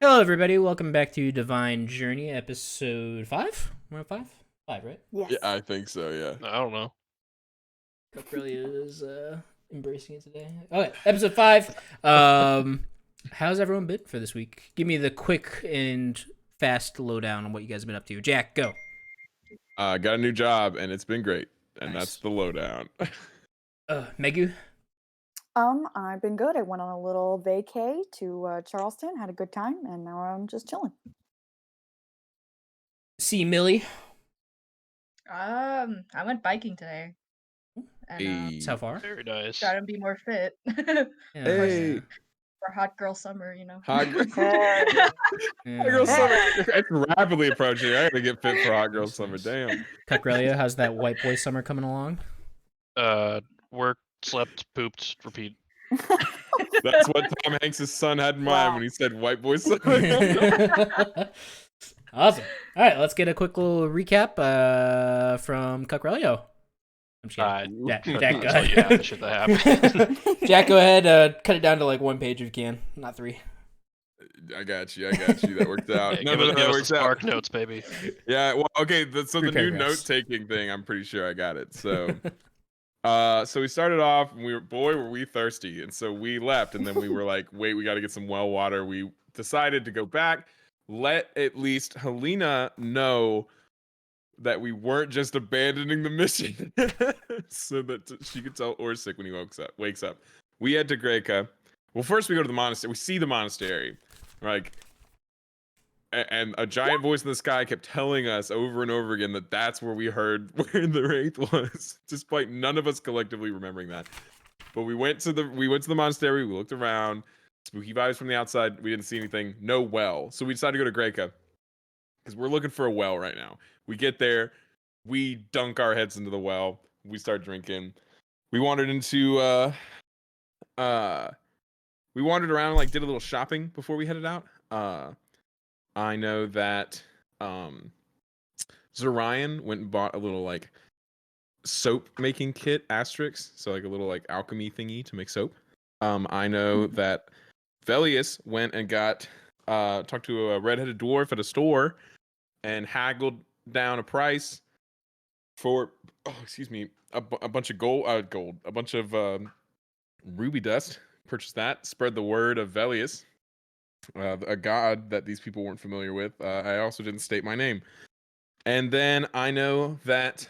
Hello, everybody. Welcome back to Divine Journey, episode 5. We're on 5? 5, right? Yes. Yeah, I think so, yeah. I don't know. Cook really is embracing it today. Okay, episode 5. How's everyone been for this week? Give me the quick and fast lowdown on what you guys have been up to. Jack, go. Got a new job, and it's been great. And Nice. that's the lowdown. Megu? I've been good. I went on a little vacay to Charleston, had a good time, and now I'm just chilling. C. Millie? I went biking today. And Hey. How far? Very nice. try to be more fit. Yeah, Hey. For hot girl summer, you know. Hot girl, yeah. hot girl summer. It's rapidly approaching. I gotta get fit for hot girl summer. Damn. Cuckrelia, how's that white boy summer coming along? Work, slept, pooped, repeat. That's what Tom Hanks' son had in mind Wow. when he said white boy summer. Awesome. All right, let's get a quick little recap from Cuckrelio. I'm just kidding. Jack, go Tell you half the ahead. shit that happened. Jack, go ahead. Cut it down to like 1 page if you can, not 3. I got you. That worked out. Yeah, give us that the works out. spark notes, baby. Yeah, well, okay, so 3 the new paragraphs. note-taking thing, I'm pretty sure I got it. So so we started off and were we thirsty. And so we left, and then we were like, wait, we gotta get some well water. We decided to go back, let at least Helena know that we weren't just abandoning the mission. So that she could tell Orsic when he wakes up. We head to Greca. Well, first we go to the monastery. We see the monastery. Like, and a giant voice in the sky kept telling us over and over again that that's where we heard where the wraith was, despite none of us collectively remembering that. But we went to the monastery. We looked around. Spooky vibes from the outside. We didn't see anything. No well. So we decided to go to Greca because we're looking for a well right now. We get there. We dunk our heads into the well. We start drinking. We wandered into we wandered around, like did a little shopping before we headed out. I know that Zorion went and bought a little like soap making kit asterisk, so like a little like alchemy thingy to make soap. I know that Velius went and got talked to a redheaded dwarf at a store and haggled down a price for a bunch of a bunch of ruby dust. Purchased that, spread the word of Velius, a god that these people weren't familiar with. I also didn't state my name. And then I know that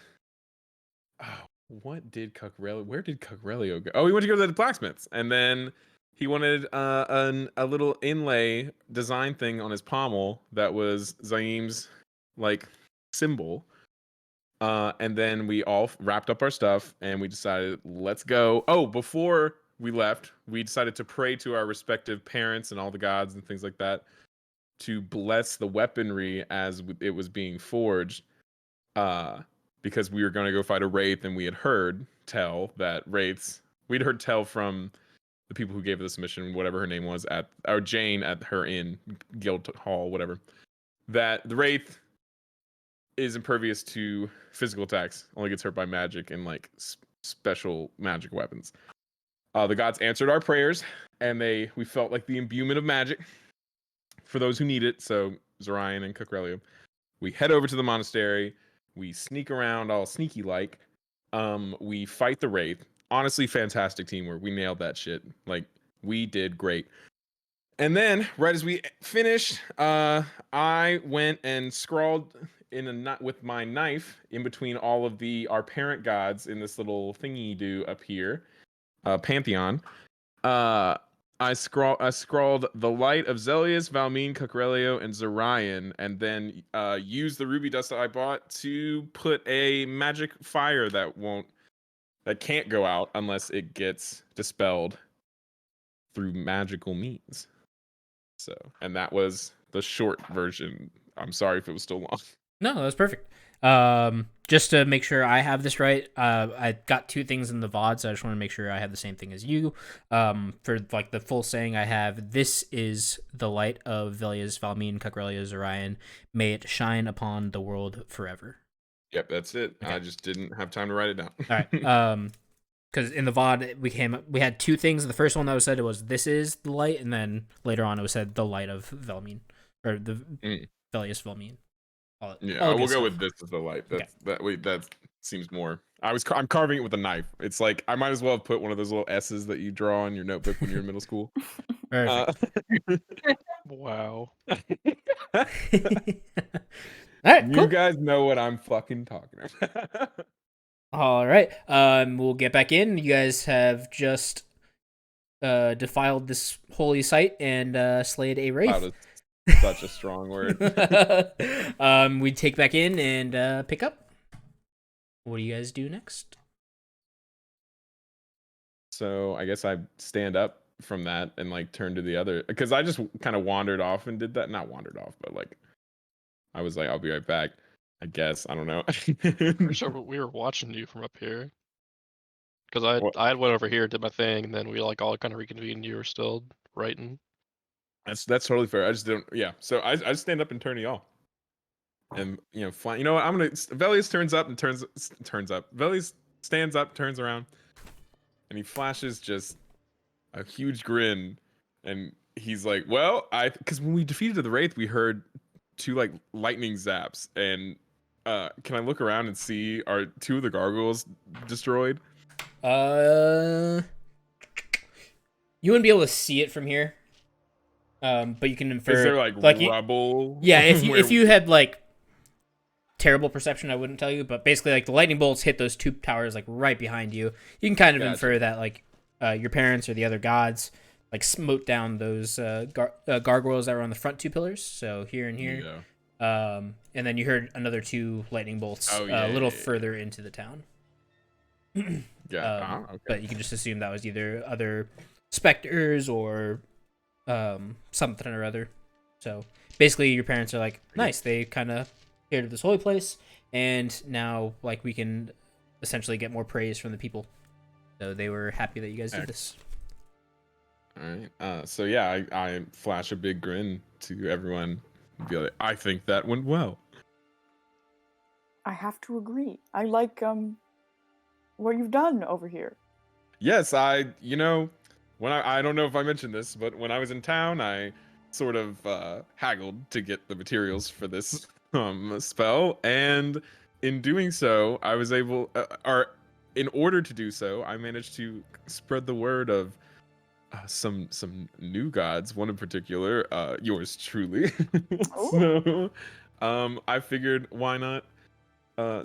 where did Cuckrelio go? Oh, he went to go to the blacksmiths, and then he wanted a little inlay design thing on his pommel that was Zaim's like symbol. And then we all wrapped up our stuff and we decided, let's go. Oh, before we left, we decided to pray to our respective parents and all the gods and things like that to bless the weaponry as it was being forged. Because we were going to go fight a wraith, and we had heard tell that wraiths. We'd heard tell from the people who gave us this mission, whatever her name was, or Jane at her inn, guild hall, whatever, that the wraith is impervious to physical attacks, only gets hurt by magic and like special magic weapons. The gods answered our prayers, and we felt like the imbuement of magic for those who need it. So Zorion and Cuckrelio, we head over to the monastery. We sneak around all sneaky like. We fight the wraith. Honestly, fantastic teamwork. We nailed that shit. Like, we did great. And then, right as we finished, I went and scrawled with my knife in between all of our parent gods in this little thingy do up here. Pantheon. I scrawled the light of Zelius, Valmine, Cuckrelio, and Zorion, and then used the ruby dust that I bought to put a magic fire that can't go out unless it gets dispelled through magical means. So, and that was the short version. I'm sorry if it was still long. No, that was perfect. Just to make sure I have this right, I got 2 things in the VOD, so I just want to make sure I have the same thing as you. For like the full saying, I have, this is the light of Velius, Valmine, Cuckrelio, Zorion. May it shine upon the world forever. Yep, that's it. Okay. I just didn't have time to write it down. All right. because in the VOD we had two things. The first one that was said was "This is the light," and then later on it was said "The light of Velmine," or the Velius Velmine. Yeah, we'll go with "This is the light." That seems more. I'm carving it with a knife. It's like I might as well have put one of those little S's that you draw on your notebook when you're in middle school. Wow. All right, You cool. guys know what I'm fucking talking about. All right. We'll get back in. You guys have just defiled this holy site and slayed a wraith. Wow, that's such a strong word. We take back in and pick up. What do you guys do next? So I guess I stand up from that and like turn to the other, because I just kind of wandered off and did that. Not wandered off, but like I was like, I'll be right back. I guess, I don't know. Pretty sure we were watching you from up here. Because I went over here, did my thing, and then we like all kind of reconvened. You were still writing. That's totally fair. I just don't. Yeah. So I just stand up and turn to y'all. And fly. You know what? I'm gonna. Velius turns up and turns up. Velius stands up, turns around, and he flashes just a huge grin, and he's like, "Well, because when we defeated the wraith, we heard two like lightning zaps, and can I look around and see are two of the gargoyles destroyed?" You wouldn't be able to see it from here. But you can infer. Is there like rubble? Yeah, if you had like terrible perception, I wouldn't tell you. But basically, like the lightning bolts hit those two towers like right behind you. You can kind of infer that like your parents or the other gods like smote down those gargoyles that were on the front two pillars. So here and here. Yeah. And then you heard another two lightning bolts a little further into the town. Yeah. Okay. But you can just assume that was either other specters or something or other. So basically your parents are like, nice, they kind of cleared this holy place, and now like we can essentially get more praise from the people. So they were happy that you guys did this. All right. So yeah, I flash a big grin to everyone and be like, I think that went well. I have to agree. I like what you've done over here. Yes, when I don't know if I mentioned this, but when I was in town, I sort of haggled to get the materials for this spell, and in doing so, I was able, in order to do so, I managed to spread the word of some new gods. One in particular, yours truly. So, I figured why not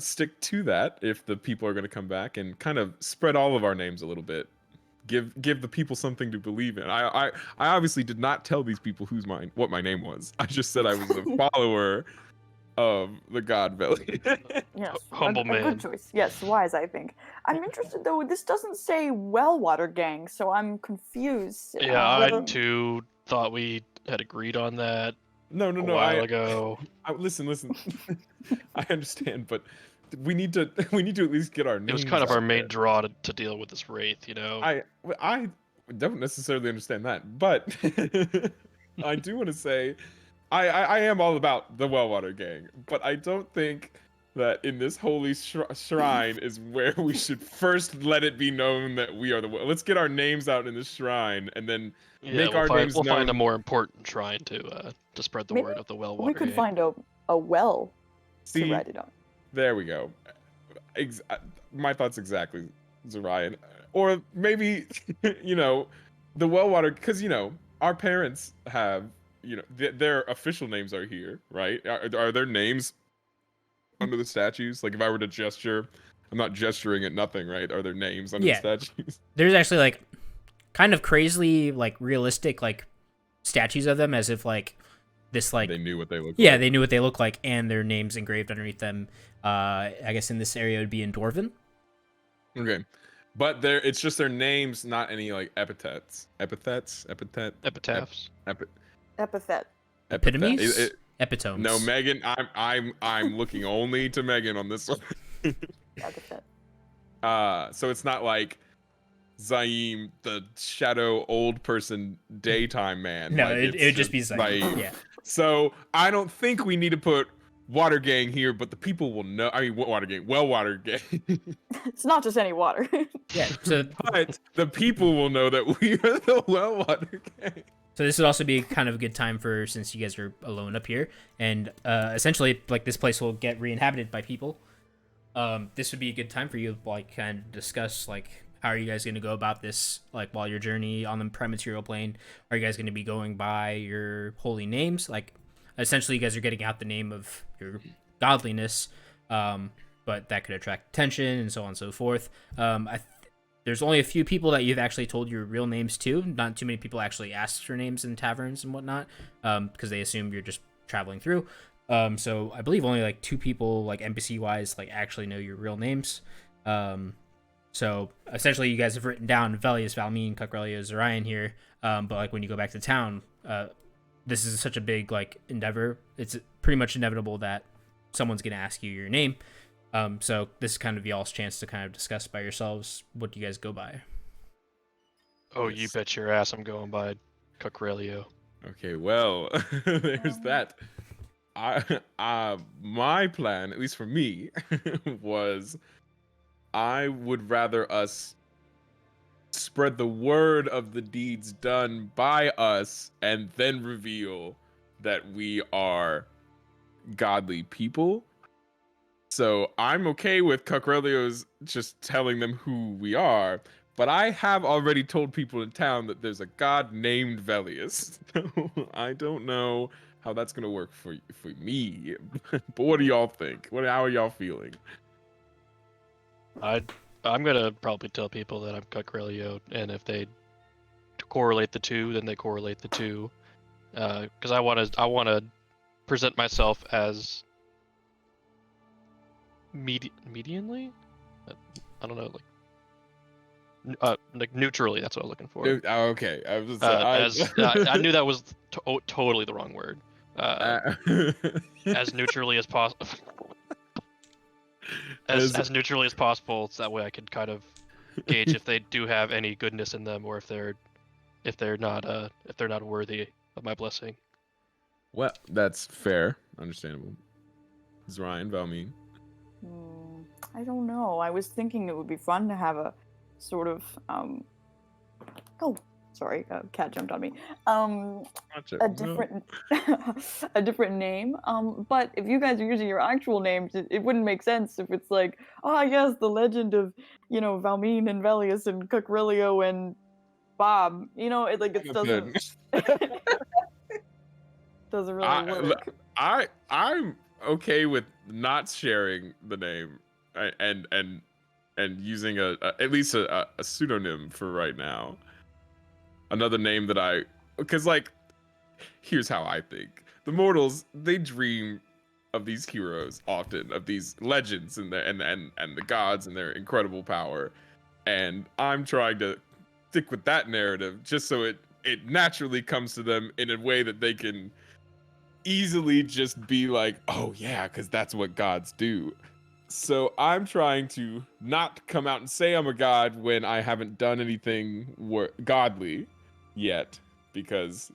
stick to that if the people are going to come back and kind of spread all of our names a little bit. Give the people something to believe in. I obviously did not tell these people what my name was. I just said I was a follower of the god Veli. Yes, Humble a man. good choice. Yes, wise, I think. I'm interested though. This doesn't say Wellwater Gang, so I'm confused. Yeah, I whether- too thought we had agreed on that No. a while ago. Listen. I understand, but we need to at least get our names. It was kind of our out main there. draw to deal with this wraith, I don't necessarily understand that, but I do want to say I am all about the Wellwater Gang, but I don't think that in this holy shrine is where we should first let it be known that we are let's get our names out in the shrine and then make our names known. We'll find a more important shrine to spread the Maybe word of the Wellwater we could Gang. find a well to write it on. There we go. My thoughts exactly, Zorion. Or maybe, the Wellwater, because, our parents have, their official names are here, right? Are their names under the statues? Like, if I were to gesture, I'm not gesturing at nothing, right? Are their names under the statues? There's actually, like, kind of crazily, like, realistic, like, statues of them, as if, like, this, like... They knew what they looked like. Yeah, they knew what they look like, and their names engraved underneath them. I guess in this area it would be in Dwarven. Okay. But it's just their names, not any, like, epithets. Epithets? Epitaphs. Epithet. Epitomes? Epitomes. No, Megan, I'm looking only to Megan on this one. Epithet. So it's not like Zaim, the shadow old person daytime man. No, like, it would just be Zaim. Zaim. Yeah. So I don't think we need to put water gang here, but the people will know. I mean, what water gang? Well, water gang. It's not just any water. Yeah. So But the people will know that we are the well water gang. So this would also be kind of a good time for, since you guys are alone up here, and essentially like this place will get re-inhabited by people. This would be a good time for you to like kind of discuss like how are you guys going to go about this, like while your journey on the prime-material plane. Are you guys going to be going by your holy names? Like essentially you guys are getting out the name of your godliness, but that could attract attention and so on and so forth. There's only a few people that you've actually told your real names to. Not too many people actually ask for names in taverns and whatnot, because they assume you're just traveling through. So I believe only like 2 people, like NPC wise, like actually know your real names. So essentially, you guys have written down Velius, Valmeen, Cucrelio, Zorion here. But like when you go back to town, this is such a big like endeavor. It's pretty much inevitable that someone's gonna ask you your name. So this is kind of y'all's chance to kind of discuss by yourselves what do you guys go by. Oh, you bet your ass I'm going by Cucrelio. Okay, well, there's that. My plan, at least for me, was I would rather us spread the word of the deeds done by us and then reveal that we are godly people. So I'm okay with Cucrelio's just telling them who we are, but I have already told people in town that there's a god named Velius. So I don't know how that's gonna work for me. But what do y'all think? How are y'all feeling? I'm gonna probably tell people that I'm Cucrelio, and if they correlate the two, then they correlate the two. Because I wanna present myself as medianly. I don't know, like neutrally. That's what I was looking for. Okay, I was just I knew that was totally the wrong word. As neutrally as possible. As neutrally as possible, so that way I could kind of gauge if they do have any goodness in them, or if they're not worthy of my blessing. Well, that's fair, understandable. Zorion, Valmeen. I don't know. I was thinking it would be fun to have a sort of oh, sorry, a cat jumped on me. A different a different name. But if you guys are using your actual names, it wouldn't make sense if it's like, oh yes, the legend of, you know, Valmeen and Velius and Cucrelio and Bob. You know, it doesn't doesn't really work. I'm okay with not sharing the name and using at least a pseudonym for right now. Another name that because like, here's how I think. The mortals, they dream of these heroes often, of these legends and the gods and their incredible power. And I'm trying to stick with that narrative just so it naturally comes to them in a way that they can easily just be like, oh yeah, because that's what gods do. So I'm trying to not come out and say I'm a god when I haven't done anything godly yet, because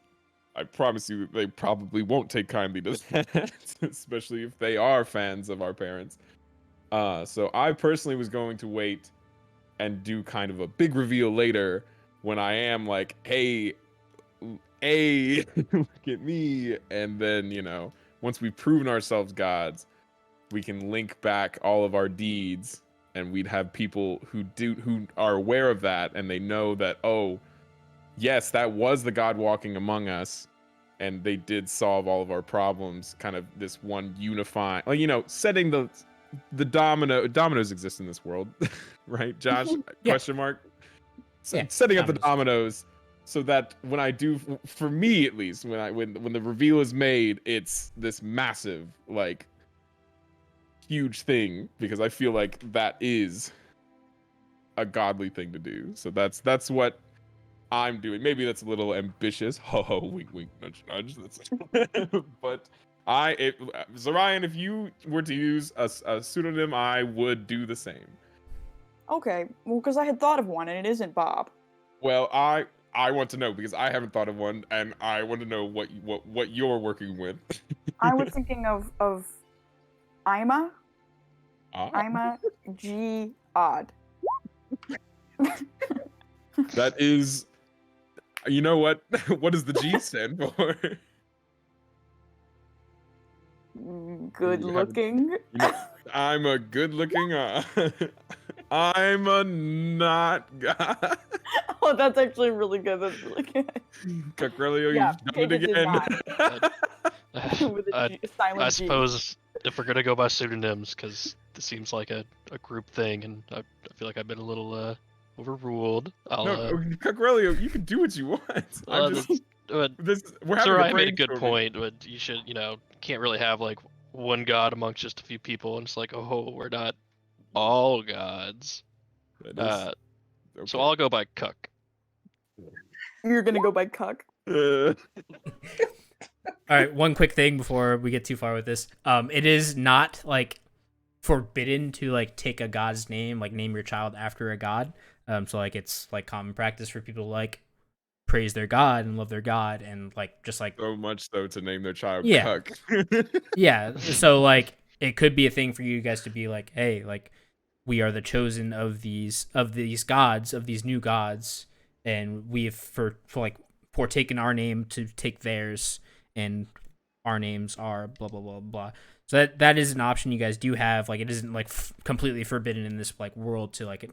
I promise you they probably won't take kindly to that, especially if they are fans of our parents. So I personally was going to wait and do kind of a big reveal later when I am like, hey, look at me. And then, you know, once we've proven ourselves gods, we can link back all of our deeds, and we'd have people who are aware of that, and they know that, oh, yes, that was the god walking among us, and they did solve all of our problems. Kind of this one unifying, like, you know, setting the dominoes exist in this world, right, Josh? Yeah. Question mark. So Yeah, setting up the dominoes so that when I do, for me at least, when the reveal is made, it's this massive, like, huge thing, because I feel like that is a godly thing to do. So that's what I'm doing. Maybe that's a little ambitious. Ho ho, wink wink, nudge nudge. But Zorion, if you were to use a pseudonym, I would do the same. Okay, well, because I had thought of one, and it isn't Bob. Well, I want to know, because I haven't thought of one, and I want to know what you're working with. I was thinking of Ima Ah, G odd. that is, you know what? What does the G stand for? Good looking. You know, I'm a good looking. I'm a not god. Oh, that's actually really good. That's really good. Cacrelio, Yeah, you've done take it it to again. With a G, silent I G. suppose if we're gonna go by pseudonyms, because this seems like a group thing, and I feel like I've been a little overruled. I'll No, Cacrelio, you can do what you want. well, I'm just but we're having Sarai a made a good brainstorming. point, but you should, can't really have like one god amongst just a few people, and it's like, oh, we're not all gods. That is, So okay. I'll go by Cuck. You're gonna go by cuck. All right, one quick thing before we get too far with this. It is not like forbidden to like take a god's name, like name your child after a god. So like it's like common practice for people to like praise their god and love their god and like just like So much so to name their child Yeah. Cuck. yeah. So like it could be a thing for you guys to be like, hey, like we are the chosen of these gods, of these new gods, and we've for like foretaken our name to take theirs, and our names are blah blah blah blah. So that is an option you guys do have. Like it isn't like completely forbidden in this like world to like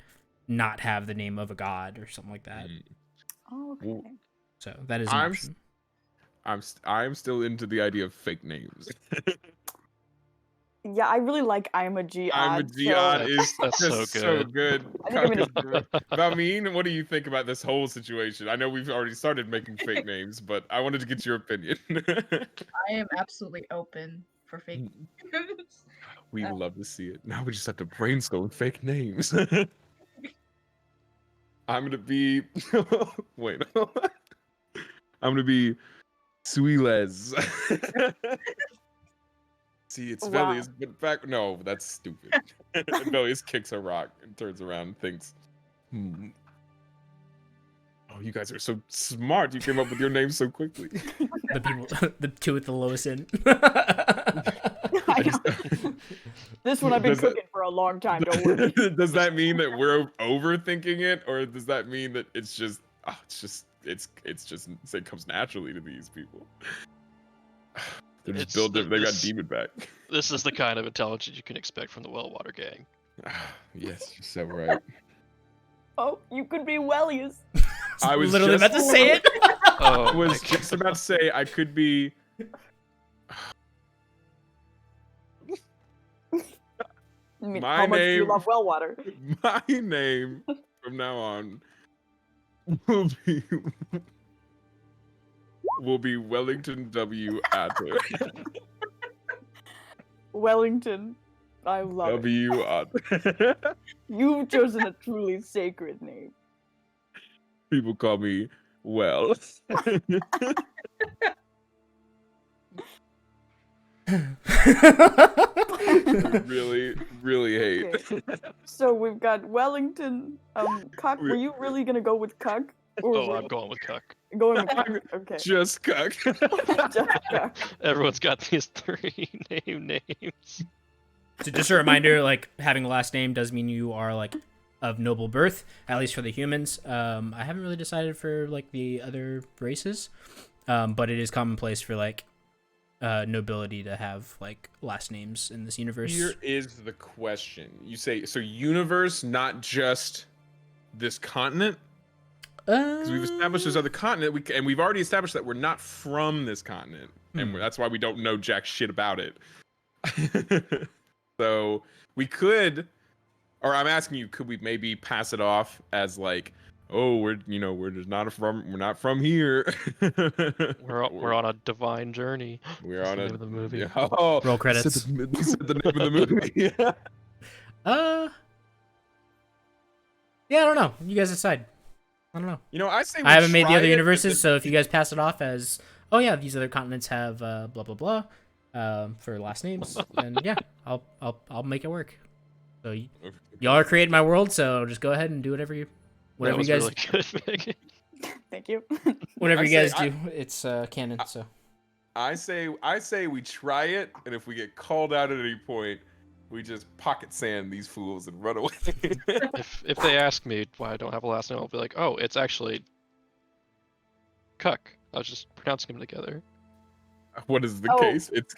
not have the name of a god or something like that. Oh, okay. So that is an option. I'm still into the idea of fake names. Yeah, I really like I'm a G odd. I'm a G odd is That's just so good. I think I'm gonna- Cuck is great. Valmeen, what do you think about this whole situation? I know we've already started making fake names, but I wanted to get your opinion. I am absolutely open for fake names. We love to see it. Now we just have to brainstorm fake names. I'm gonna be wait. I'm gonna be Suiles. See, it's Wow. Velius, but back. No, that's stupid. Velius kicks a rock and turns around and thinks, oh, you guys are so smart. You came up with your name so quickly. The people, the two with the lowest end. I know. This one I've been cooking for a long time. Don't worry. Does that mean that we're overthinking it, or does that mean that it's just, it comes naturally to these people? They're just built. They got demon back. This is the kind of intelligence you can expect from the Wellwater Gang. Yes, you're so right. Oh, you could be Wellius. I was literally about to say it. I was just about to say I could be. I mean, My how much do you name- love Wellwater? My name from now on will be Wellington W. Atter. Wellington. I love it. W. Atter. You've chosen a truly sacred name. People call me Well. really, really hate. Okay. So we've got Wellington. Cuck. Were you really gonna go with Cuck? Or Oh, were I'm you going with Cuck. going with Cuck? Okay. Just Cuck. Just Cuck. Everyone's got these 3 names. So just a reminder, like having a last name does mean you are like of noble birth, at least for the humans. I haven't really decided for like the other races, but it is commonplace for like nobility to have like last names in this universe. Here is the question. You say, so universe, not just this continent? Because we've established there's other continent, and we've already established that we're not from this continent, and that's why we don't know jack shit about it. So we could, or I'm asking you, could we maybe pass it off as like, oh, we're just not from here. We're on a divine journey. We're That's on the a name of the movie. Yeah. Oh, Roll credits. Said the name of the movie. Yeah, I don't know. You guys decide. I don't know. I say I haven't made the try other it, universes, so if you guys pass it off as, oh yeah, these other continents have blah blah blah for last names, then yeah, I'll make it work. So y'all are creating my world, so just go ahead and do whatever you guys really good, Megan. Thank you. whatever I you guys say do. It's canon. So I say we try it, and if we get called out at any point, we just pocket sand these fools and run away. If they ask me why I don't have a last name, I'll be like, oh, it's actually Cuck. I was just pronouncing them together. What is the Oh, case? It's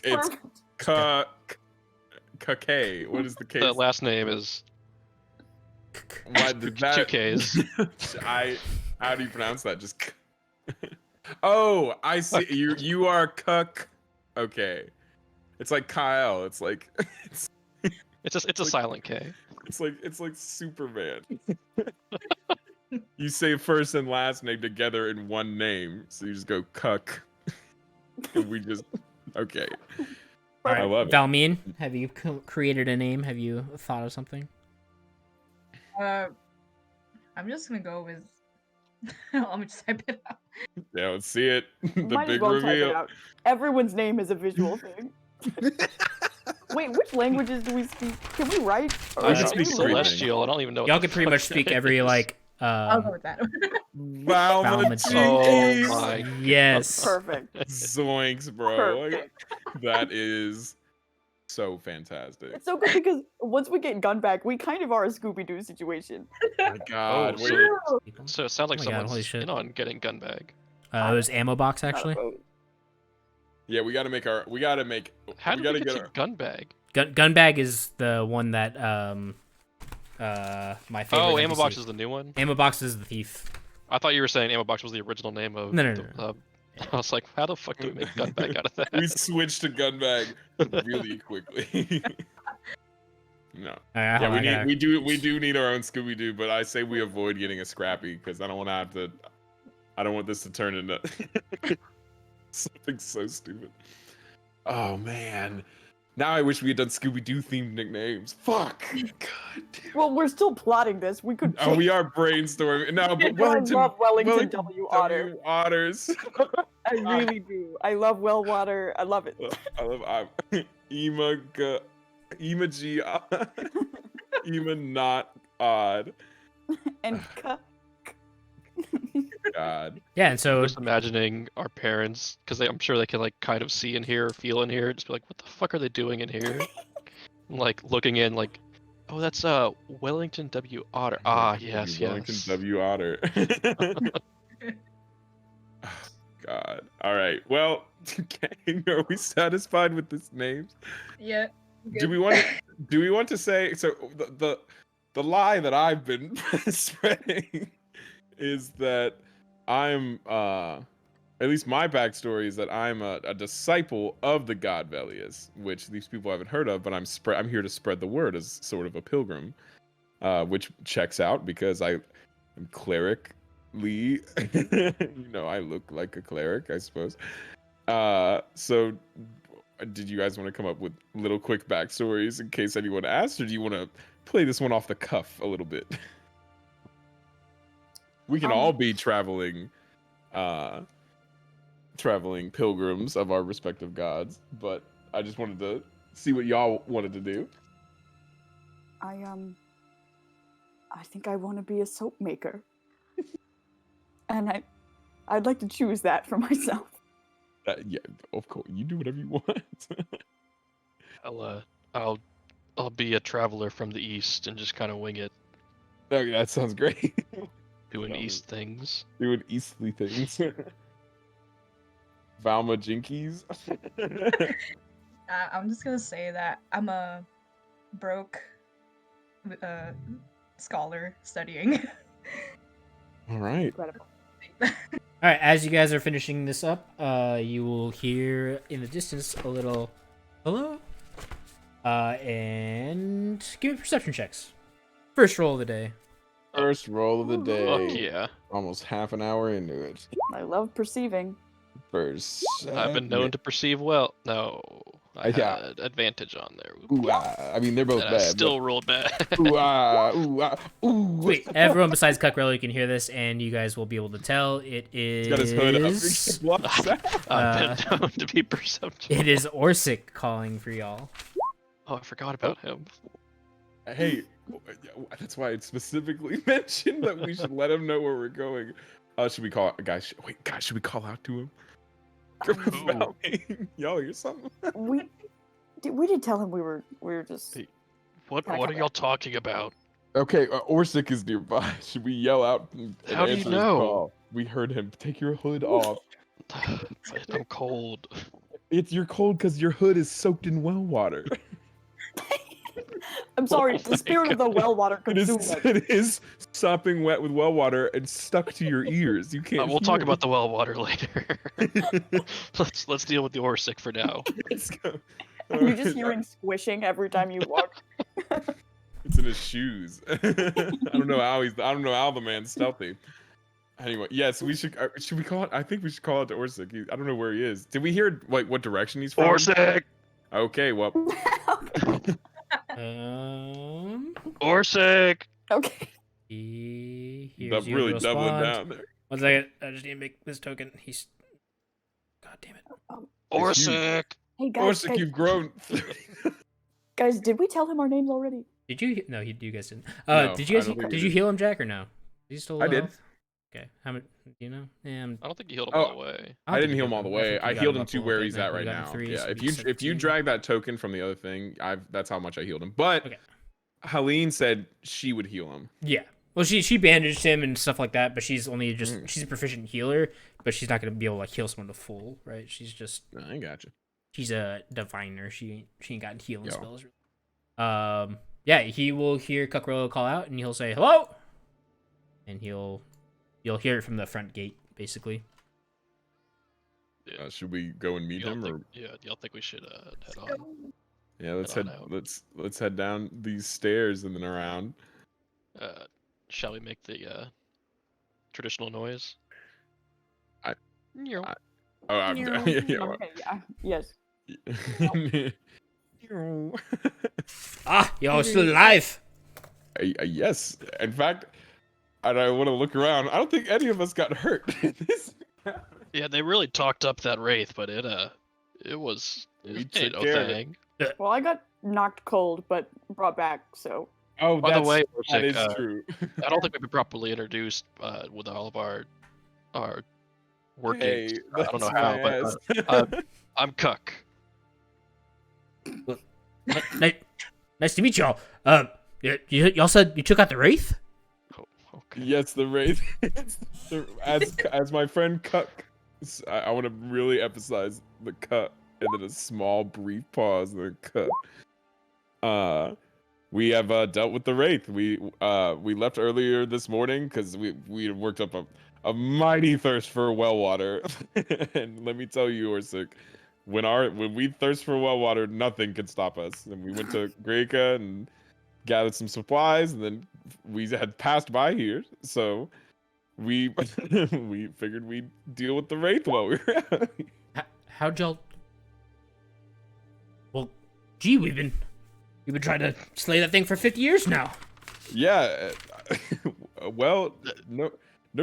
perfect. K. What is the case? The last name is Why did that? 2 Ks. How do you pronounce that? Just. Oh, I see. You are Cuck. Okay, it's like Kyle. It's like It's a silent K. it's like Superman. You say first and last name together in one name, so you just go Cuck, and we just okay. All right, I love it. Valmeen, have you created a name? Have you thought of something? I'm just gonna go with. Let me just type it out. Yeah, let's see it. The Might as big well type it reveal. out. Everyone's name is a visual thing. Wait, which languages do we speak? Can we write? Or I is can it speak three everything. languages? Celestial. I don't even know. Y'all what the could pretty fuck much speak that every is. like. I'll go with that. Valmatinkies. Oh my. Yes. Perfect. Zoinks, bro. Perfect. That is so fantastic. It's so good because once we get gun back, we kind of are a Scooby-Doo situation. Oh my god. Oh, wait. So it sounds like Oh my God, holy someone's shit. in on getting gun bag. It was ammo box actually. Yeah, we gotta make. How We did gotta we get get our. to gun bag? Gun bag is the one that my favorite. Oh, ammo NPC. box is the new one. Ammo box is the thief. I thought you were saying ammo box was the original name of. No. I was like, how the fuck do we make gun bag out of that? We switched to gun bag really quickly. No. All right, Yeah, we do need our own Scooby Doo, but I say we avoid getting a Scrappy because I don't want to have to. I don't want this to turn into something so stupid. Oh man. Now I wish we had done Scooby Doo themed nicknames. Fuck. God damn. Well, we're still plotting this. We could. Oh, we are brainstorming. No, but I love Wellington W. Otter. W. Otters. I really do. I love Wellwater. I love it. I love Ema Ema not odd. And God. Yeah, and so Just imagining our parents, because I'm sure they can like kind of see in here or feel in here, just be like, what the fuck are they doing in here? Like looking in, like, oh, that's Wellington W. Otter. Ah, yes, Wellington yes. W. Otter. Oh, God. All right. Well, gang, are we satisfied with these names? Yeah. Do we want to say so? The lie that I've been spreading is that I'm at least my backstory is that I'm a disciple of the god Velius, which these people haven't heard of, but I'm here to spread the word as sort of a pilgrim, which checks out because I'm cleric Lee. I look like a cleric, I suppose. So did you guys want to come up with little quick backstories in case anyone asks, or do you want to play this one off the cuff a little bit? We can all be traveling pilgrims of our respective gods, but I just wanted to see what y'all wanted to do. I think I want to be a soap maker. And I'd like to choose that for myself. Yeah, of course. You do whatever you want. I'll be a traveler from the east and just kind of wing it, Okay, that sounds great. doing east things. Doing eastly things. Valma Jinkies. I'm just gonna say that I'm a broke scholar studying. All right. Incredible. all right, as you guys are finishing this up, you will hear in the distance a little hello. And give me perception checks. First roll of the day. First roll of the day. Fuck yeah. Almost half an hour into it. I love perceiving. First. I've been known to perceive well. No, I Yeah. had advantage on there. Ooh, I mean, they're both And bad. I still rolled bad. Ooh, ooh. Wait, everyone besides Cuckrello, you can hear this, and you guys will be able to tell it is. He's got his hood up. What's that? I've been known to be perceptive. It is Orsic calling for y'all. Oh, I forgot about him. Hey, that's why I specifically mentioned that we should let him know where we're going. Should we call guys? Wait, guys, should we call out to him? about me. Yo, you're something. We did tell him we were just. Hey, What Can I are come y'all talking about? Okay, Orsic is nearby. Should we yell out and How do you answer his know? call? We heard him. Take your hood off. I'm cold. You're cold because your hood is soaked in well water. I'm sorry. Oh The my spirit of the well water It consumed is, us. it is sopping wet with well water and stuck to your ears. You can't. We'll talk hear about the well water later. it. let's deal with the Orsic for now. Let's go. You just hearing squishing every time you walk. It's in his shoes. I don't know how the man's stealthy. Anyway, yes, we should. Should we call it? I think we should call it to Orsic. I don't know where he is. Did we hear like what direction he's from? Orsic! Okay, well. Orsic! Okay. Here's your Really doubling respond. down there. 1 second. I just need to make this token. He's. God damn it. Orsic! Hey guys, Orsic, you've grown. guys, did we tell him our names already? Did you? No, you guys didn't. No, did you guys? I don't think we Did you did. heal him, Jack, or no? Is he still I low did. health? Okay. How much? Do you know? Yeah, I don't think you healed him Oh, all the way. I didn't heal him all the way. I healed him to where he's at right got him now. 3, Yeah, so if we you said if you 2. drag that token from the other thing, that's how much I healed him. But Okay. Helene said she would heal him. Yeah. Well, she bandaged him and stuff like that, but she's only just she's a proficient healer, but she's not gonna be able to like heal someone to full, right? She's just I got you. she's a diviner. She ain't got healing Yo. spells. Yeah, he will hear Cuckrello call out and he'll say hello, and you'll hear it from the front gate basically. Yeah. Should we go and meet him, or Y'all think we should head on? yeah, let's head head on out. let's head down these stairs and then around. Shall we make the traditional noise? I- Meow. Oh, Okay, yeah. Yes. Y'all still alive. Yes. In fact, and I want to look around. I don't think any of us got hurt. Yeah, they really talked up that wraith, but it was We it took ain't no care of it. thing. Well, I got knocked cold, but brought back. So Oh, By the way, that Orsic, is true. I don't think we've been properly introduced with all of our workings. Hey, I don't know that's how, my but ass. I'm Cuck. Nice to meet y'all. Y'all said you took out the wraith. Oh, okay. Yes, the wraith. As my friend Cuck, I want to really emphasize the cut and then a small brief pause and then cut. We have dealt with the wraith. We left earlier this morning because we had worked up a mighty thirst for well water, and let me tell you, Orsic, when we thirst for well water, nothing can stop us. And we went to Greca and gathered some supplies, and then we had passed by here, so we we figured we'd deal with the wraith while we were out. How'd y'all? Well, gee, we've been trying to slay that thing for 50 years now. Yeah. Well, no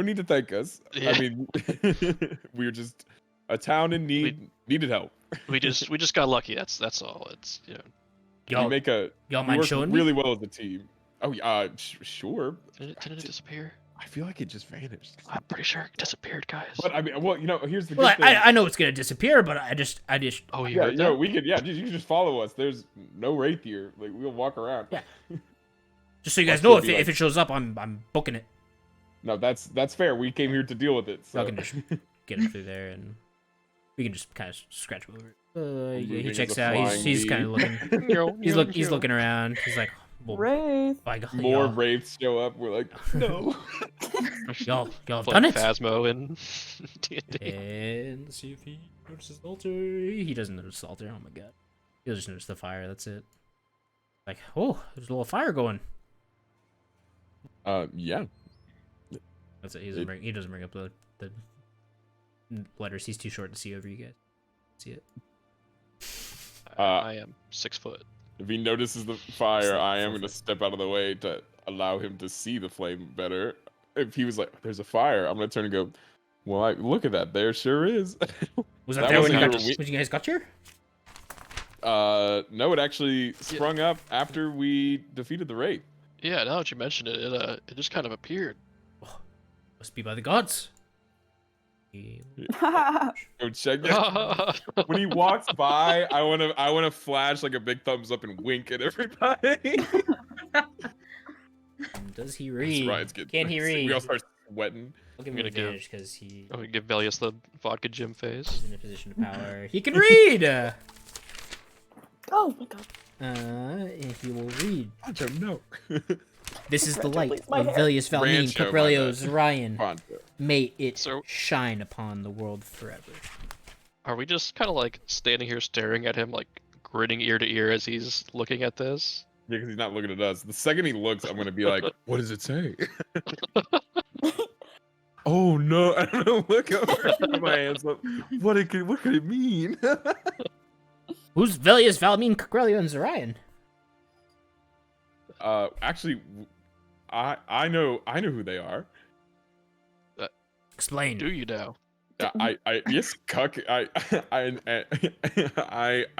need to thank us. Yeah. I mean, we were just a town in need, needed help. We just got lucky. That's all. It's Y'all, we y'all we mind work showing really me? well as a team. Oh yeah, sure. Didn't it disappear? I feel like it just vanished. I'm pretty sure it disappeared, guys. But I mean, well, here's the Well, good thing. I know it's gonna disappear, but I just Oh, you Yeah, heard that? we could. Yeah, you can just follow us. There's no wraith here. Like we'll walk around. Yeah. just so you I'll guys know, still be if it shows up, I'm booking it. No, that's fair. We came here to deal with it. So. Y'all can just get it through there, and we can just kind of scratch over it. He moving checks as a out. He's flying kind of looking. Meow, He's looking around. He's like, well, Wraith. by God, More y'all, wraiths show up. We're like, no. y'all have Like done it. Phasmo and D&D. And let's see if he notices the altar. He doesn't notice the altar. Oh my God, he'll just notice the fire. That's it. Like, oh, there's a little fire going. Yeah. That's it. He doesn't bring up the letters. He's too short to see over you guys. See it? I am 6 foot. If he notices the fire, I am going to step out of the way to allow him to see the flame better. If he was like, there's a fire, I'm going to turn and go, well, look at that. There sure is. Was that, That there when wasn't you, here when you guys got here? No, it actually sprung up after we defeated the wraith. Yeah, now that you mention it, it just kind of appeared. Must be by the gods. Go check that. When he walks by, I wanna flash like a big thumbs up and wink at everybody. Does he That's read? right, it's good. Can he read? We all start sweating. I'll give I'm him gonna give- advantage because he I'm gonna give Velius the vodka gym face. is in a position of power. He can read! Oh my god. And he will read. Poncho, no. This is the Rancho, light please, my of hair. Velius Valmine, Rancho, my Coprelio, bad. Zorion. Poncho. May it So- shine upon the world forever. Are we just kind of like standing here staring at him, like grinning ear to ear as he's looking at this? Yeah, because he's not looking at us. The second he looks, I'm gonna be like, "What does it say?" Oh no! I don't know. Look over. Put my hands up. What could it mean? Who's Velius Valmine, Coprelio, and Zorion? Actually, I know who they are. Explain. Do you now? Yes, Cuck. I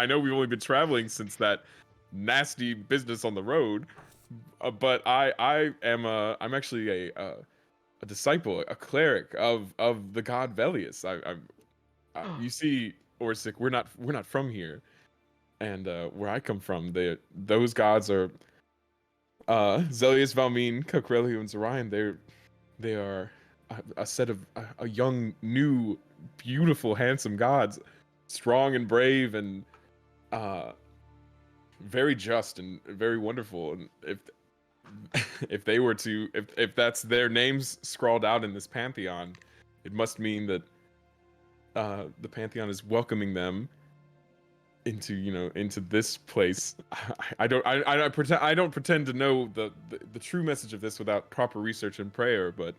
know we've only been traveling since that nasty business on the road, but I'm actually a disciple, a cleric of the god Velius. You see, Orsic, we're not from here, and where I come from, those gods are Zelius, Valmine, Coprelio, and Zorion. They are a set of a young, new, beautiful, handsome gods, strong and brave, and very just and very wonderful. And if they were to, if that's their names scrawled out in this pantheon, it must mean that the pantheon is welcoming them into this place. I don't pretend to know the true message of this without proper research and prayer, but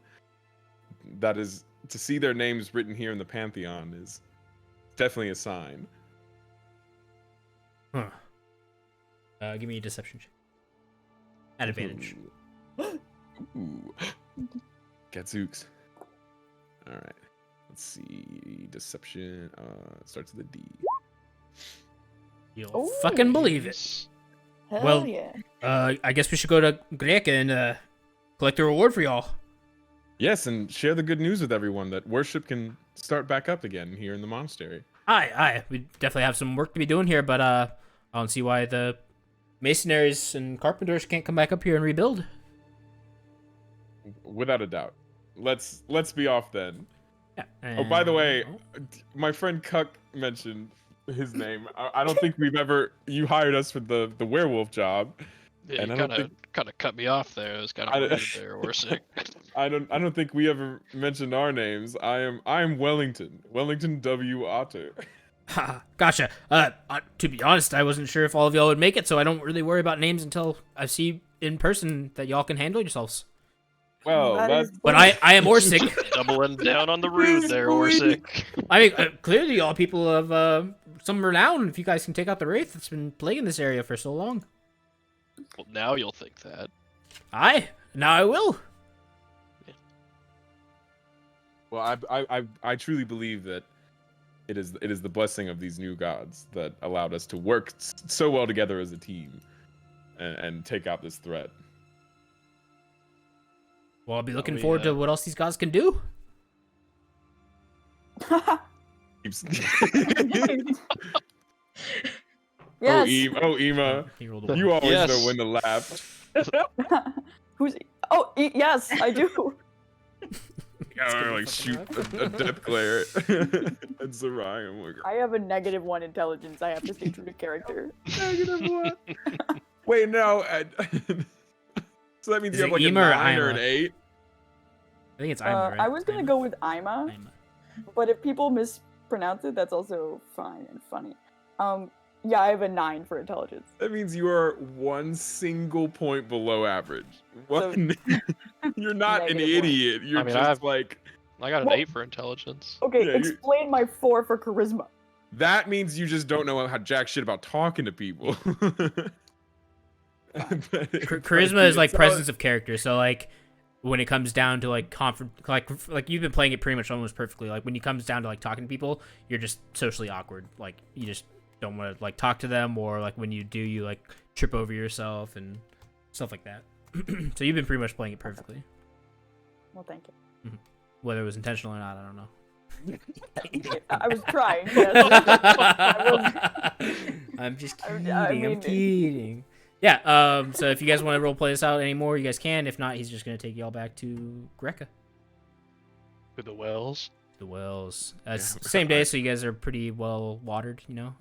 that is, to see their names written here in the pantheon is definitely a sign. Huh. Give me a deception check. At advantage. Ooh. Gadzooks. All right. Let's see. Deception. Starts with a D. You'll Ooh. fucking believe it. Hell Well- yeah. I guess we should go to Greca and collect the reward for y'all. Yes, and share the good news with everyone that worship can start back up again here in the monastery. Aye. We definitely have some work to be doing here, but I don't see why the masonaries and carpenters can't come back up here and rebuild. Without a doubt. Let's be off then. Yeah. Oh, by the way, Oh. my friend Cuck mentioned his name. I don't think you hired us for the werewolf job. Yeah, And you I don't kind of cut me off there. It was kind I- of rude there, Orsic. I don't think we ever mentioned our names. I am Wellington W. Otter. Ha, gotcha. To be honest, I wasn't sure if all of y'all would make it, so I don't really worry about names until I see in person that y'all can handle yourselves. Well, That that's is But I am Orsic. Doubling down on the rude there, Please, Orsic. I mean, clearly y'all people of some renown. If you guys can take out the wraith that's been plaguing this area for so long. Well, now you'll think that. Aye, now I will. well. I truly believe that it is the blessing of these new gods that allowed us to work so well together as a team, and take out this threat. Well, I'll be looking we, forward to what else these guys can do. Keeps- Yes. Oh, Ema, He rolled a you always Yes. know when to laugh. Who's? Oh, yes, I do. I like shoot a death glare at Zorion. I'm like, I have a -1 intelligence. I have to stay true to character. -1. Wait, no. So that means Is you have it like a Ema or 9 or an Ima? 8. I think it's Ima, right? I was gonna Ima? go with Ima, Ima. but if people mispronounce it, that's also fine and funny. Yeah, I have a 9 for intelligence. That means you are 1 single point below average. One. You're not an -1. idiot. You're I mean, just like. I got an Well- 8 for intelligence. Okay, Yeah, you- explain my 4 for charisma. That means you just don't know how jack shit about talking to people. Charisma is like presence of character. So like when it comes down to like like you've been playing it pretty much almost perfectly. Like when it comes down to like talking to people, you're just socially awkward. Like you just don't want to like talk to them, or like when you do, you like trip over yourself and stuff like that. So you've been pretty much playing it perfectly. Well, thank you. Whether it was intentional or not, I don't know. I was trying. Yes. I'm just kidding. I I'm mean- kidding. Yeah. So if you guys want to role play this out anymore, you guys can. If not, he's just gonna take y'all back to Greca. With the wells. The wells. Yeah, Same day, so you guys are pretty well watered. You know.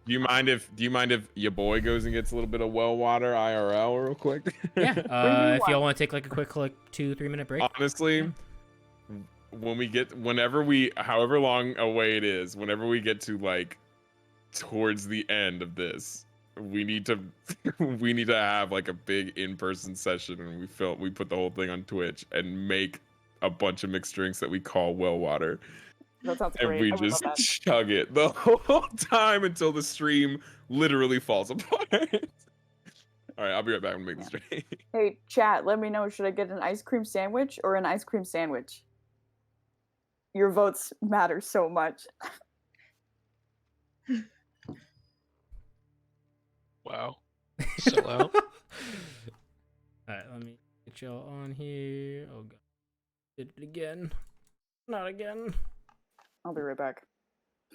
Do you mind if your boy goes and gets a little bit of well water IRL real quick? Yeah. If y'all want to take like a quick 2-3 minute break. Honestly, however long away it is, whenever we get to like towards the end of this, we need to have like a big in-person session, and we put the whole thing on Twitch and make a bunch of mixed drinks that we call well water. That sounds And great. we I would love just that. chug it the whole time until the stream literally falls apart. All right, I'll be right back. I'm gonna make this drink. Hey, chat, let me know. Should I get an ice cream sandwich or an ice cream sandwich? Your votes matter so much. Wow. Sell out. Alright, let me get y'all on here. Oh god. Did it again. Not again. I'll be right back.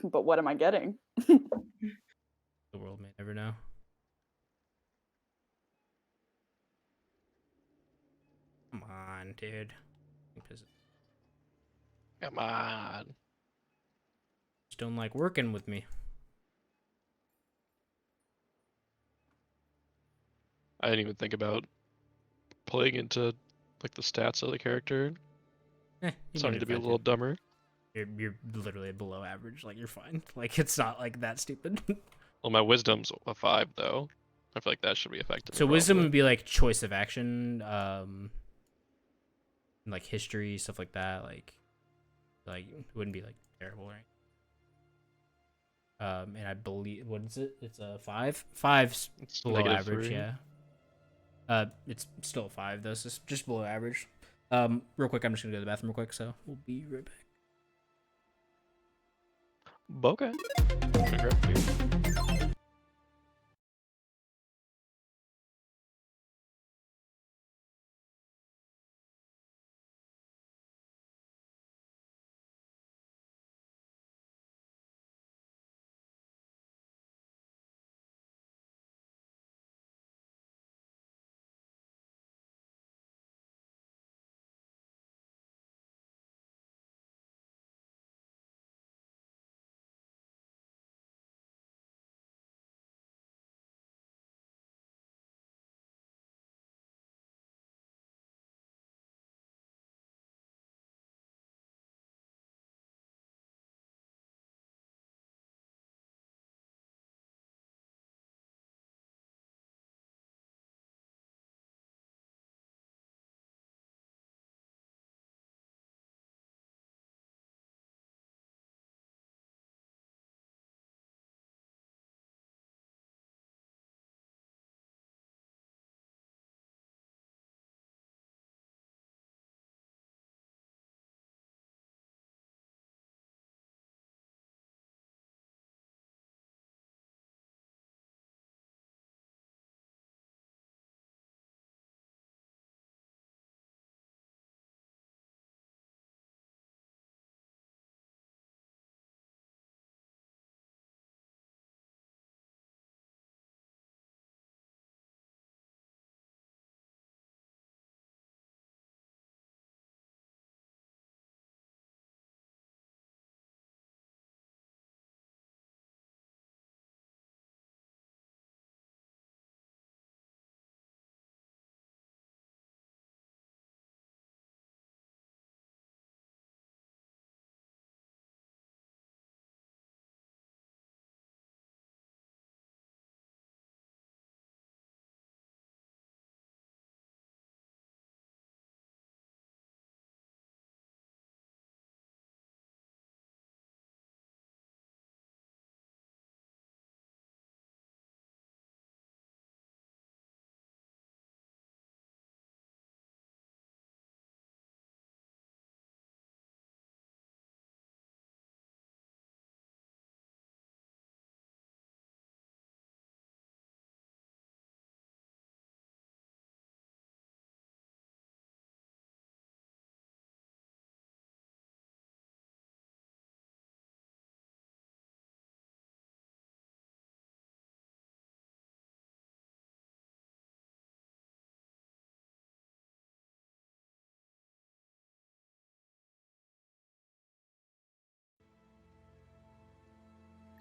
But what am I getting? The world may never know. Come on, dude. Come on. Just don't like working with me. I didn't even think about playing into like the stats of the character. You Starting to be a don't little have dumber. You're literally below average. Like, you're fine. Like, it's not like that stupid. Well, my wisdom's a 5 though. I feel like that should be affected. So wisdom would be like choice of action, like history, stuff like that. Like it wouldn't be like terrible, right? And I believe, what is it? It's a 5. 5's It's below -3. average, yeah. It's still a 5 though, so it's just below average. Real quick, I'm just gonna go to the bathroom real quick, so we'll be right back. Okay. Grab food.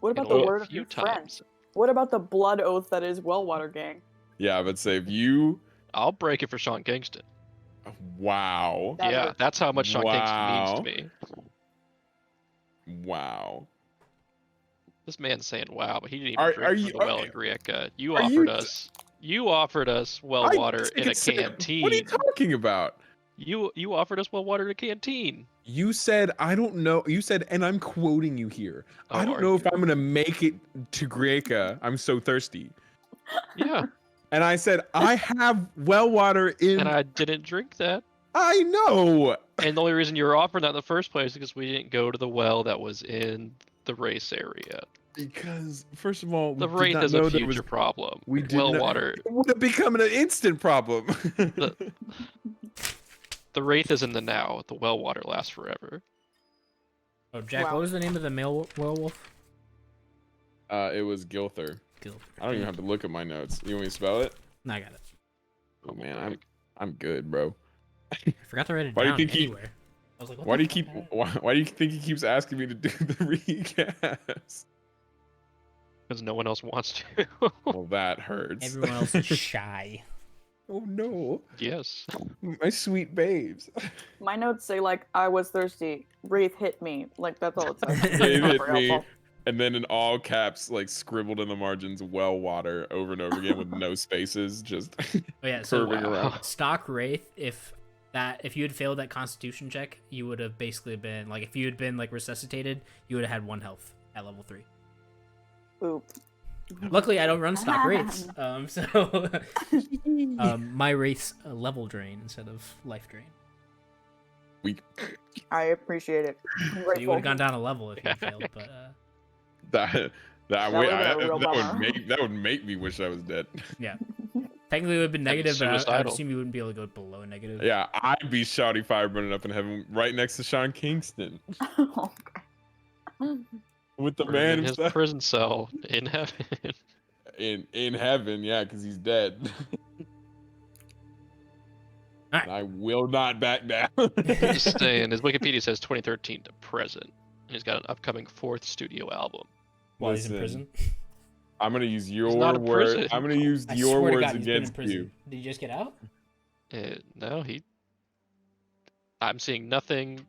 What about And the a word of few your friend? times. What about the blood oath that is Wellwater Gang? Yeah, but say if you. I'll break it for Sean Kingston. Wow. That Yeah, is- that's how much Sean Kingston means to Wow. me. Wow. This man's saying wow, but he didn't even Are drink you from the well in Greeka. You are offered you t- us. You offered us well I water took in a sip. canteen. What are you talking about? You offered us well water in a canteen. You said, I don't know. You said, and I'm quoting you here. Oh, I don't are know if you? I'm going to make it to Greca. I'm so thirsty. Yeah, And I said, I have well water in. and I didn't drink that. I know. And the only reason you were offering that in the first place is because we didn't go to the well that was in the race area. Because, first of all, we The did wraith not is a know there future was. problem. We did Well not. water. It would have become an instant problem. The wraith is in the now. The well water lasts forever. Oh, Jack, Wow. what was the name of the male werewolf? It was Gilther. Gilbert. I don't even have to look at my notes. You want me to spell it? No, I got it. Oh man, I'm good, bro. I forgot to write it Why do you down think he- anywhere. I was like, what Why the do you fuck? keep? Why do you think he keeps asking me to do the recast? Because no one else wants to. Well, that hurts. Everyone else is shy. Oh no, Yes. my sweet babes. My notes say like I was thirsty. Wraith hit me. Like that's all it says. Wraith It's They not hit very me, helpful. and then in all caps, like scribbled in the margins, well water over and over again with no spaces, just Oh yeah, so curving around. stock wraith. If you had failed that Constitution check, you would have basically been like, if you had been like resuscitated, you would have had 1 health at level 3. Oop. Luckily, I don't run stock wraiths, so my wraiths level drain instead of life drain. Weak. I appreciate it. I'm So you grateful. would have gone down a level if you had failed, but That That would would've been a real bummer. that would make me wish I was dead. yeah. Technically, it would have been That'd be negative, but I would suicidal. assume you wouldn't be able to go below negative. Yeah, I'd be shouty fire burning up in heaven right next to Sean Kingston with the Or man in his himself prison cell in heaven. in heaven. Yeah, because he's dead. Alright. And I will not back down. Just saying, his Wikipedia says 2013 to present. And he's got an upcoming 4th studio album. While he's in Listen, prison. I'm gonna use not your in word. prison. I'm gonna use I your swear to words God, he's been in against prison. you. Did you just get out? No, I'm seeing nothing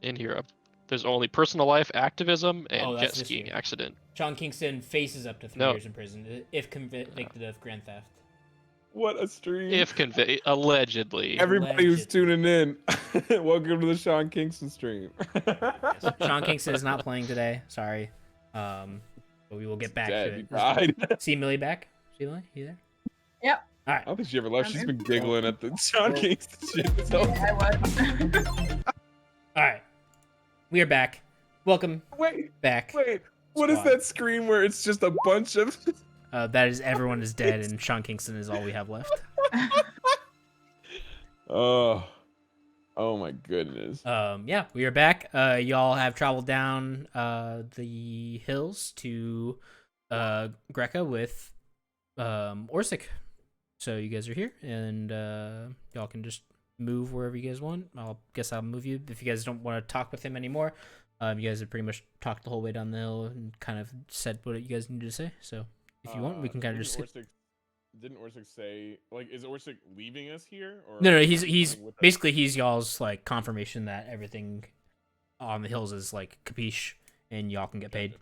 in here. There's only personal life, activism, and Oh, jet that's this skiing year. accident. Sean Kingston faces up to 3 No. years in prison if convicted of grand theft. What a stream! If allegedly. Everybody who's Allegedly. tuning in, welcome to the Sean Kingston stream. Yes. Sean Kingston is not playing today. Sorry. But we will get back Dead. to He it. died. See Millie back? See Millie? You there? Yep. All right. I don't think she ever left. I'm She's in. been giggling at the Sean Kingston shit. So, I was. All right. We are back. Welcome wait, back. what is Squad. that screen where it's just a bunch of? That is everyone is dead and Sean Kingston is all we have left. Oh my goodness. Yeah, we are back. Y'all have traveled down the hills to Greca with Orsic. So you guys are here, and y'all can just move wherever you guys want. I'll move you if you guys don't want to talk with him anymore. You guys have pretty much talked the whole way down the hill and kind of said what you guys needed to say. So if you want, we can kind of just skip. Didn't Orsic say, like, is Orsic leaving us here? Or No, is he's he coming with us? basically he's y'all's like confirmation that everything on the hills is like capiche and y'all can get paid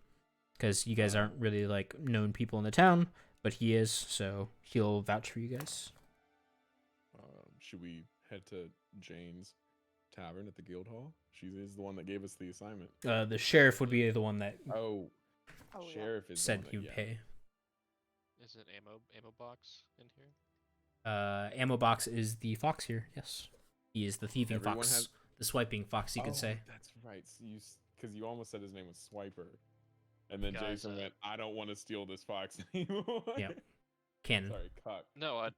because you guys aren't really like known people in the town, but he is, so he'll vouch for you guys. Should we head to Jane's tavern at the guild hall? She is the one that gave us the assignment. The sheriff would be the one that Oh, Oh, yeah. sheriff is the said one that- he would yeah. pay. Is it ammo box in here? Ammo box is the fox here. Yes, he is the thieving Everyone fox, has- the swiping fox, you could Oh, say. That's right. So because you almost said his name was Swiper, and then Guys, Jason went, "I don't want to steal this fox anymore." Yep. Cannon. Sorry, cock. No, I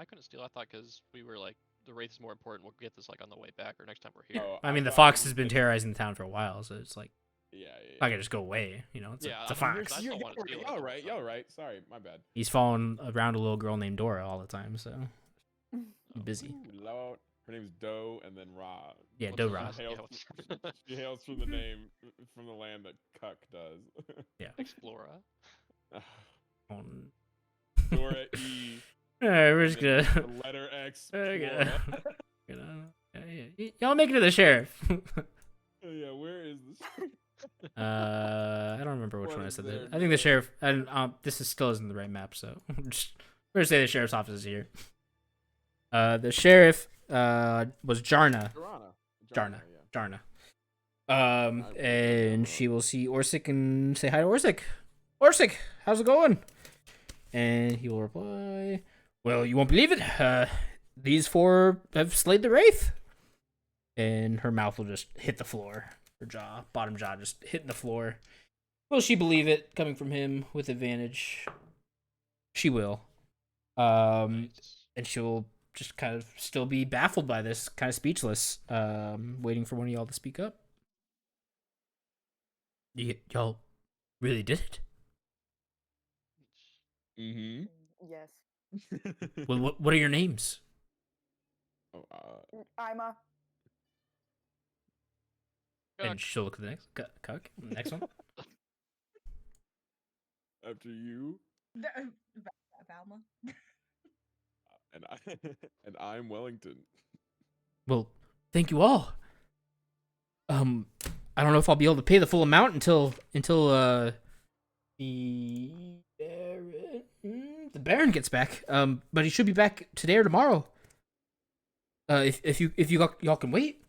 couldn't steal. I thought because we were like the wraith is more important. We'll get this like on the way back or next time we're here. Oh, I mean, the thought fox you has been said- terrorizing the town for a while, so it's like Yeah, I could just go away. You know, it's Yeah, a I mean, fox. I still wanna steal it Y'all the right. whole Y'all time. right. Sorry, my bad. He's following around a little girl named Dora all the time, so Oh. busy. Ooh, Lord. Her name's Doe and then Ra. Yeah, What's the Dora. last- yeah, what's- She hails from the name from the land that Cuck does. Yeah. Explora. Dora E. Alright, we're and just then gonna. the letter X. Okay. Flora. Y'all make it to the sheriff. Yeah, where is this? I don't remember which What one I is said there, that. I think the Doe? sheriff. And this is still isn't the right map, so we're gonna say the sheriff's office is here. The sheriff was Jarna. Jarna. Jarna. I wrote that And down she will see Orsic and say hi to Orsic. Orsic, how's it going? And he will reply, well, you won't believe it. These four have slayed the Wraith. And her mouth will just hit the floor. Her jaw, bottom jaw, just hitting the floor. Will she believe it coming from him with advantage? She will. Nice. And she'll just kind of still be baffled by this, kind of speechless, waiting for one of y'all to speak up. Y'all really did it? Mm-hmm. Yes. Well, what are your names? Oh, I'm a. And she'll look at the next cuck. Next one. after you, Valma. and I, and I'm Wellington. Well, thank you all. I don't know if I'll be able to pay the full amount until the Baron gets back. But he should be back today or tomorrow. If y'all can wait.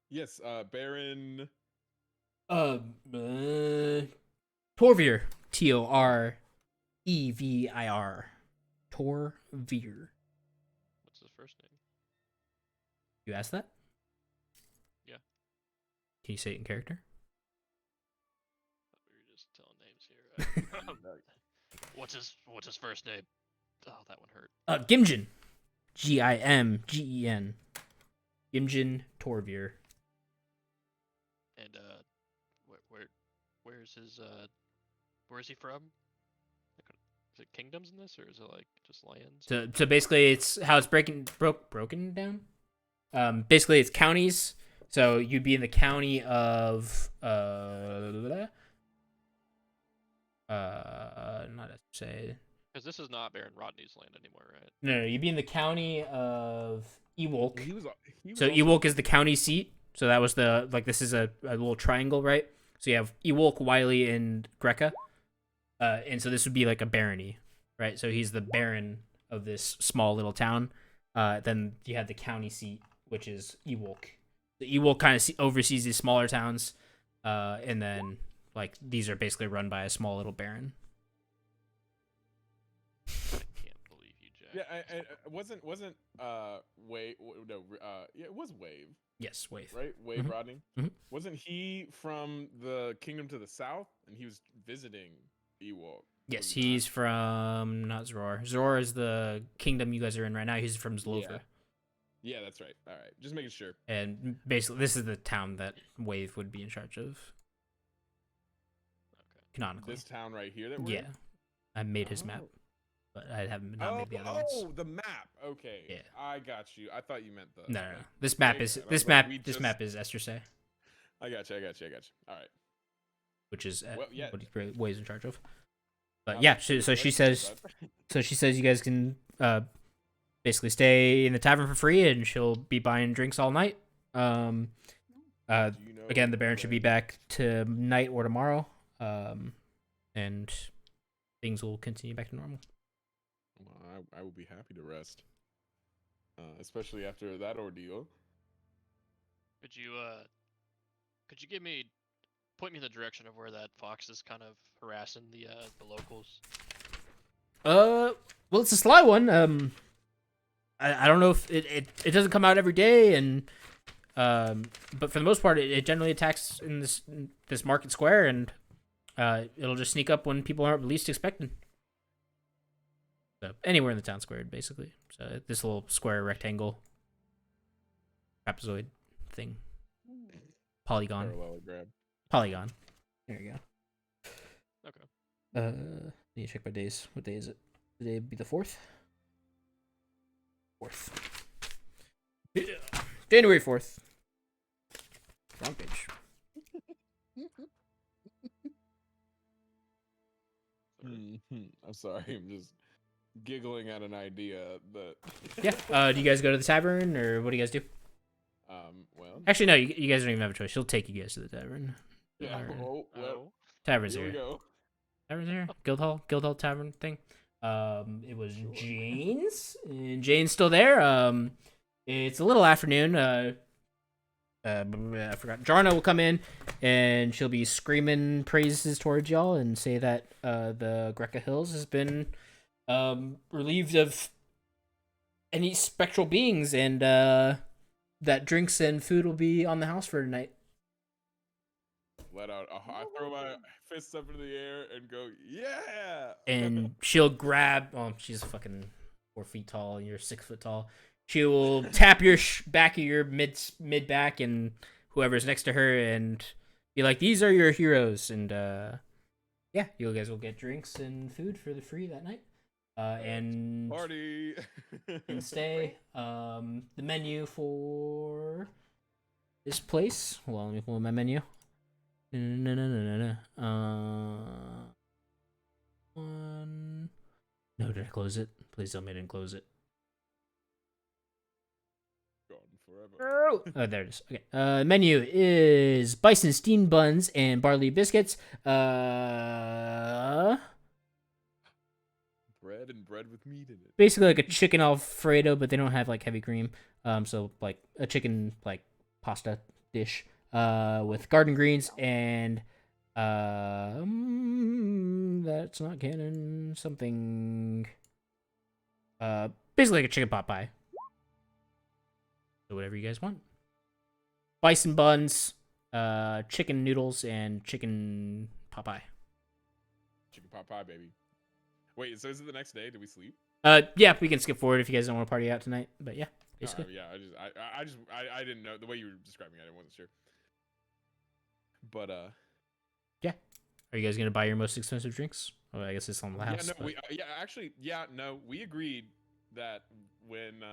Yes, Baron. Torvir, Torevir, Torvir. What's his first name? You asked that? Yeah. Can you say it in character? We were just telling names here. What's his first name? Oh, that one hurt. Gimjin, Gimgen, Gimjin Torvir. And where's his where is he from? Is it kingdoms in this, or is it like just lands? So basically, it's how it's broken down. Basically, it's counties. So you'd be in the county of not to say. Because this is not Baron Rodney's land anymore, right? No, you'd be in the county of Ewolk. He was So also- Ewolk is the county seat. So that was this is a little triangle, right? So you have Ewolk, Wiley, and Greca. And so this would be like a barony, right? So he's the baron of this small little town. Then you have the county seat, which is Ewolk. The Ewolk kind of oversees these smaller towns. And then like these are basically run by a small little baron. I can't believe you, Jack. Yeah, wasn't Wave? No, yeah, it was Wave, Yes, Wave. right? Wave Mhm. Rodney. Mhm. Wasn't he from the kingdom to the south, and he was visiting Ewok? Yes, was he he's from not Zoror. Zoror is the kingdom you guys are in right now. He's from Zlover. Yeah. Yeah, that's right. All right, just making sure. And basically, this is the town that Wave would be in charge of. Okay. Canonically. This town right here that we're Yeah. in? I made his map, Oh. but I haven't not made the other ones. The map. Okay. Yeah. I got you. I thought you meant the. No. like, This map wave is map. I this was map. like, we This just- map is Esther say, I got you. All right. which is Well, yeah. what Wave's in charge of. But Now yeah, that's so she great, says, but- so she says you guys can basically stay in the tavern for free, and she'll be buying drinks all night. Do you know Again, the Baron should be when- back tonight or tomorrow, and things will continue back to normal. Well, I would be happy to rest, especially after that ordeal. Could you point me in the direction of where that fox is kind of harassing the locals? Well, it's a sly one. I don't know if it doesn't come out every day, and but for the most part, it generally attacks in this market square, and it'll just sneak up when people aren't least expecting. So anywhere in the town square, basically. So this little square rectangle, trapezoid thing, polygon. Parallelogram. Polygon. There you go. Okay. Need to check my days. What day is it? Today would be the 4th. 4th. January 4th. Wrong page. I'm sorry. I'm just giggling at an idea that. Yeah. Do you guys go to the tavern, or what do you guys do? Well. Actually, no. You guys don't even have a choice. She'll take you guys to the tavern. Yeah. Well. Tavern's Here we here. go. Tavern's here. Guildhall Tavern thing. It was Jane's, and Jane's still there. It's a little afternoon. I forgot. Jarna will come in, and she'll be screaming praises towards y'all and say that the Greca Hills has been relieved of any spectral beings, and that drinks and food will be on the house for tonight. Let out. I throw my fists up into the air and go, yeah. And she'll grab. Oh, she's fucking 4 feet tall, and you're 6 foot tall. She will tap your back of your mid back and whoever's next to her and be like, "These are your heroes." And yeah, you guys will get drinks and food for the free that night. And Party. and stay. The menu for this place. Hold on, let me pull my menu. No, did I close it? Please tell me I didn't close it. Oh, there it is. Okay. Menu is bison steamed buns and barley biscuits. Bread and bread with meat in it. Basically like a chicken Alfredo, but they don't have like heavy cream. So like a chicken like pasta dish. With garden greens and that's not canon. Something. Basically like a chicken pot pie. So whatever you guys want. Bison buns, chicken noodles, and chicken pot pie. Chicken pot pie, baby. Wait, so is it the next day? Do we sleep? Yeah, we can skip forward if you guys don't want to party out tonight. But yeah, basically. Yeah, I didn't know the way you were describing it. I wasn't sure. But yeah. Are you guys gonna buy your most expensive drinks? Oh, I guess it's on the house. Yeah, no, we agreed that when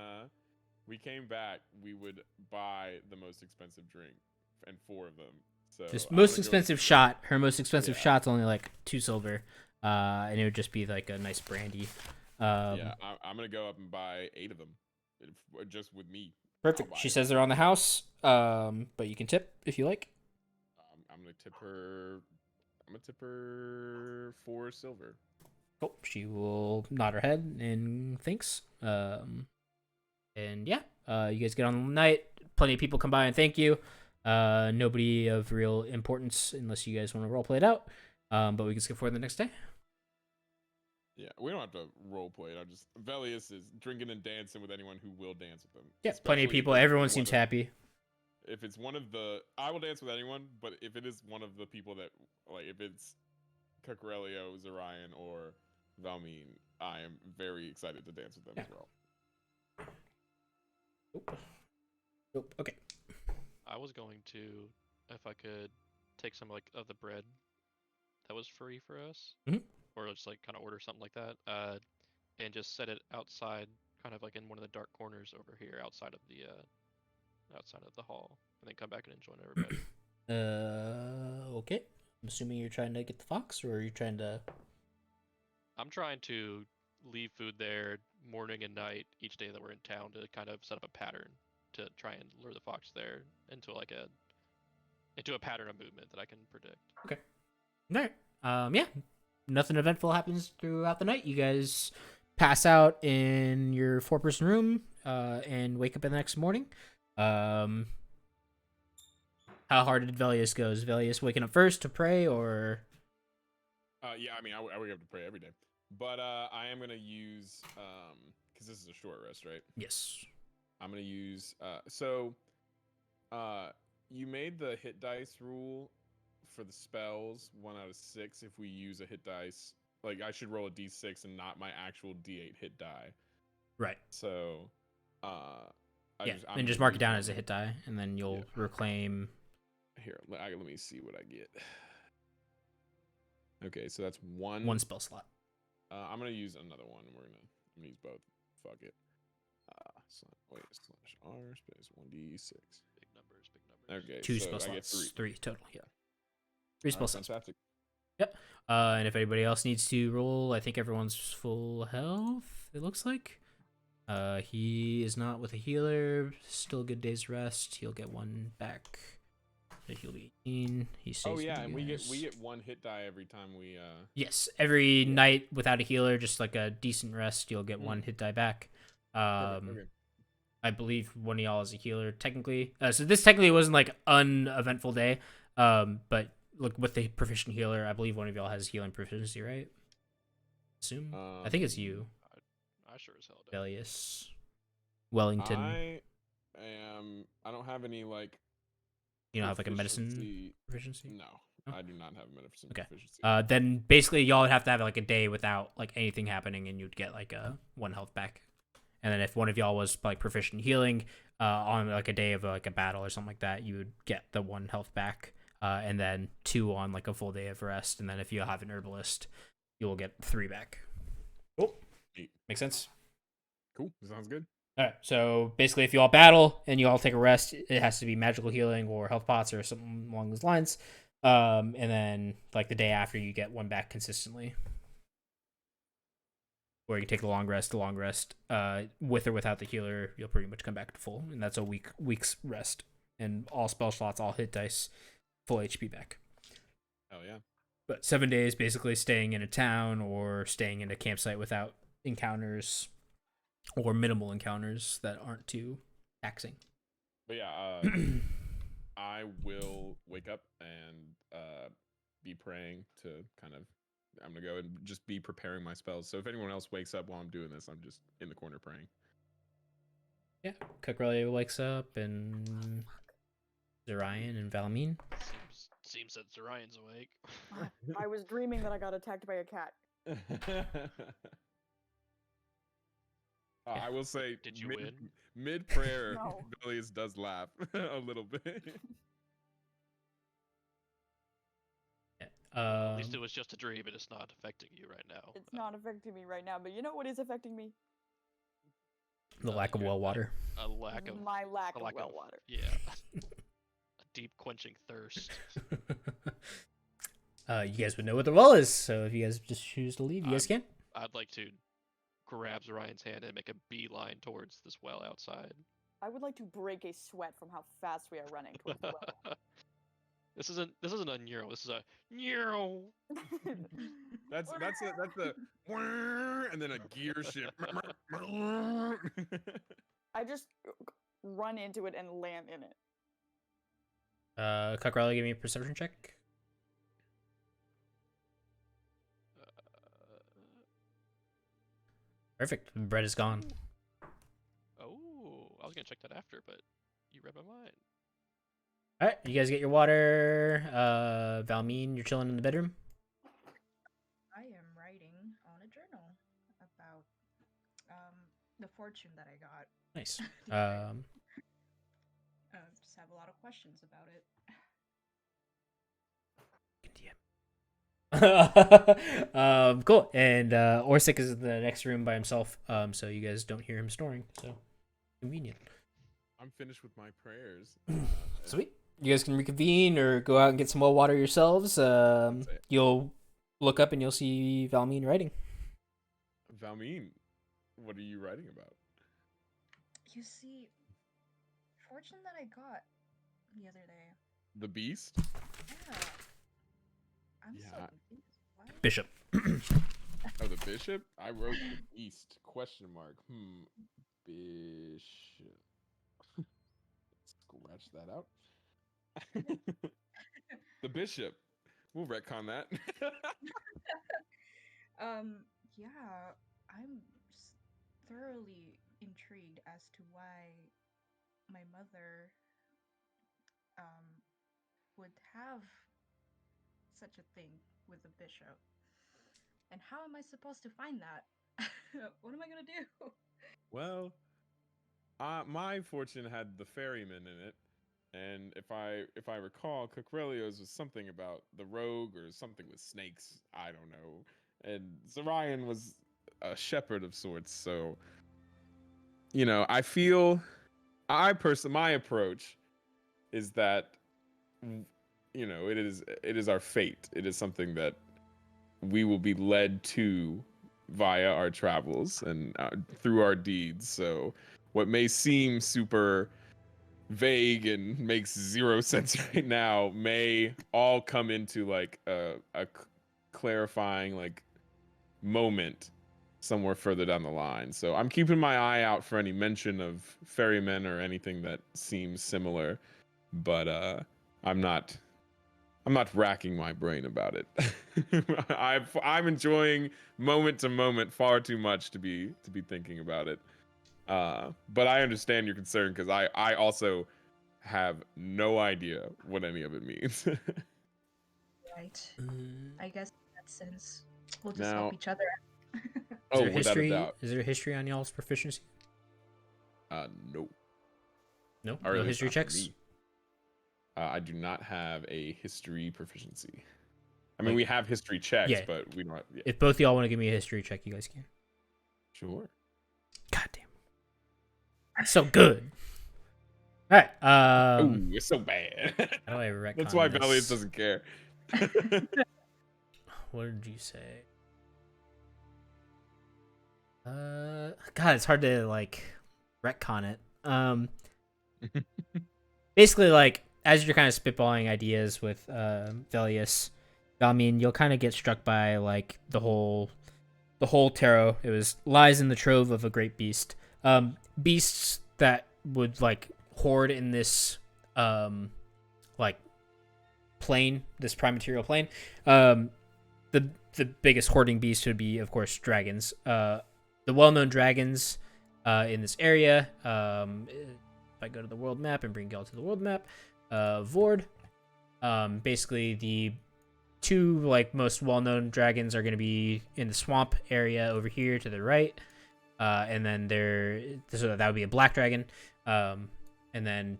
we came back, we would buy the most expensive drink and 4 of them. So just most expensive shot. Her most expensive shot's only like 2 silver, and it would just be like a nice brandy. I'm gonna go up and buy 8 of them, just with me. Perfect. She says they're on the house, but you can tip if you like. I'm gonna tip her 4 silver. Cool. She will nod her head and thanks. And yeah, you guys get on the night. Plenty of people come by and thank you. Nobody of real importance unless you guys want to roleplay it out. But we can skip forward the next day. Yeah, we don't have to roleplay it. Velius is drinking and dancing with anyone who will dance with them. Yeah, plenty of people. Everyone seems happy. If it's one of the, I will dance with anyone. But if it is one of the people that, like, if it's Cucurellio, Zorion, or Valmeen, I am very excited to dance with them as well. Nope. Okay. I was going to, if I could, take some like of the bread that was free for us, or just like kind of order something like that, and just set it outside, kind of like in one of the dark corners over here, outside of the hall, and then come back and join everybody. Okay. I'm assuming you're trying to get the fox, or are you trying to? I'm trying to leave food there morning and night each day that we're in town to kind of set up a pattern to try and lure the fox there into a pattern of movement that I can predict. Okay. All right. Yeah. Nothing eventful happens throughout the night. You guys pass out in your 4-person room, and wake up in the next morning. How hard did Velius go? Is Velius waking up first to pray, or? Yeah, I mean, I wake up to pray every day. But I am going to use, because this is a short rest, right? Yes. I'm going to use, you made the hit dice rule for the spells 1 out of 6 if we use a hit dice. Like, I should roll a d6 and not my actual d8 hit die. Right. So, and just mark it down as a hit die, and then you'll reclaim. Here, let me see what I get. Okay, so that's one spell slot. I'm gonna use another one. I'm gonna use both. Fuck it. Slash R space 1d6. Big numbers. Okay, 2 so spell I get slots. 3. 3 total. Yeah. 3 spell Alright, slots. fantastic. Yep. And if anybody else needs to roll, I think everyone's full health. It looks like. He is not with a healer. Still a good day's rest. He'll get 1 back. So he'll be 18. He stays. Oh yeah, with and you we guys. get 1 hit die every time we Yes, every night without a healer, just like a decent rest, you'll get 1 hit die back. Perfect, okay. I believe one of y'all is a healer technically. So this technically wasn't like uneventful day. But look, with the proficient healer, I believe one of y'all has healing proficiency, right? Assume. I think it's you, I sure as hell do. Velius, Wellington. I don't have any like. You don't have like a medicine proficiency? No, I do not have a medicine Okay. proficiency. Then basically y'all would have to have like a day without like anything happening, and you'd get like a 1 health back. And then if one of y'all was like proficient healing, on like a day of like a battle or something like that, you would get the 1 health back. And then 2 on like a full day of rest. And then if you have an herbalist, you will get 3 back. Cool. Make sense? Cool. Sounds good. All right. So basically, if you all battle and you all take a rest, it has to be magical healing or health pots or something along those lines. And then like the day after, you get 1 back consistently. Or you can take the long rest. With or without the healer, you'll pretty much come back to full, and that's a week's rest. And all spell slots, all hit dice, full HP back. Oh yeah. But 7 days, basically staying in a town or staying in a campsite without encounters or minimal encounters that aren't too taxing. But yeah, I will wake up and be praying to kind of. I'm gonna go and just be preparing my spells. So if anyone else wakes up while I'm doing this, I'm just in the corner praying. Yeah, Kukreli wakes up, and Zorian and Valmeen. Seems that Zorian's awake. I was dreaming that I got attacked by a cat. I will say, did you win? Mid prayer, No. Velius does laugh a little bit. At least it was just a dream, and it's not affecting you right now. It's not affecting me right now, but you know what is affecting me? The lack of well water. My lack of well water. Yeah. A deep quenching thirst. You guys would know what the well is, so if you guys just choose to leave, you guys can. I'd like to grab Zorian's hand and make a beeline towards this well outside. I would like to break a sweat from how fast we are running towards the well. This isn't a neural. This is a neural. That's a and then a gear shift. I just run into it and land in it. Kukreli, give me a perception check. Perfect. Bread is gone. Oh, I was gonna check that after, but you read my mind. All right, you guys get your water. Valmeen, you're chilling in the bedroom. I am writing on a journal about the fortune that I got. Nice. Just have a lot of questions about it. Cool. And Orsic is in the next room by himself, so you guys don't hear him snoring. So convenient. I'm finished with my prayers. Sweet. You guys can reconvene or go out and get some well water yourselves. You'll look up and you'll see Valmeen writing. Valmeen, what are you writing about? You see, fortune that I got the other day. The beast? Yeah. I'm so confused. What? Bishop. Oh, the bishop? I wrote the beast. Question mark. Bishop. Scratch that out. The bishop. We'll retcon that. Yeah, I'm thoroughly intrigued as to why my mother would have such a thing with a bishop. And how am I supposed to find that? What am I gonna do? Well, my fortune had the ferryman in it, and if I recall, Kukrelio's was something about the rogue or something with snakes. I don't know. And Zorian was a shepherd of sorts, so I feel my approach is that it is our fate. It is something that we will be led to via our travels and through our deeds. So what may seem super vague and makes zero sense right now may all come into like a clarifying like moment somewhere further down the line. So I'm keeping my eye out for any mention of ferrymen or anything that seems similar, but I'm not racking my brain about it. I'm enjoying moment to moment far too much to be thinking about it. But I understand your concern because I also have no idea what any of it means. Right. I guess in that sense, we'll just Now, help each other. Is there without a history? doubt. Is there history on y'all's proficiency? No. No. Or No at least history not for checks. me. I do not have a history proficiency. I mean, we have history checks, yeah. but we don't have... Yeah. If both of y'all want to give me a history check, you guys can. Sure. God damn. So good. All right. Ooh, it's so bad. How do I retcon That's why this? Valiant doesn't care. What did you say? God, it's hard to like retcon it. Basically, like as you're kind of spitballing ideas with Velius, I mean, you'll kind of get struck by like the whole tarot. It lies in the trove of a great beast. Beasts that would like hoard in this like plane, this prime material plane. The biggest hoarding beast would be, of course, dragons. The well-known dragons in this area. If I go to the world map and bring y'all to the world map, Vord. Basically, the two like most well-known dragons are going to be in the swamp area over here to the right, and then so that would be a black dragon, and then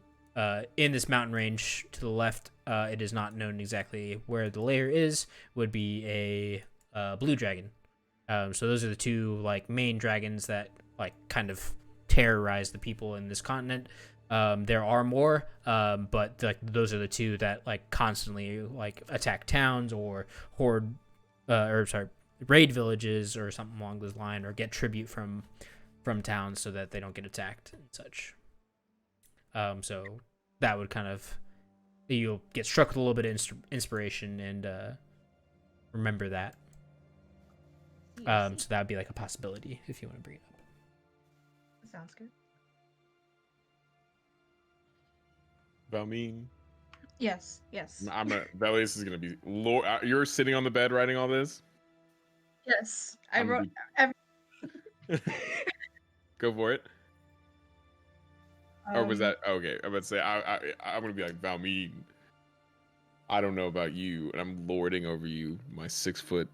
in this mountain range to the left, it is not known exactly where the lair is, would be a blue dragon. So those are the two like main dragons that like kind of terrorize the people in this continent. There are more, but like those are the two that like constantly like attack towns or raid villages or something along those lines, or get tribute from towns so that they don't get attacked and such. So that would kind of, you'll get struck with a little bit of inspiration and remember that. So that would be like a possibility if you want to bring it up. Sounds good. Valmeen. Yes. Velius is gonna be. You're sitting on the bed writing all this. Yes, I wrote. Every... Go for it. Or was that okay? I'm about to say I'm gonna be like Valmeen. I don't know about you, and I'm lording over you, my 6 foot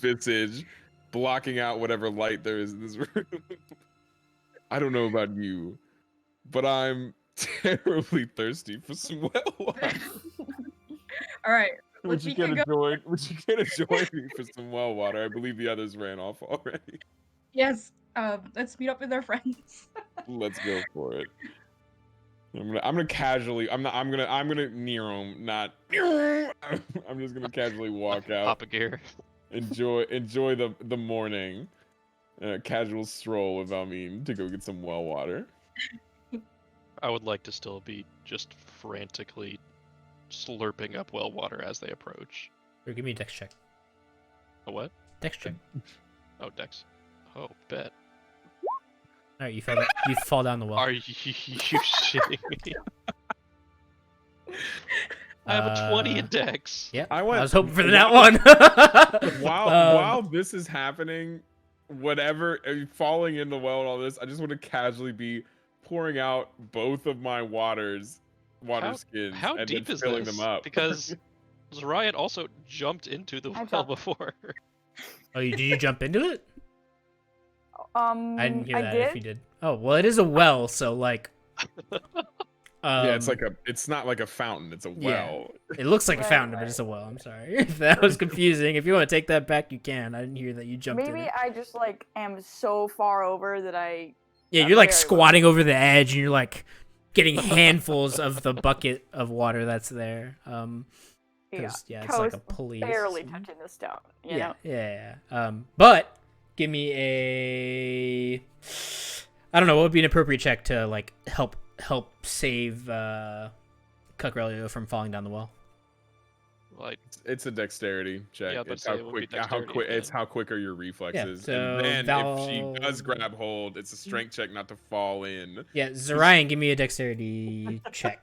visage, blocking out whatever light there is in this room. I don't know about you, but I'm terribly thirsty for some well water. All right. Would you care to join me for some well water? I believe the others ran off already. Yes. Let's meet up with our friends. Let's go for it. I'm gonna casually. I'm gonna Nero, not. I'm just gonna casually walk out. Pop a gear. Enjoy the morning. Casual stroll with Valmeen to go get some well water. I would like to still be just frantically slurping up well water as they approach. Or give me a dex check. A what? Dex check. Oh, dex. Oh, bet. All right, you fall down the well. Are you shitting me? I have a 20 in dex. Yeah, I was hoping for that one. While this is happening, whatever, falling in the well and all this, I just want to casually be pouring out both of my water skins how and deep then is filling this? them up. Because Zariah also jumped into the well before. Oh, did you jump into it? I didn't hear that. did. If you did. Oh, well, it is a well, so like Yeah, it's not like a fountain, it's a Yeah. well. It looks like a Right, fountain, but it's a well. I'm sorry if that was confusing. If you want to take that back, you can. I didn't hear that you jumped in Maybe it. I just like am so far over that I. Yeah, you're like squatting over the edge, and you're like getting handfuls of the bucket of water that's there. Because it's like a pulley. Barely touching the stone. You know? Yeah. But give me a. I don't know. What would be an appropriate check to like help save Cucrelio from falling down the well? Like, It's a dexterity check. Yeah, It's say how it would be quick dexterity how quick are your reflexes. so and then if she does grab hold, it's a strength check not to fall in. Yeah, Zarian, give me a dexterity check.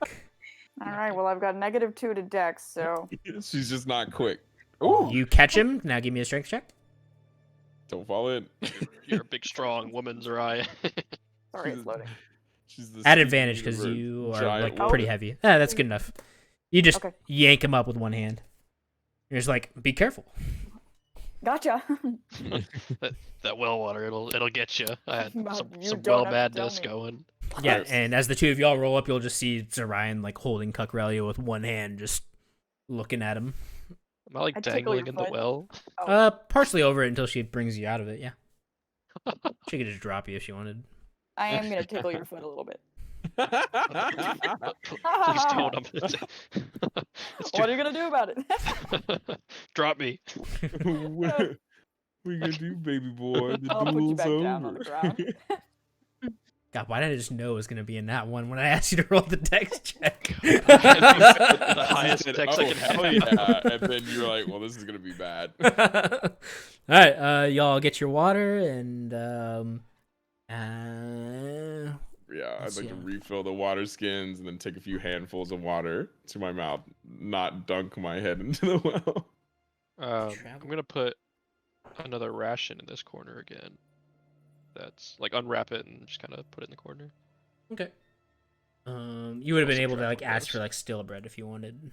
All right. Well, I've got -2 to Dex, so. She's just not quick. Ooh, You catch him. Now give me a strength check. don't fall in. you're a big, strong woman, Zariah. Sorry, it's loading. She's the At Steven advantage because Universe you are giant like pretty heavy. That's good enough. You just Okay. yank him up with one hand. You're just like, be careful. Gotcha. that well water, it'll get you. I had Well, some you don't well have to madness tell me. going. Yeah, Gross. and as the two of y'all roll up, you'll just see Zarian like holding Cucrelio with one hand, just looking at him. Am I like I tickle dangling your in the foot. well? Partially over it until she brings you out of it. Yeah, she could just drop you if she wanted. I am gonna tickle your foot a little bit. Please don't. I'm gonna it's What are you gonna do about it? Drop me. What we gonna do, baby boy? The I'll put you duel's back over. down on the ground. God, why did I just know it was gonna be in that one when I asked you to roll the dex check? The highest Said, text oh, I can hell have. yeah. And then you're like, well, this is gonna be bad. All right, y'all get your water and Yeah, I'd Let's like to see. refill the water skins and then take a few handfuls of water to my mouth, not dunk my head into the well. I'm gonna put another ration in this corner again. That's like unwrap it and just kind of put it in the corner. Okay. You would have been Also able to track like one ask goes. for like stale bread if you wanted.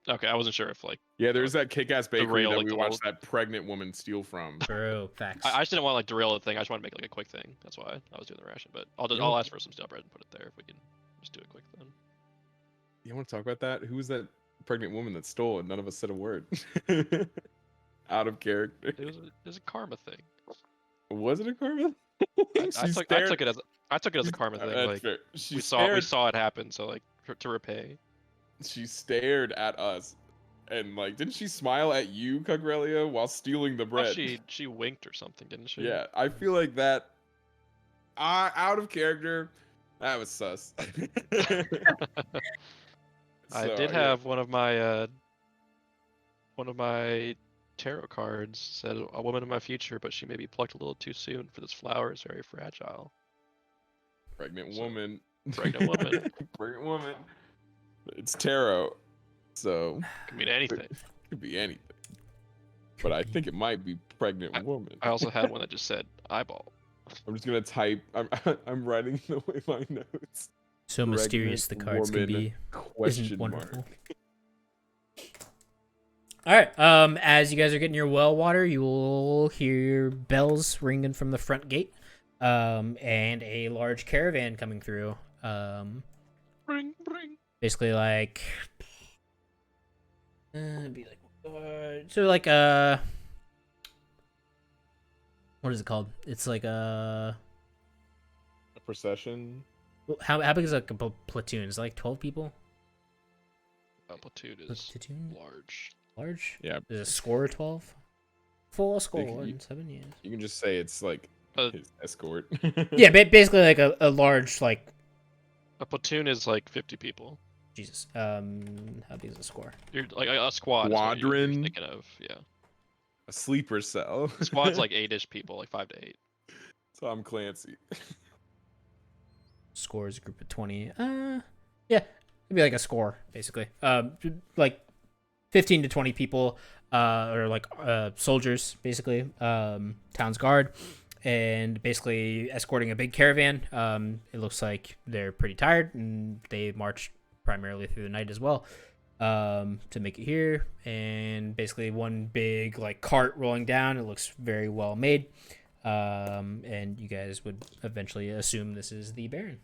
Okay, I wasn't sure if like Yeah, there's that kick-ass bakery rail, that like, we the watched little- that pregnant woman steal from. True, facts. I just didn't want to like derail the thing. I just want to make like a quick thing. That's why I was doing the ration. But I'll ask for some stale bread and put it there if we can just do it quick then. You want to talk about that? Who was that pregnant woman that stole and none of us said a word? Out of character. It was a karma thing. Was it a karma? I took it as a karma thing. That's Like fair. She we stared, saw it happen. So like to repay. She stared at us, and like, didn't she smile at you, Cucrelia, while stealing the Oh, bread? she winked or something, didn't she? Yeah, I feel like that. Out of character, that was sus. I So, did yeah. have one of my tarot cards said a woman in my future, but she may be plucked a little too soon for this flower is very fragile. pregnant So, woman. pregnant woman. Pregnant woman. It's tarot, so Could mean anything. could be anything. But I think it might be pregnant woman. I also had one that just said eyeball. I'm just gonna type. I'm writing away my notes. So mysterious the Pregnant cards can woman, be. Question Isn't mark. wonderful. All right. As you guys are getting your well water, you will hear bells ringing from the front gate, and a large caravan coming through. Bring, bring. Basically like, be like, so like what is it called? It's like A procession. how big is like a platoon? Is it like 12 people? Platoon is Platoon? large. Large? Yeah, Is it a score 12? Full score you- in 7 years. you can just say it's like Uh, his escort. Yeah, basically like a large like A platoon is like 50 people. Jesus. How big is a score? You're like a squad. is what you're Squadron? thinking of, yeah. A sleeper cell. Squad's like 8-ish people, like 5 to 8. Tom Clancy. Score is a group of 20. Yeah, it'd be like a score basically. Like 15 to 20 people, or like soldiers basically. Town's guard, and basically escorting a big caravan. It looks like they're pretty tired, and they marched primarily through the night as well. To make it here, and basically one big like cart rolling down. It looks very well made. And you guys would eventually assume this is the Baron.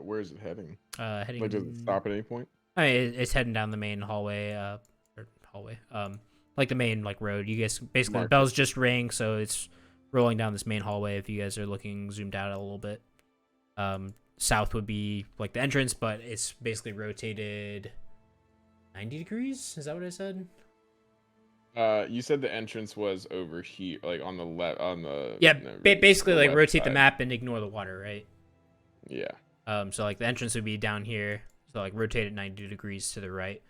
Where is it heading? Heading. Like, does it stop at any point? I mean, it's heading down the main hallway. Like the main like road. You guys basically the bells just ring, so it's rolling down this main hallway. If you guys are looking zoomed out a little bit, south would be like the entrance, but it's basically rotated 90 degrees. Is that what I said? You said the entrance was over here, like on the left, on the basically the like left rotate the side. map and ignore the water, right? Yeah. So like the entrance would be down here, so like rotate it 90 degrees to the right.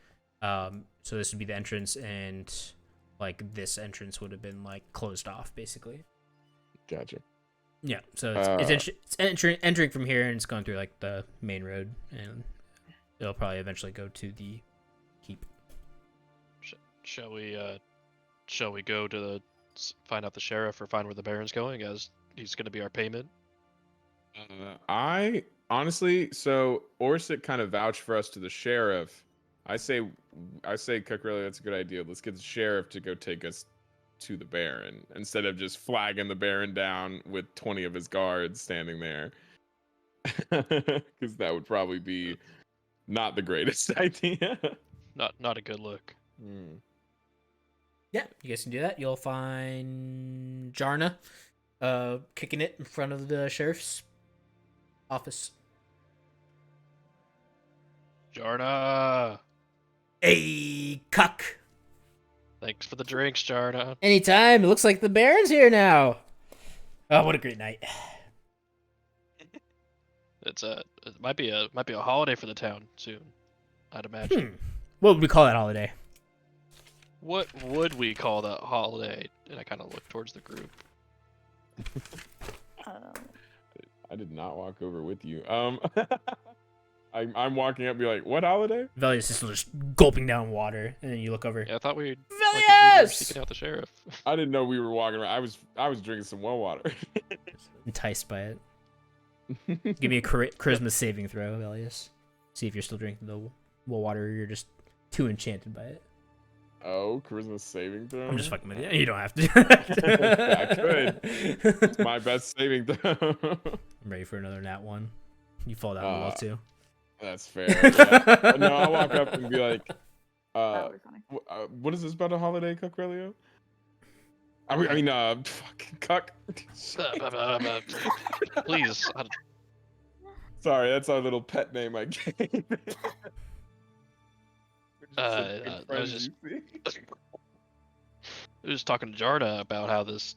So this would be the entrance, and like this entrance would have been like closed off, basically. Gotcha. Yeah. So it's entering from here, and it's going through like the main road, and it'll probably eventually go to the keep. Shall we go to find out the sheriff or find where the Baron's going, as he's going to be our payment? I honestly, so Orsic kind of vouched for us to the sheriff. I say, Cucurelli, that's a good idea. Let's get the sheriff to go take us to the Baron instead of just flagging the Baron down with 20 of his guards standing there, because that would probably be not the greatest idea. Not a good look. Yeah, you guys can do that. You'll find Jarna kicking it in front of the sheriff's office. Jarna! Hey, cuck! Thanks for the drinks, Jarna. Anytime. It looks like the Baron's here now. Oh, what a great night. It might be a holiday for the town soon, I'd imagine. What would we call that holiday? What would we call that holiday? And I kind of look towards the group. I did not walk over with you. I'm walking up and be like, what holiday? Velius is still just gulping down water, and then you look over. Yeah, I thought we Velius! were seeking out the sheriff. I didn't know we were walking around. I was drinking some well water. Enticed by it. Give me a charisma saving throw, Velius. See if you're still drinking the well water, or you're just too enchanted by it. Oh, charisma saving throw? I'm just fucking with you. You don't have to. I could. It's my best saving throw. I'm ready for another nat one. You fall down the well too. That's fair. Yeah. No, I'll walk up and be like, That would be funny. what is this about a holiday, Cucurelli? I mean, fucking cuck. Please. Sorry, that's our little pet name I gave. I was just talking to Jarna about how this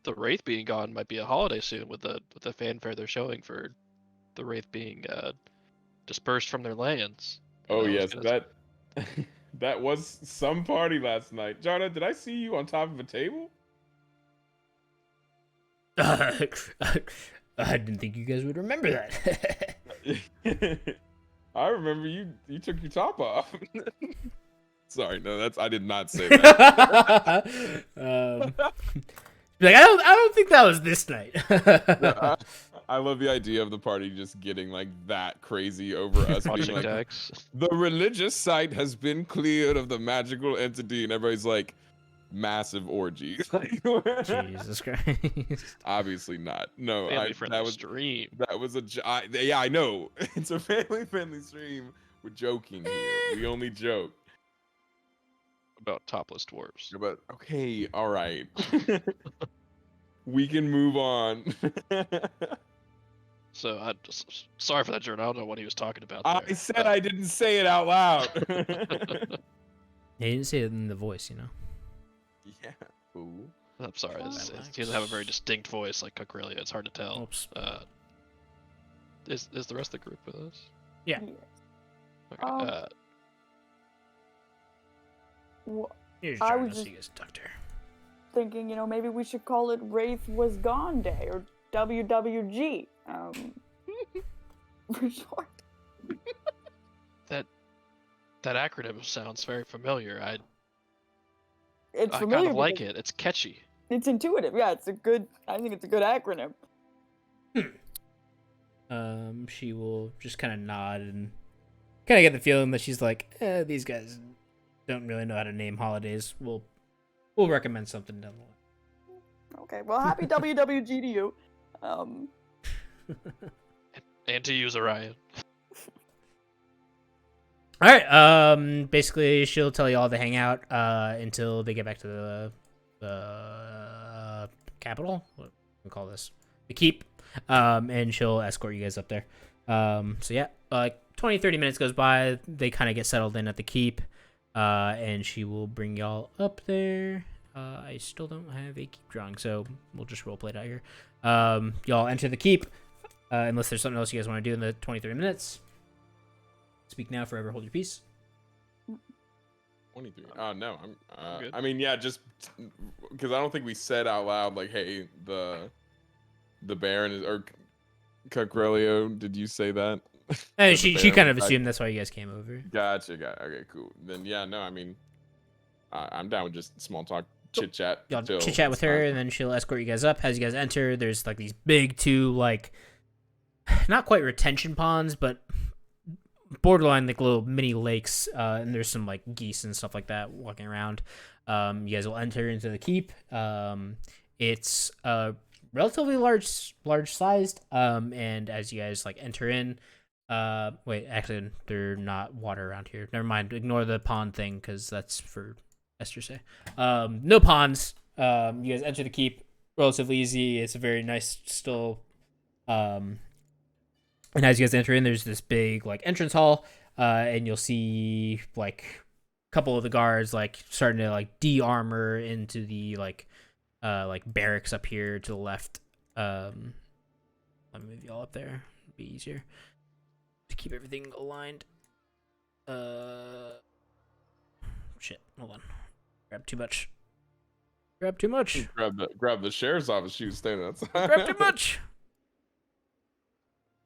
the Wraith being gone might be a holiday soon, with the fanfare they're showing for the Wraith being dispersed from their lands. Oh yes, that was some party last night. Jarna, did I see you on top of a table? I didn't think you guys would remember that. I remember you took your top off. Sorry, no, I did not say that. Like I don't think that was this night. I love the idea of the party just getting like that crazy over us being like, decks. the religious site has been cleared of the magical entity, and everybody's like, massive orgy. Jesus Christ. Obviously not. No, That was stream. That was yeah, I know. It's a family-friendly stream. We're joking here. We only joke About topless dwarves. but okay, all right. We can move on. So I just sorry for that, Jordan. I don't know what he was talking about. I said I didn't say it out loud. He didn't say it in the voice, you know. Yeah. Ooh. I'm sorry. He doesn't have a very distinct voice like Cucurelli. It's hard to tell. Oops. Is the rest of the group with us? Yeah. Okay. Here's I Jarna, was so you guys ducked her. Thinking, maybe we should call it Wraith Was Gone Day or WWG. For short. That acronym sounds very familiar. I Familiar. kind of like it. It's catchy. It's intuitive. Yeah, I think it's a good acronym. She will just kind of nod and kind of get the feeling that she's like, these guys don't really know how to name holidays. We'll recommend something down the line. Okay, well, happy WWG to you. And to use Orion. All right. Basically, she'll tell you all to hang out until they get back to the capital. What do we call this? The keep. And she'll escort you guys up there. So yeah, 20-30 minutes goes by. They kind of get settled in at the keep. And she will bring y'all up there. I still don't have a keep drawing, so we'll just roleplay it out here. Y'all enter the keep. Unless there's something else you guys want to do in the 20-30 minutes. Speak now, forever hold your peace. 23. No, I'm good. I mean, yeah, just because I don't think we said out loud like, hey, the Baron is, or Cucrelio, did you say that? And she kind of assumed that's why you guys came over. Gotcha. Okay, cool. Then yeah, no, I mean, I'm down with just small talk, chit chat. Y'all chit chat with her, and then she'll escort you guys up. As you guys enter, there's like these big two, like, not quite retention ponds, but borderline like little mini lakes, and there's some like geese and stuff like that walking around. You guys will enter into the keep. It's relatively large sized, and as you guys like enter in, wait, actually they're not water around here, never mind, ignore the pond thing because that's for Esther say. No ponds. You guys enter the keep, relatively easy. It's a very nice still, and as you guys enter in, there's this big like entrance hall, and you'll see like a couple of the guards like starting to like de-armor into the like barracks up here to the left. Let me move y'all up there. It'll be easier to keep everything aligned. Shit, hold on. Grab too much. Grab Grab the sheriff's office shoes standing outside. Grab too much.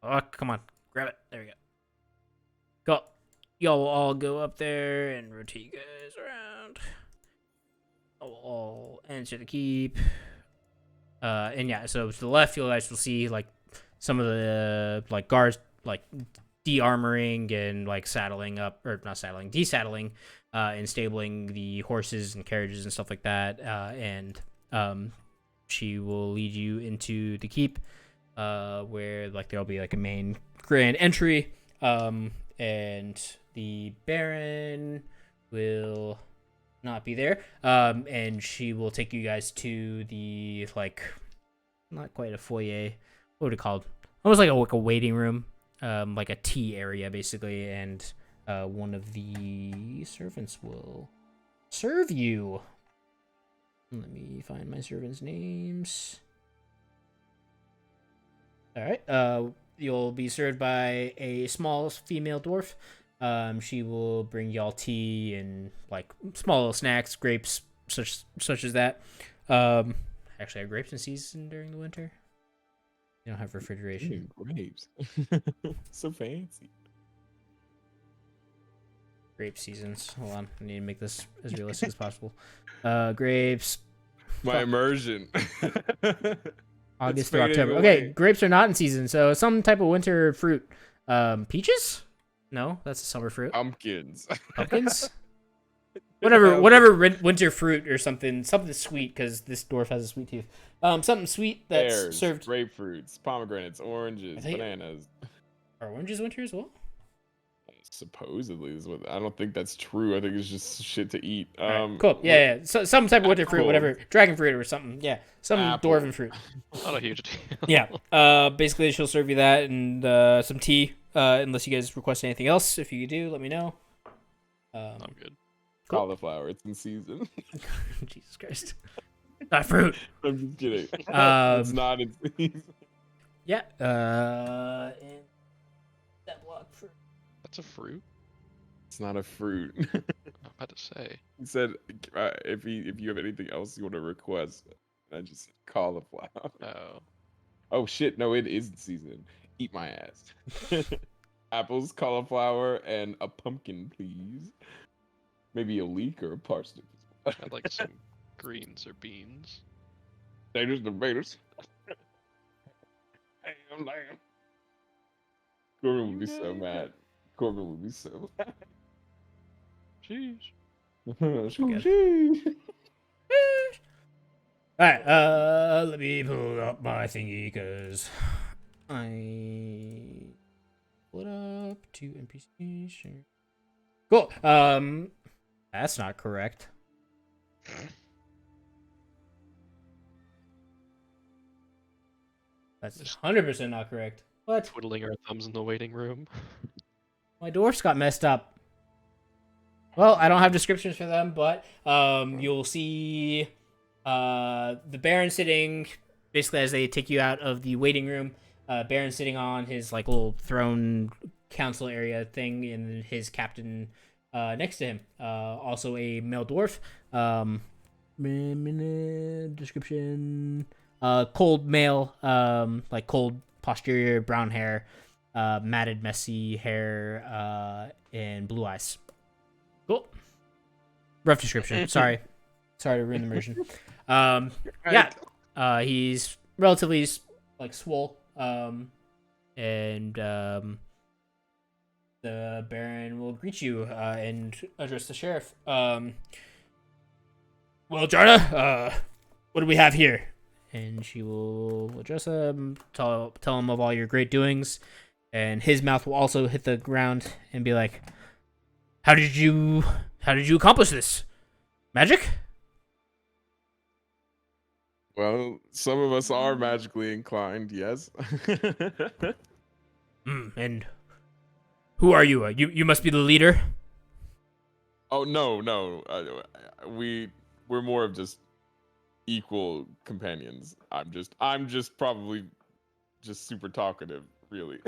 Oh, come on. Grab it. There we go. Go. Y'all will all go up there and rotate you guys around. I'll all enter the keep. And yeah, so to the left, you guys will see like some of the like guards like de-armoring and like saddling up, or not saddling, desaddling, and stabling the horses and carriages and stuff like that. And she will lead you into the keep, where like there'll be like a main grand entry, and the Baron will not be there, and she will take you guys to the like, not quite a foyer, what would it called, almost like a waiting room, like a tea area basically, and one of the servants will serve you. Let me find my servants' names. All right. You'll be served by a small female dwarf. She will bring y'all tea and like small little snacks, grapes, such as that. Actually, are grapes in season during the winter? You don't have refrigeration. Ooh, grapes. So fancy. Grape seasons. Hold on, I need to make this as realistic as possible. Grapes. My immersion. August through October. Okay, grapes are not in season, so some type of winter fruit. Peaches? No, that's a summer fruit. Pumpkins. Pumpkins? whatever winter fruit or something sweet, because this dwarf has a sweet tooth. Something sweet that's Pears, served. Grapefruits, pomegranates, oranges, bananas. Are oranges winter as well? Supposedly is what, I don't think that's true. I think it's just shit to eat. Right, cool. Yeah. So some type of winter fruit, whatever, dragon fruit or something. Yeah, some Apple. dwarven fruit. Not a huge deal. Yeah. Basically, she'll serve you that and some tea. Unless you guys request anything else, if you do, let me know. I'm good. Cool. Cauliflower, it's in season. Jesus Christ. Not fruit. I'm just kidding. It's not in season. Yeah. And that block fruit. That's a fruit? It's not a fruit. I'm about to say. He said, if you have anything else you want to request, I just said cauliflower. Oh. Oh shit! No, it is in season. Eat my ass. Apples, cauliflower, and a pumpkin, please. Maybe a leek or a parsnip. I'd like some greens or beans. Potatoes, tomatoes. Damn, damn. Corbin would be so mad. Corbin would be so mad. Jeez. Sheesh. Alright, let me pull up my thingy, because I split up to NPC. Sure. Cool. That's not correct. That's 100% not correct. What? Twiddling our thumbs in the waiting room. My dwarfs got messed up. Well, I don't have descriptions for them, but you'll see the Baron sitting basically as they take you out of the waiting room. Baron sitting on his like little throne council area thing, and his captain next to him. Also a male dwarf. Description. Cold male. Like cold posterior, brown hair, matted, messy hair, and blue eyes. Cool. Rough description. Sorry to ruin the immersion. Yeah. He's relatively like swole. And the Baron will greet you and address the sheriff. Well, Jarna, what do we have here? And she will address him, tell him of all your great doings, and his mouth will also hit the ground and be like, How did you accomplish this? Magic? Well, some of us are magically inclined, yes. And who are you? You must be the leader. Oh no, we're more of just equal companions. I'm just probably just super talkative, really.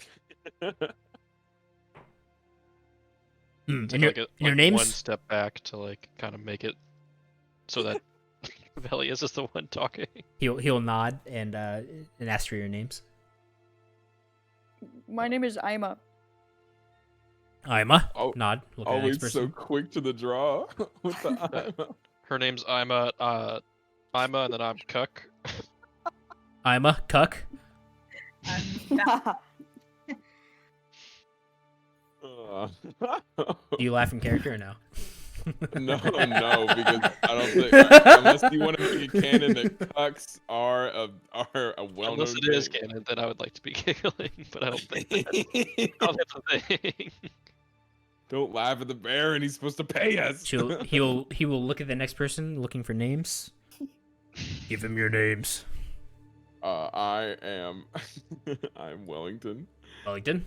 And Take your name's? one step back to like kind of make it so that Velius is the one talking. He'll nod and ask for your names. My name is Ima. Ima. Oh, Nod. Look at the next always so person. quick to the draw with the Ima. Her name's Ima. Ima, and then I'm Cuck. Ima. Cuck. Do you laugh in character or no? No, because I don't think unless you want to make it canon that cucks are a well-known Unless it is thing. canon, then I would like to be giggling, but I don't think that's the thing. Don't laugh at the Baron. He's supposed to pay us. He will look at the next person looking for names. Give him your names. I'm Wellington. Wellington.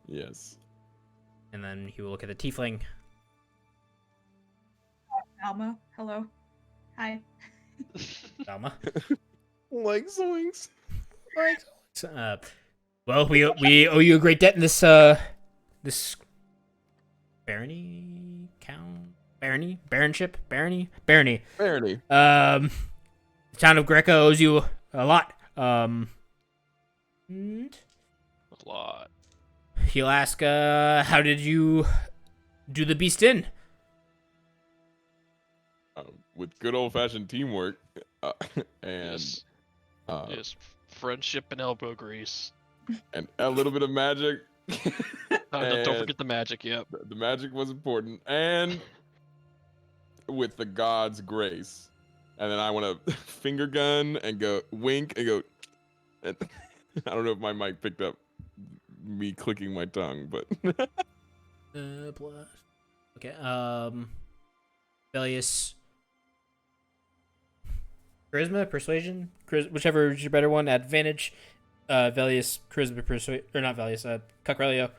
Yes. And then he will look at the tiefling. Alma, hello. Hi. Alma. Like zoinks. Well, we owe you a great debt in this baronship. Barony. The town of Greca owes you a lot. A lot. He'll ask, how did you do the beast in? With good old-fashioned teamwork and Yes. Yes. Friendship and elbow grease. and a little bit of magic. Don't forget the magic. Yep. The magic was important, and with the god's grace. And then I want to finger gun and go wink and go. And I don't know if my mic picked up me clicking my tongue, but Plus. Okay. Velius. Charisma, persuasion, whichever is your better one. Advantage. Velius, charisma, or not Velius. Cucrelio.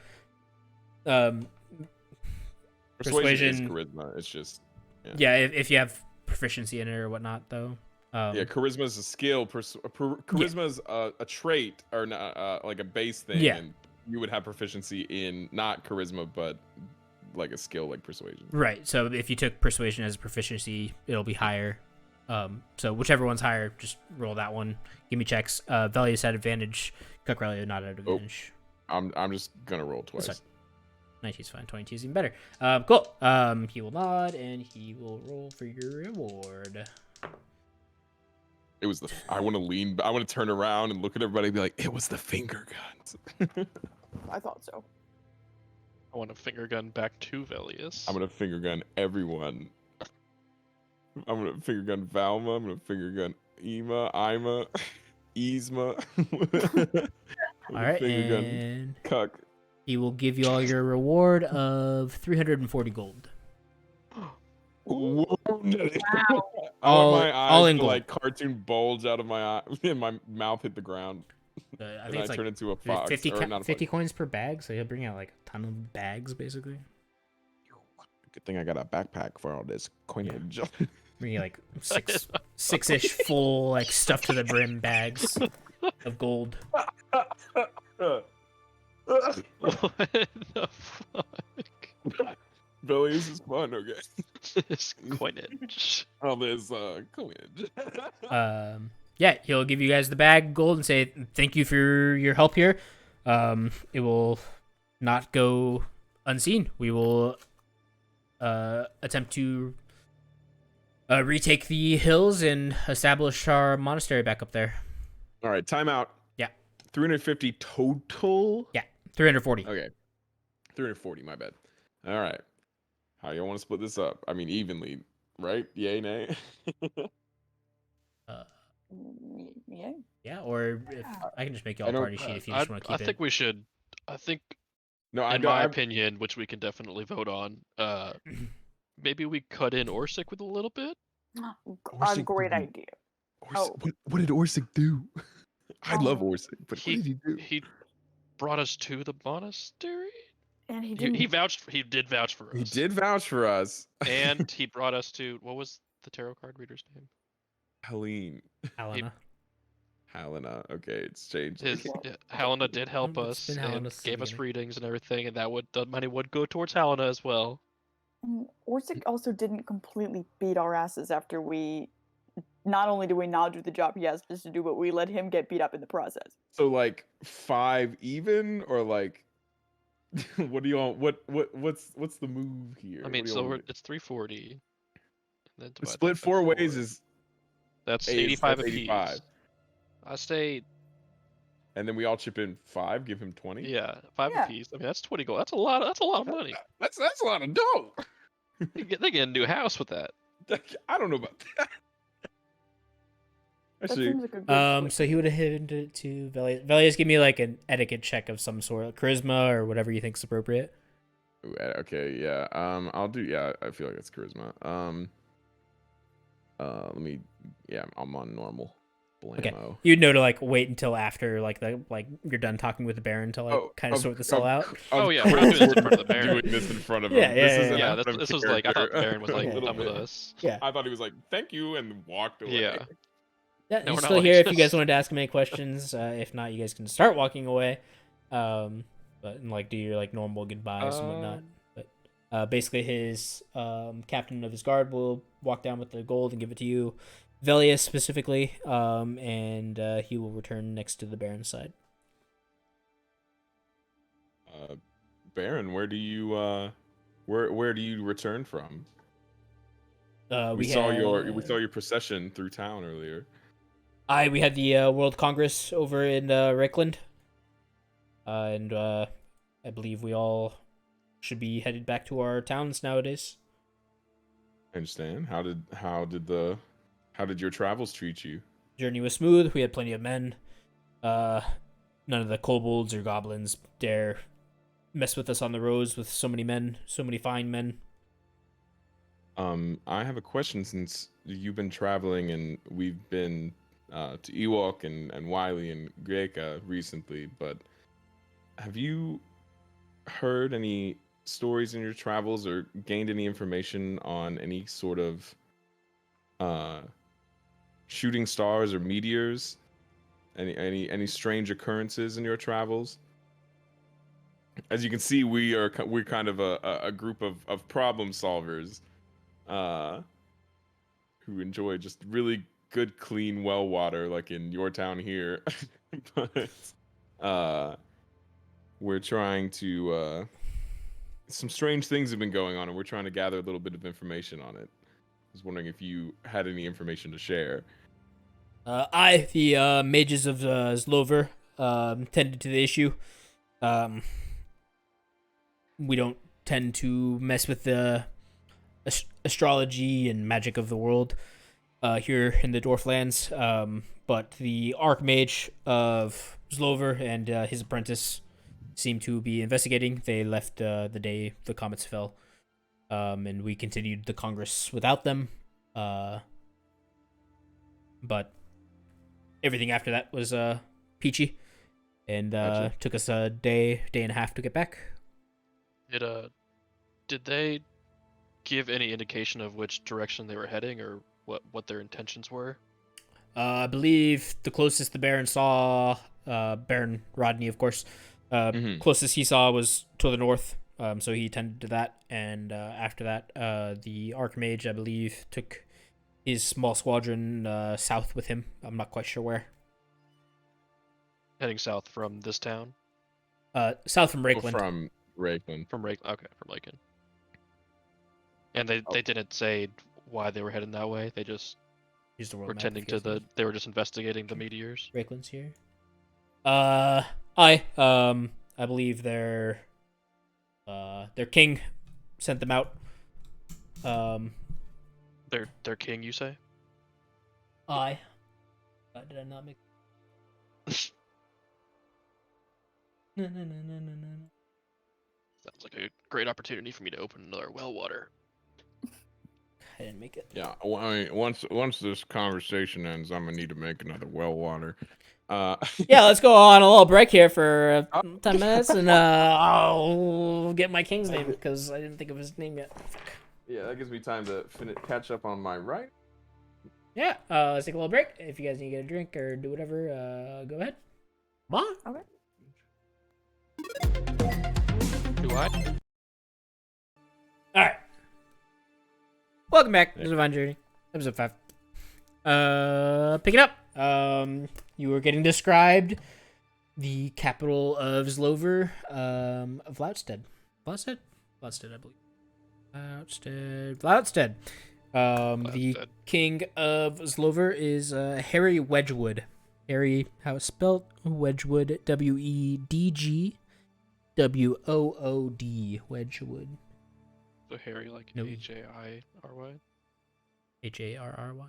persuasion is Persuasion. charisma. It's just Yeah, if you have proficiency in it or whatnot, though. yeah, charisma is a skill. Charisma is a trait or not, like a base thing. Yeah. And you would have proficiency in not charisma, but like a skill like persuasion. Right. So if you took persuasion as a proficiency, it'll be higher. So whichever one's higher, just roll that one. Give me checks. Velius had advantage. Cucrelio not at advantage. I'm just gonna roll twice. 19's fine. 22 is even better. Cool. He will nod and he will roll for your reward. It was I want to turn around and look at everybody and be like, it was the finger guns. I thought so. I want a finger gun back to Velius. I'm gonna finger gun everyone. I'm gonna finger gun Valma. I'm gonna finger gun Ima, Yzma. I'm All right, Finger gun. and Cuck. he will give you all your reward of 340 gold. Whoa. I All- want my all eyes in to gold. like cartoon bulge out of my eye, and my mouth hit the ground, I and think I it's like turn into a fox. 50, Or not a 50 fox. coins per bag, so he'll bring out like a ton of bags, basically. Good thing I got a backpack for all this coinage. Bring you like six-ish full, like stuffed to the brim bags of gold. What the fuck? Billy, this is fun, okay? This coinage. All this coinage. Yeah, he'll give you guys the bag of gold and say thank you for your help here. It will not go unseen. We will attempt to retake the hills and establish our monastery back up there. All right, timeout. Yeah. 350 total? Yeah, 340. Okay. 340, my bad. All right. How you want to split this up? I mean, evenly, right? Yay, nay? Yeah. Yeah, or if I can just make you I all don't- party sheet if you just want to I keep think it. we should. I think, No, in my opinion, which we can definitely vote on, maybe we cut in Orsic with a little bit. A great idea. What did Orsic do? I love Oh. Orsic, but He- what did he do? He brought us to the monastery. And he He, didn't. he vouched. He did vouch for us. He did vouch for us. And he brought us to, what was the tarot card reader's name? Helene. Helena. Okay, it's changed. Helena did help It's us been and Helena since the gave us beginning. readings and everything, and the money would go towards Helena as well. Orsic also didn't completely beat our asses after we. Not only did we not do the job he asked us to do, but we let him get beat up in the process. So like 5 even, or like what do you all what's the move here? I mean, What do you so all do? it's 340. And then divide Split that by 4 ways four. is That's is- 85 that's apiece. 85. I say, And then we all chip in 5, give him 20. yeah, 5 Yeah. apiece. I mean, that's 20 gold. That's a lot of money. That's a lot of dough. They get a new house with that. I don't know about that. That Actually, seems like a good. split. So he would have hit it to Velius. Velius, give me like an etiquette check of some sort, charisma or whatever you think's appropriate. okay, yeah. I'll do. Yeah, I feel like it's charisma. Let me. Yeah, I'm on normal. Blammo. Okay. You'd know to like wait until after like you're done talking with the Baron to like kind of sort this all out. Oh, yeah, we're not doing this in front of the Baron. Doing this in front of him. Yeah, This is yeah. out of This was like, I thought the Baron was like character. done with us. Yeah. I thought he was like, "Thank you," and walked away. Yeah. Yeah, No, he's we're not still like here if you this. guys wanted to ask him any questions. If not, you guys can start walking away. But and, like do your like normal goodbyes and whatnot. But basically, his captain of his guard will walk down with the gold and give it to you, Velius specifically, and he will return next to the Baron's side. Baron, where do you return from? We saw your procession through town earlier. We had the World Congress over in Rickland, and I believe we all should be headed back to our towns nowadays. I understand. How did your travels treat you? Journey was smooth. We had plenty of men. None of the kobolds or goblins dare mess with us on the roads with so many men, so many fine men. I have a question since you've been traveling and we've been to Ewok and Wiley and Greca recently, but have you heard any stories in your travels or gained any information on any sort of shooting stars or meteors? Any strange occurrences in your travels? As you can see, we're kind of a group of problem solvers who enjoy just really good, clean well water, like in your town here. But we're trying to some strange things have been going on, and we're trying to gather a little bit of information on it. I was wondering if you had any information to share. The mages of Zlover tended to the issue. We don't tend to mess with the astrology and magic of the world. here in the Dwarflands. But the Archmage of Zlover and his apprentice seem to be investigating. They left the day the comets fell, and we continued the Congress without them. But everything after that was peachy, and Gotcha. took us a day and a half to get back. Did they give any indication of which direction they were heading or what their intentions were? I believe the closest the Baron saw, Baron Rodney, of course, closest he saw was to the north. So he tended to that, and after that, the Archmage, I believe, took his small squadron south with him. I'm not quite sure where. Heading south from this town? South from Oh, Rakeland. from Rakeland. From Rakeland. Okay, from Lakeland. And they didn't say why they were heading that way. They just Use the world were map tending if you to guys need. they were just investigating the meteors. Rakeland's here. I believe their king sent them out. Their king, you say? Did I not make? No. Sounds like a great opportunity for me to open another well water. I didn't make it. Yeah, well, I mean, once this conversation ends, I'm gonna need to make another well water. Yeah, let's go on a little break here for 10 minutes, and I'll get my king's name because I didn't think of his name yet. Yeah, that gives me time to catch up on my right. Yeah, let's take a little break. If you guys need to get a drink or do whatever, go ahead. Bye. Okay. Do I? All right. Welcome back to the Divine Journey, episode 5. Pick it up. You were getting described the capital of Zlover, of Vloutstead. Vloutstead, I believe. Vloutstead. The king of Zlover is Harry Wedgwood. Harry, how it's spelled? Wedgwood. Wedgwood. Wedgwood. So Harry, like No. H-A-I-R-Y? Harry.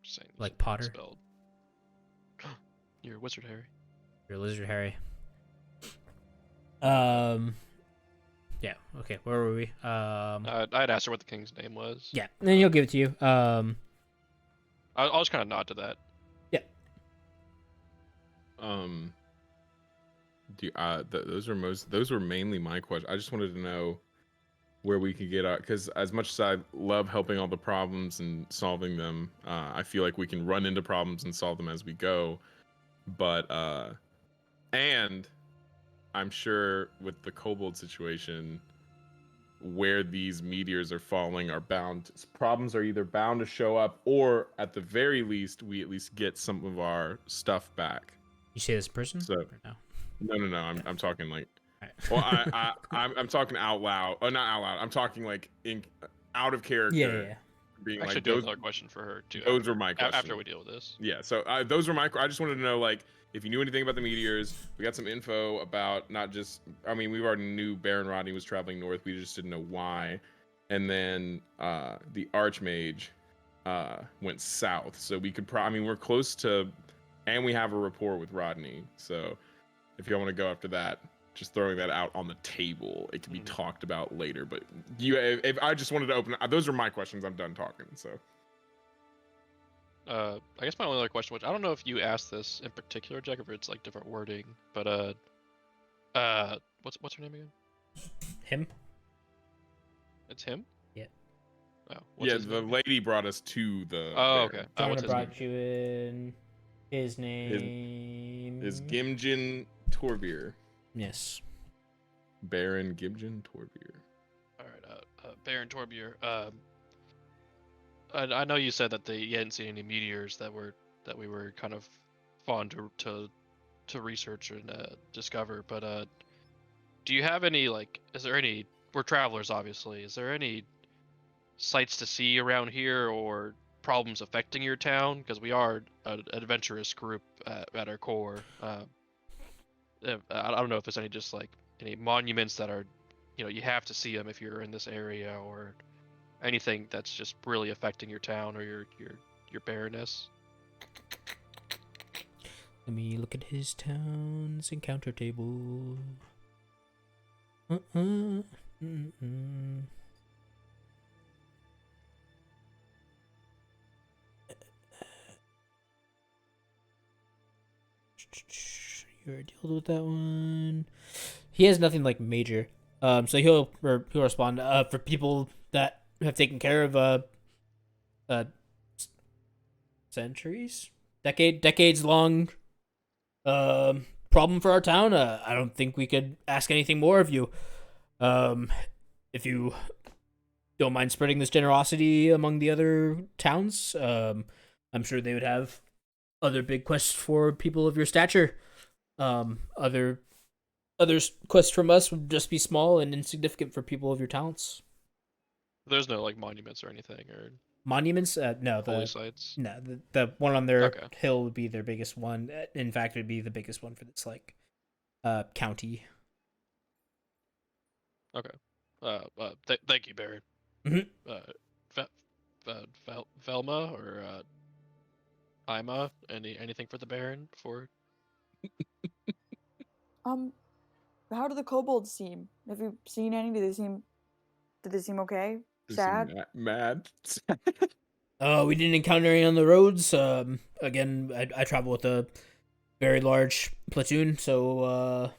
Just saying. Like it's Potter. Spelled. You're a wizard, Harry. You're a lizard, Harry. Yeah. Okay. Where were we? I'd asked her what the king's name was. Yeah. And then he'll give it to you. I'll just kind of nod to that. Those were mainly my questions. I just wanted to know where we could get out, because as much as I love helping all the problems and solving them, I feel like we can run into problems and solve them as we go. But and I'm sure with the Kobold situation, where these meteors are falling problems are either bound to show up, or at the very least we at least get some of our stuff back. You say this person? So Or no? no, I'm talking like, Right. well, I'm talking out loud. Oh, not out loud. I'm talking like out of character. Yeah. Being I like, should do another question for her too. those were my questions. After we deal with this. Yeah, so those were I just wanted to know, like, if you knew anything about the meteors. We got some info about not just, I mean, we already knew Baron Rodney was traveling north. We just didn't know why. And then the Archmage went south. So we could we're close to, and we have a rapport with Rodney. So if y'all want to go after that, just throwing that out on the table. It can be talked about later. But if I just wanted to open, those are my questions. I'm done talking. So. I guess my only other question, which I don't know if you asked this in particular, Jack, or if it's like different wording, but what's her name again? Him? It's him? Yeah. Oh, what's his The name? lady brought us to the. Oh, bear. okay. Jonah What's his name? brought you in. His name Is Gimjin Torbeer. Yes. Baron Gimjin Torbeer. All right, Baron Torbier. I know you said that you hadn't seen any meteors that we were kind of fond to research and discover, but do you have any, like, is there any? We're travelers, obviously. Is there any sights to see around here or problems affecting your town? Because we are an adventurous group at our core. I don't know if there's any just like any monuments that are, you have to see them if you're in this area, or anything that's just really affecting your town or your baroness. Let me look at his town's encounter table. You already dealt with that one. He has nothing like major. So he'll respond. For people that have taken care of centuries, decades long problem for our town. I don't think we could ask anything more of you. If you don't mind spreading this generosity among the other towns, I'm sure they would have other big quests for people of your stature. Other quests from us would just be small and insignificant for people of your talents. There's no like monuments or anything or Monuments? No, holy sites. no, the one on their Okay. hill would be their biggest one. In fact, it'd be the biggest one for this like county. Okay. Thank you, Baron. Mhm. Velma or Ima, anything for the Baron for? How do the kobolds seem? Have you seen any? Did they seem okay? They seem Sad? mad. We didn't encounter any on the roads. Again, I travel with a very large platoon, so a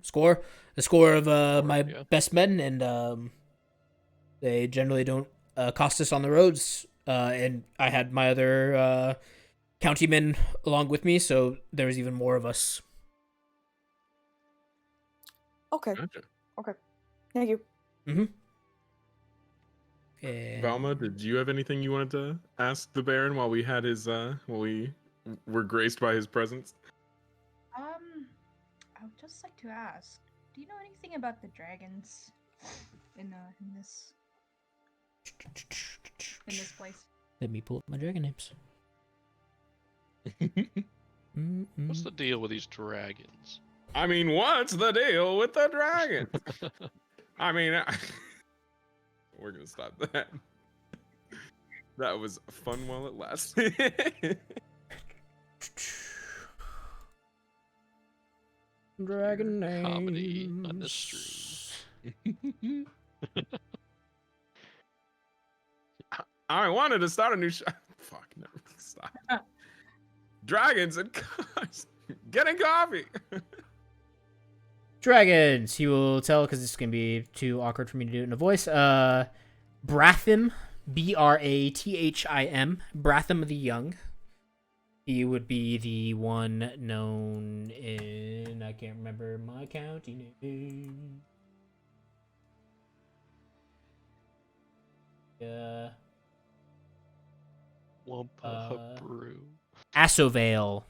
score of my Yeah. best men, and they generally don't cost us on the roads. And I had my other countymen along with me, so there was even more of us. Okay. Gotcha. Thank you. Mm-hmm. And Valma, did you have anything you wanted to ask the Baron while we had his while we were graced by his presence? I would just like to ask, do you know anything about the dragons in this place? Let me pull up my dragon names. What's the deal with these dragons? I mean, what's the deal with the dragon? I mean, we're gonna stop that. That was fun while it lasted. Dragon names. Comedy on this stream. I wanted to start a new show. Fuck no, stop. Dragons and cars. Getting coffee. Dragons. He will tell because it's gonna be too awkward for me to do it in a voice. Brathim, Brathim, Brathim the Young. He would be the one known in, I can't remember my county name. Wumpa brew. Asovale.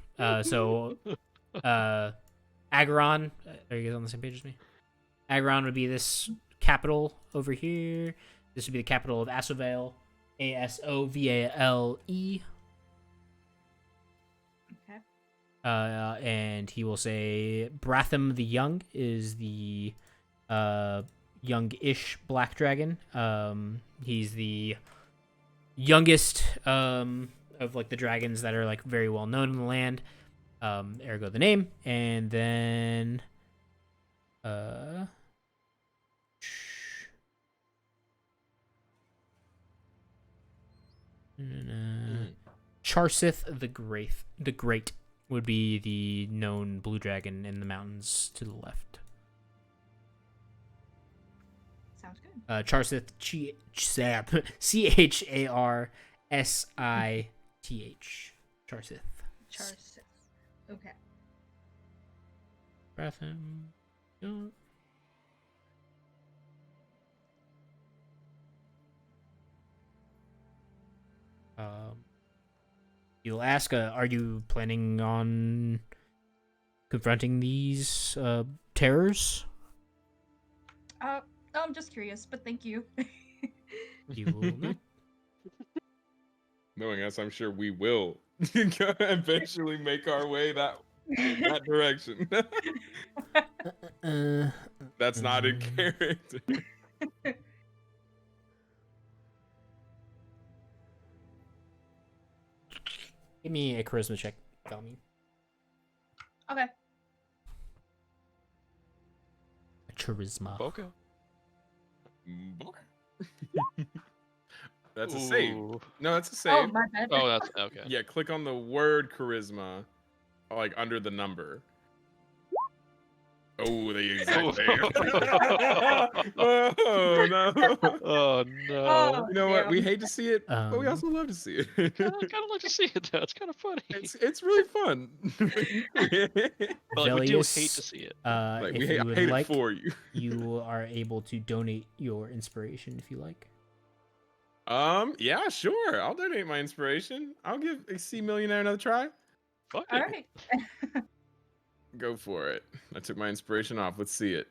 Agaron. Are you guys on the same page as me? Agaron would be this capital over here. This would be the capital of Asovale. Asovale. Okay. And he will say Bratham the Young is the young-ish black dragon. He's the youngest of like the dragons that are like very well known in the land. Ergo the name. And then Charsith the Great would be the known blue dragon in the mountains to the left. Sounds good. Charsith, Charsith. Charsith. Charsith. Okay. Bratham. You'll ask, are you planning on confronting these terrors? I'm just curious, but thank you. You will not. Knowing us, I'm sure we will eventually make our way in that direction. That's not in character. Give me a charisma check, Belmy. Okay. Charisma. Okay. That's a save. Ooh. No, that's a Oh, save. my bad. Oh, that's okay. Yeah, click on the word charisma, like under the number. Oh, they exactly. Oh no. Oh no. Oh, You know what? We damn. hate to see it, but we also love to see it. I kind of like to see it though. It's kind of funny. It's really fun. But like, we do hate Velius, to see it. Like if we hate, you I would hate like, it for you. you are able to donate your inspiration if you like. Yeah, sure. I'll donate my inspiration. I'll give C Millionaire another try. Fuck All it. right. Go for it. I took my inspiration off. Let's see it.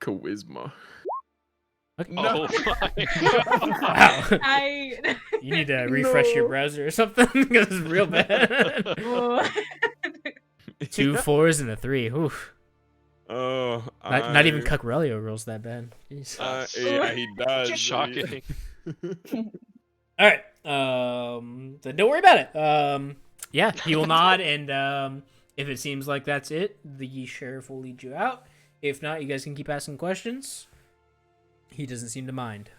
Charisma. Okay. No. Oh my Wow. I. You need to refresh your No. browser or something because it's real bad. Oh. 2 4s and a 3. Oof. Oh, Not even Cucurelio rolls that bad. Jeez. Yeah, he does. Shocking. All right. So don't worry about it. Yeah, he will nod, and if it seems like that's it, the sheriff will lead you out. If not, you guys can keep asking questions. He doesn't seem to mind.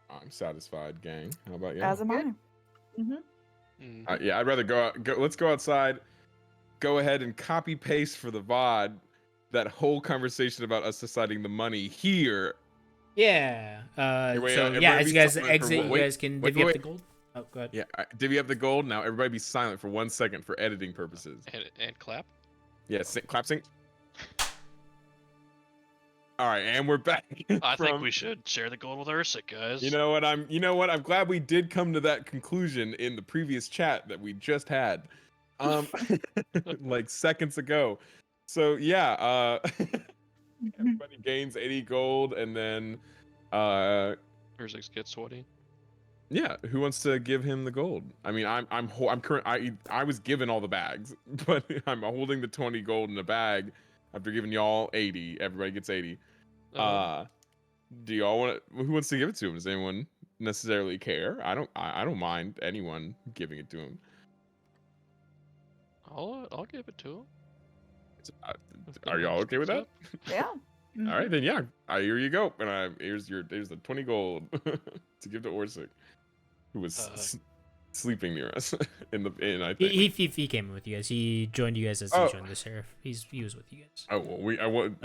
I'm satisfied, gang. How about you? As am I. Yeah, I'd rather go. Let's go outside. Go ahead and copy paste for the VOD that whole conversation about us deciding the money here. Yeah. Wait, So everybody yeah, as be you guys silent for exit, what- you wait, guys can wait, divvy up wait. the gold. Oh, go ahead. Yeah, divvy up the gold. Now everybody be silent for 1 second for editing purposes. And clap. Yeah, clap sync. All right, and we're back. I think we should share the gold with Ursic, guys. You know what? I'm glad we did come to that conclusion in the previous chat that we just had, like seconds ago. So yeah, everybody gains 80 gold, and then, Ursic gets 20. yeah, who wants to give him the gold? I mean, I was given all the bags, but I'm holding the 20 gold in a bag after giving y'all 80. Everybody gets 80. Do y'all want to? Who wants to give it to him? Does anyone necessarily care? I don't mind anyone giving it to him. I'll give it to him. Are y'all okay with that? Yeah. All right, then yeah. Here you go. And here's the 20 gold to give to Orsic, who was sleeping near us in the inn. I think He came in with you guys. He joined you guys as he joined the sheriff. He was with you guys. Oh well, I want.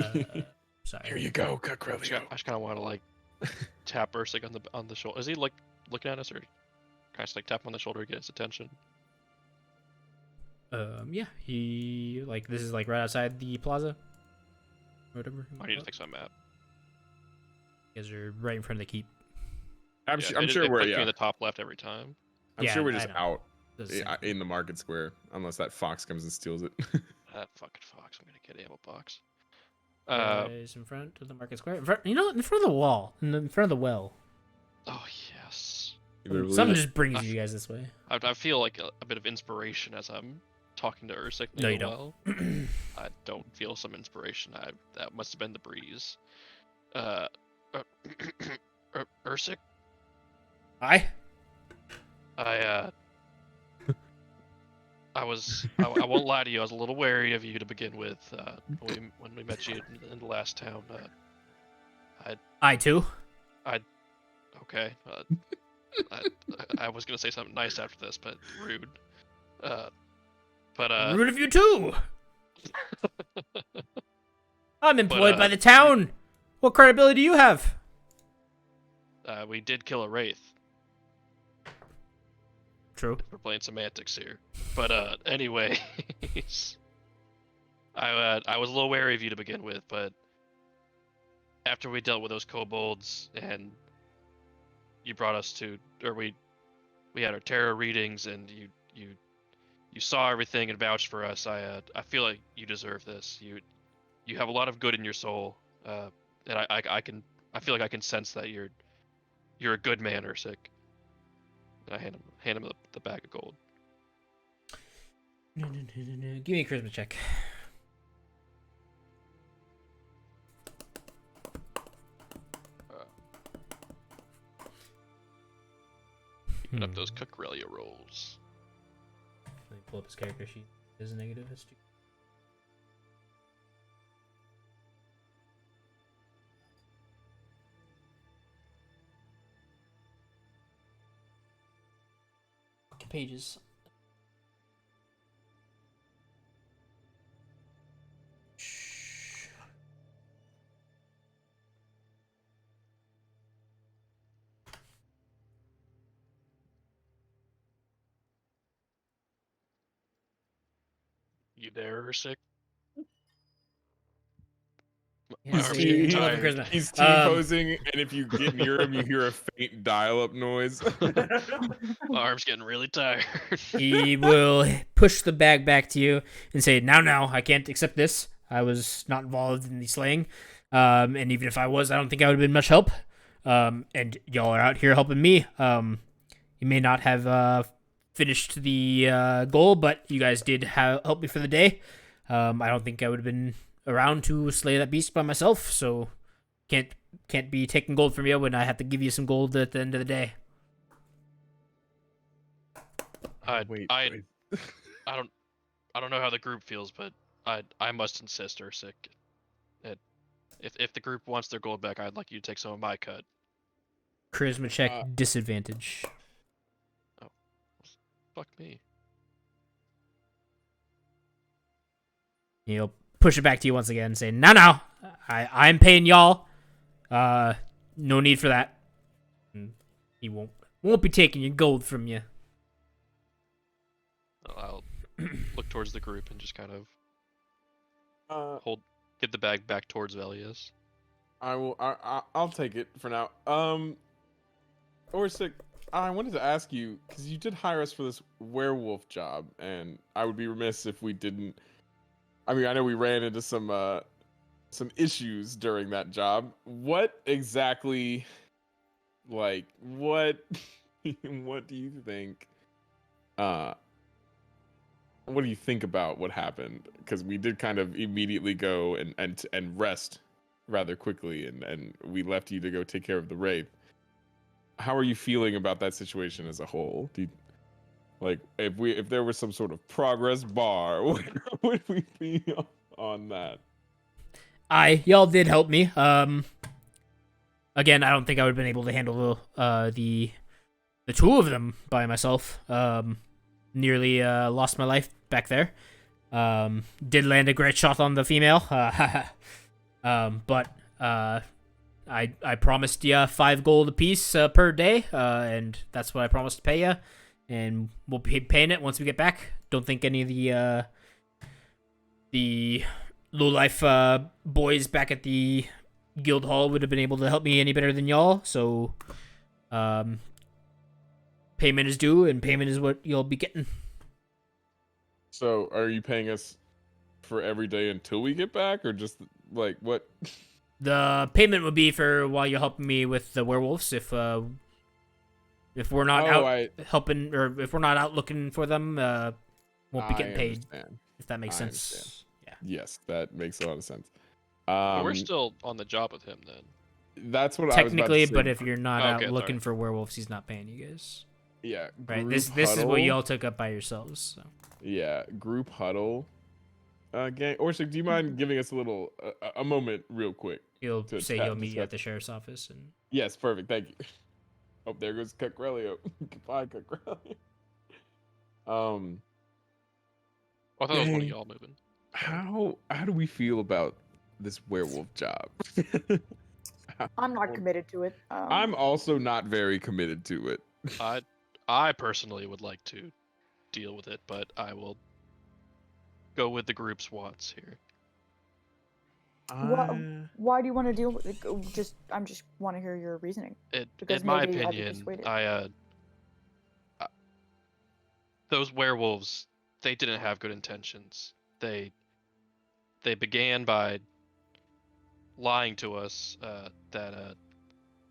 Sorry. Here you go, I just kind of want to like tap Ursic on the shoulder. Is he like looking at us, or kind of just like tap him on the shoulder to get his attention? Yeah. He this is like right outside the plaza. Or whatever. I need to fix my map. You guys are right in front of the keep. I'm Yeah, sure it we're puts me in the top left every time. I'm sure we're just I know. out Does the same thing. in the market square, unless that fox comes and steals it. That fucking fox! I'm gonna get ammo box. Guys in front of the market square. In front of the wall. In front of the well. Oh yes. Something just brings you guys this way. I feel like a bit of inspiration as I'm talking to Ursic. No, you don't. I don't feel some inspiration. That must have been the breeze. Ursic, Hi. I won't lie to you. I was a little wary of you to begin with when we met you in the last town. I too. Okay. I was gonna say something nice after this, but rude. Rude of you too. I'm employed by the town. What credibility do you have? We did kill a wraith. True. We're playing semantics here, but anyways, I was a little wary of you to begin with, but after we dealt with those kobolds and you brought us to, or we had our tarot readings and you saw everything and vouched for us. I feel like you deserve this. You have a lot of good in your soul, and I feel like I can sense that you're a good man, Ursic. And I hand him the bag of gold. No. Give me a charisma check. Keeping up those Cocrelia rolls. Let me pull up his character sheet. His negative history. Pages. You there, Ursik? Yeah, arms see, getting you love tired. charisma. He's T-posing, and if you get near him, you hear a faint dial-up noise. My arm's getting really tired. He will push the bag back to you and say, now, I can't accept this. I was not involved in the slaying. And even if I was, I don't think I would have been much help. And y'all are out here helping me. You may not have finished the goal, but you guys did help me for the day. I don't think I would have been around to slay that beast by myself, so can't be taking gold from you when I have to give you some gold at the end of the day. I Wait. don't know how the group feels, but I must insist, Ursik. If the group wants their gold back, I'd like you to take some of my cut. Charisma check disadvantage. Oh, fuck me. He'll push it back to you once again, saying, "No, I'm paying y'all. No need for that. And he won't be taking your gold from you." I'll look towards the group and just kind of get the bag back towards Velius. I'll take it for now. Orsic, I wanted to ask you, because you did hire us for this werewolf job, and I would be remiss if we didn't. I mean, I know we ran into some issues during that job. What exactly, what what do you think? What do you think about what happened? Because we did kind of immediately go and rest rather quickly, and we left you to go take care of the wraith. How are you feeling about that situation as a whole? If there was some sort of progress bar, where would we be on that? Y'all did help me. Again, I don't think I would have been able to handle the two of them by myself. Nearly lost my life back there. Did land a great shot on the female. But I promised you 5 gold apiece per day, and that's what I promised to pay you, and we'll be paying it once we get back. Don't think any of the low-life boys back at the guild hall would have been able to help me any better than y'all, so payment is due, and payment is what you'll be getting. So, are you paying us for every day until we get back, or just what? The payment would be for while you're helping me with the werewolves. If we're not out helping, or if we're not out looking for them, won't be getting paid. If that makes sense. Understand. Yeah. Yes, that makes a lot of sense. We're still on the job with him then. That's what technically, I was about to say. but if you're not out looking sorry. for werewolves, he's not paying you guys. Yeah. Right. This is what y'all took up by yourselves. So. Yeah. Group huddle. Gang. Orsic, do you mind giving us a moment, real quick? He'll say he'll meet you at the sheriff's office, and. Yes, perfect. Thank you. Oh, there goes Cucrelio. Goodbye, Cucrelio. I thought it was one of y'all moving. How do we feel about this werewolf job? I'm not committed to it. I'm also not very committed to it. I personally would like to deal with it, but I will go with the group's wants here. Why do you want to deal with it? I just want to hear your reasoning. In my opinion, those werewolves, they didn't have good intentions. They began by lying to us that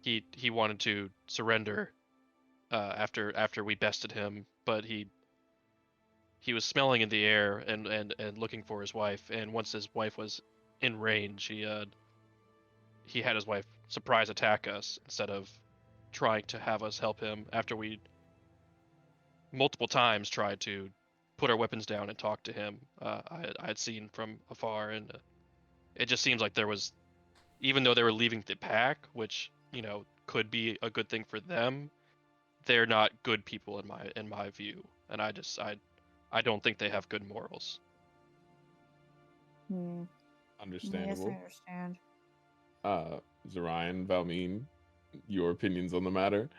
he wanted to surrender after we bested him, but he was smelling in the air and looking for his wife, and once his wife was in range, he had his wife surprise attack us instead of trying to have us help him after we multiple times tried to put our weapons down and talk to him. I had seen from afar, and it just seems like there was, even though they were leaving the pack, which could be a good thing for them, they're not good people in my view, and I don't think they have good morals. Yes, I Understandable. understand. Zarian, Valmeen, your opinions on the matter?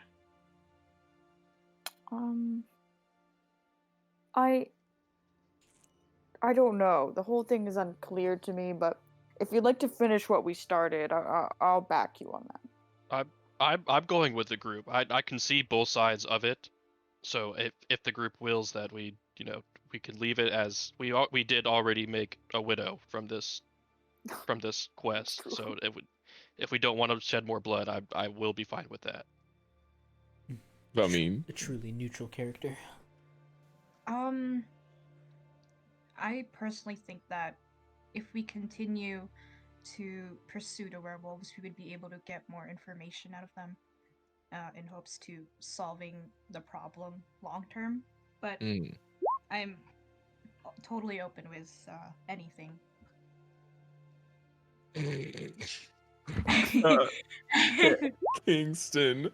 I don't know. The whole thing is unclear to me, but if you'd like to finish what we started, I'll back you on that. I'm going with the group. I can see both sides of it. So if the group wills that we can leave it as we did already make a widow from this quest. True. So if we don't want to shed more blood, I will be fine with that. Valmeen? A truly neutral character. I personally think that if we continue to pursue the werewolves, we would be able to get more information out of them in hopes to solving the problem long term. But I'm totally open with anything. Kingston.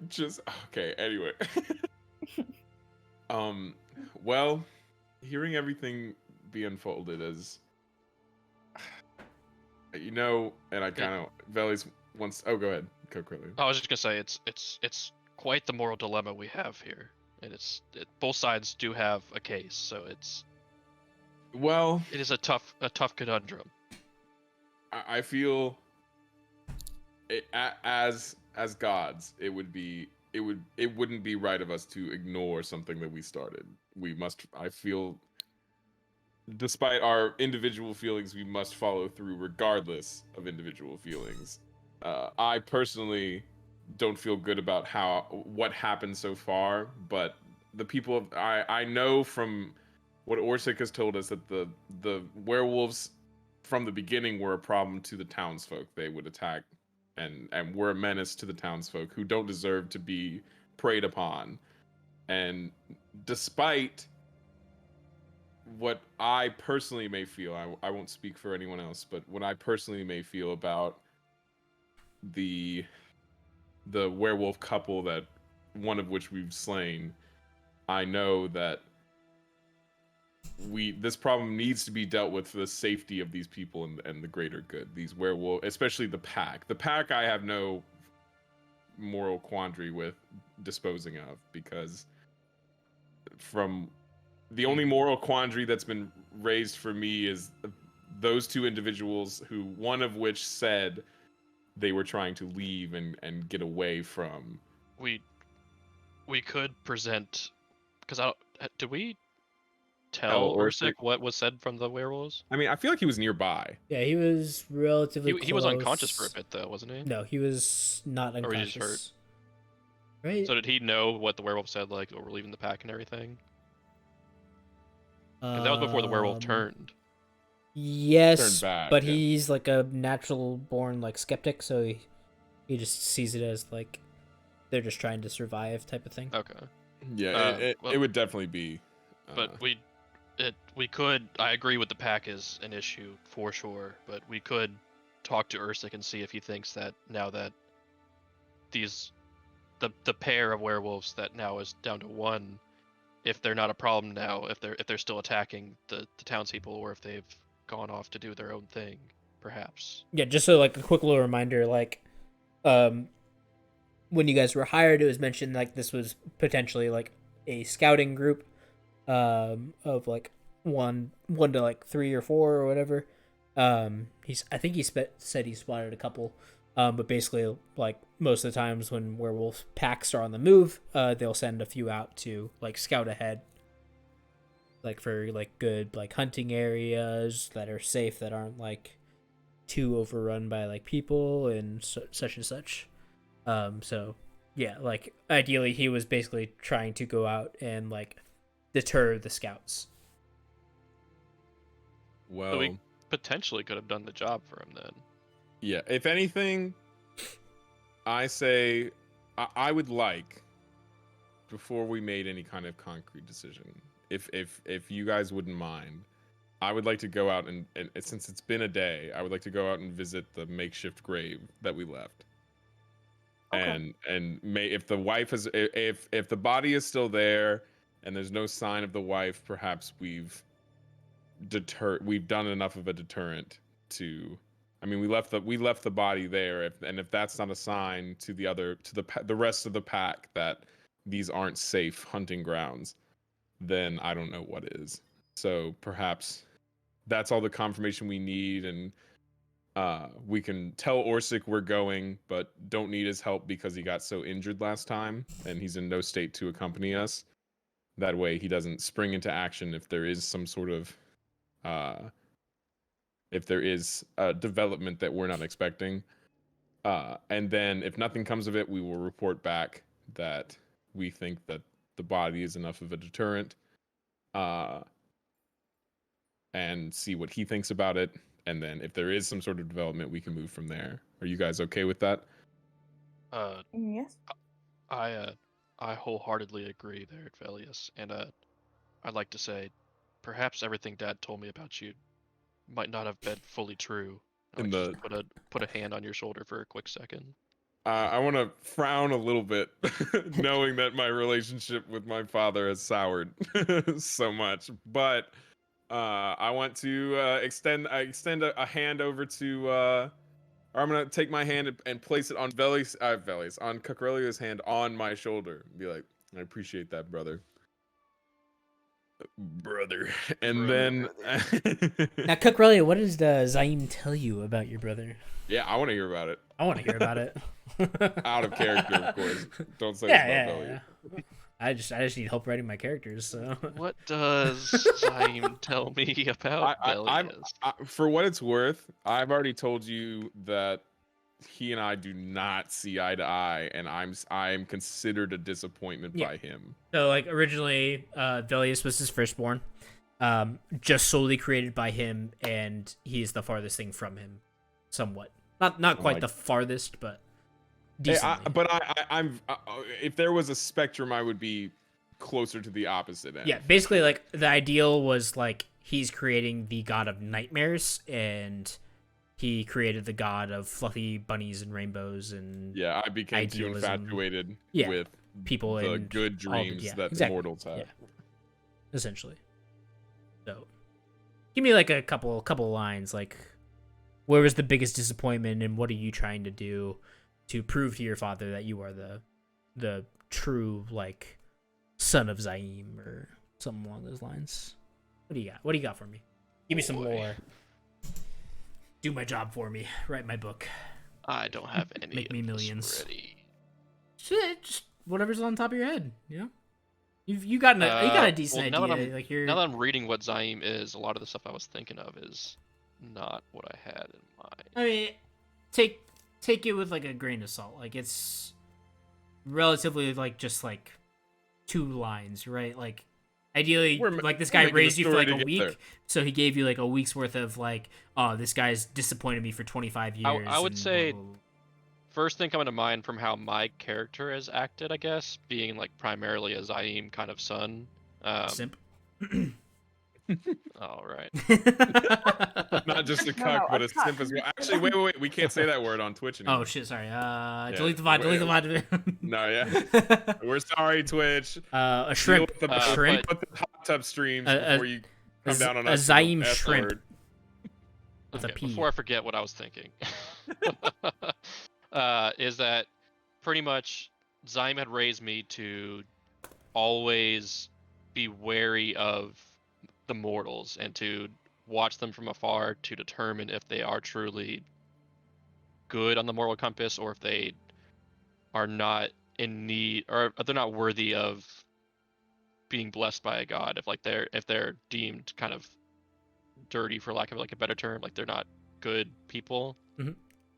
Just okay. Anyway, well, hearing everything be unfolded as and I kind of Veli's wants. Oh, go ahead. Go quickly. I was just gonna say it's quite the moral dilemma we have here, and both sides do have a case, so it is a tough conundrum. I feel as gods, it wouldn't be right of us to ignore something that we started. I feel, despite our individual feelings, we must follow through regardless of individual feelings. I personally don't feel good about what happened so far, but the people I know from what Orsic has told us that the werewolves from the beginning were a problem to the townsfolk. They would attack and were a menace to the townsfolk who don't deserve to be preyed upon. And despite what I personally may feel, I won't speak for anyone else, but what I personally may feel about the werewolf couple, that one of which we've slain, I know that this problem needs to be dealt with for the safety of these people and the greater good. These werewolves, especially the pack. The pack I have no moral quandary with disposing of, because from the only moral quandary that's been raised for me is those two individuals, who one of which said they were trying to leave and get away from. We could present, because did we tell Ursic what was said from the werewolves? I mean, I feel like he was nearby. Yeah, he was relatively close. He was unconscious for a bit, though, wasn't he? No, he was not unconscious. Or he just hurt. Right? So did he know what the werewolf said, like, we're leaving the pack and everything? That was before the werewolf turned. Yes, Turned back, but yeah. he's like a natural born like skeptic, so he just sees it as like they're just trying to survive type of thing. Okay. Yeah, it would definitely be. But we could. I agree with the pack is an issue for sure, but we could talk to Ursic and see if he thinks that now that the pair of werewolves that now is down to one, if they're not a problem now, if they're still attacking the townspeople, or if they've gone off to do their own thing, perhaps. Yeah, just so like a quick little reminder, like, when you guys were hired, it was mentioned like this was potentially like a scouting group, of like one to like 3 or 4 or whatever. I think he said he spotted a couple. But basically, like most of the times when werewolf packs are on the move, they'll send a few out to like scout ahead, like for like good like hunting areas that are safe, that aren't like too overrun by like people and such and such. So yeah, like ideally he was basically trying to go out and like deter the scouts. Well, so we potentially could have done the job for him then. Yeah, if anything, I say I would like, before we made any kind of concrete decision, if you guys wouldn't mind, I would like to go out and since it's been a day, I would like to go out and visit the makeshift grave that we left. Okay. And if the wife is if the body is still there and there's no sign of the wife, perhaps we've done enough of a deterrent to. I mean, we left the body there, if that's not a sign to the rest of the pack that these aren't safe hunting grounds, then I don't know what is. So perhaps that's all the confirmation we need, and we can tell Orsic we're going, but don't need his help because he got so injured last time, and he's in no state to accompany us. That way, he doesn't spring into action if there is some sort of if there is a development that we're not expecting. And then if nothing comes of it, we will report back that we think that the body is enough of a deterrent, and see what he thinks about it. And then if there is some sort of development, we can move from there. Are you guys okay with that? Yes. I wholeheartedly agree there, Velius, and I'd like to say, perhaps everything Dad told me about you might not have been fully true. I'd like to just put a hand on your shoulder for a quick second. I want to frown a little bit, knowing that my relationship with my father has soured so much. But I want to extend a hand over to. Or I'm gonna take my hand and place it on on Cucurellio's hand on my shoulder. And be like, I appreciate that, brother. And then Now, Cucurellio, what does Zaim tell you about your brother? yeah, I want to hear about it. I want to hear about it. Out of character, of course. Don't say Yeah. I just need help writing my characters. So What does Zaim tell me about Velius? For what it's worth, I've already told you that he and I do not see eye to eye, and I'm considered a disappointment by him. So like originally, Velius was his firstborn, just solely created by him, and he's the farthest thing from him, somewhat. Not quite the farthest, but decently. I'm if there was a spectrum, I would be closer to the opposite end. Yeah, basically, like the ideal was like he's creating the god of nightmares, and he created the god of fluffy bunnies and rainbows, and I became too infatuated with people the and good dreams that mortals have. Yeah. Essentially. So, give me like a couple lines, like where was the biggest disappointment, and what are you trying to do to prove to your father that you are the true like son of Zaim, or something along those lines. What do you got? What do you got for me? Give me some lore. Do my job for me. Write my book. I don't have any. Make me millions. Ready. Shit, just whatever's on top of your head. You know, you got a decent idea. Now that I'm reading what Zaim is, a lot of the stuff I was thinking of is not what I had in mind. I mean, take it with like a grain of salt. Like it's relatively like just like 2 lines, right? Like ideally, like this guy raised you for like a week, so he gave you like a week's worth of like, oh, this guy's disappointed me for 25 years. I would say first thing coming to mind from how my character has acted, I guess, being like primarily a Zaim kind of son. Simp. All right. Not just a cuck, but a simp as well. Actually, wait. We can't say that word on Twitch anymore. Oh shit, sorry. Delete the VOD. Delete the VOD. No, yeah. We're sorry, Twitch. A shrimp. A shrimp. Put the hot tub streams before you come down on us. A Zaim shrimp. Okay, before I forget what I was thinking, is that pretty much Zaim had raised me to always be wary of the mortals and to watch them from afar to determine if they are truly good on the moral compass or if they are not in need or they're not worthy of being blessed by a god, if they're deemed kind of dirty, for lack of like a better term, like they're not good people. Mm-hmm.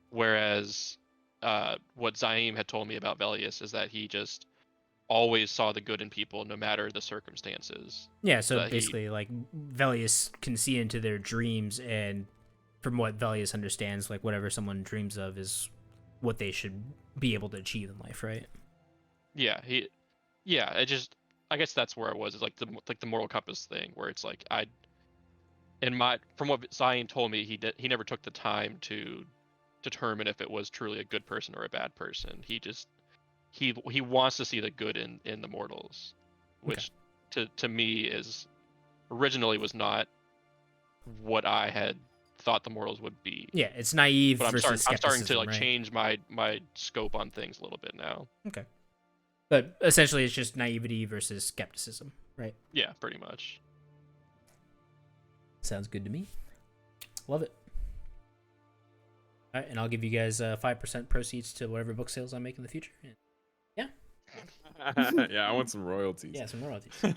Whereas what Zaim had told me about Velius is that he just always saw the good in people no matter the circumstances. Yeah, so basically like Velius can see into their dreams, and from what Velius understands, like whatever someone dreams of is what they should be able to achieve in life, right? Yeah, I guess that's where I was. Is like the moral compass thing, where it's like from what Zion told me, he never took the time to determine if it was truly a good person or a bad person. He wants to see the good in the mortals, which to me is originally was not what I had thought the mortals would be. Yeah, it's naive But versus skepticism, I'm starting to like right? change my scope on things a little bit now. Okay. But essentially, it's just naivety versus skepticism, right? Yeah, pretty much. Sounds good to me. Love it. All right, and I'll give you guys 5% proceeds to whatever book sales I make in the future. Yeah. Yeah, I want some royalties. Yeah, some royalties. All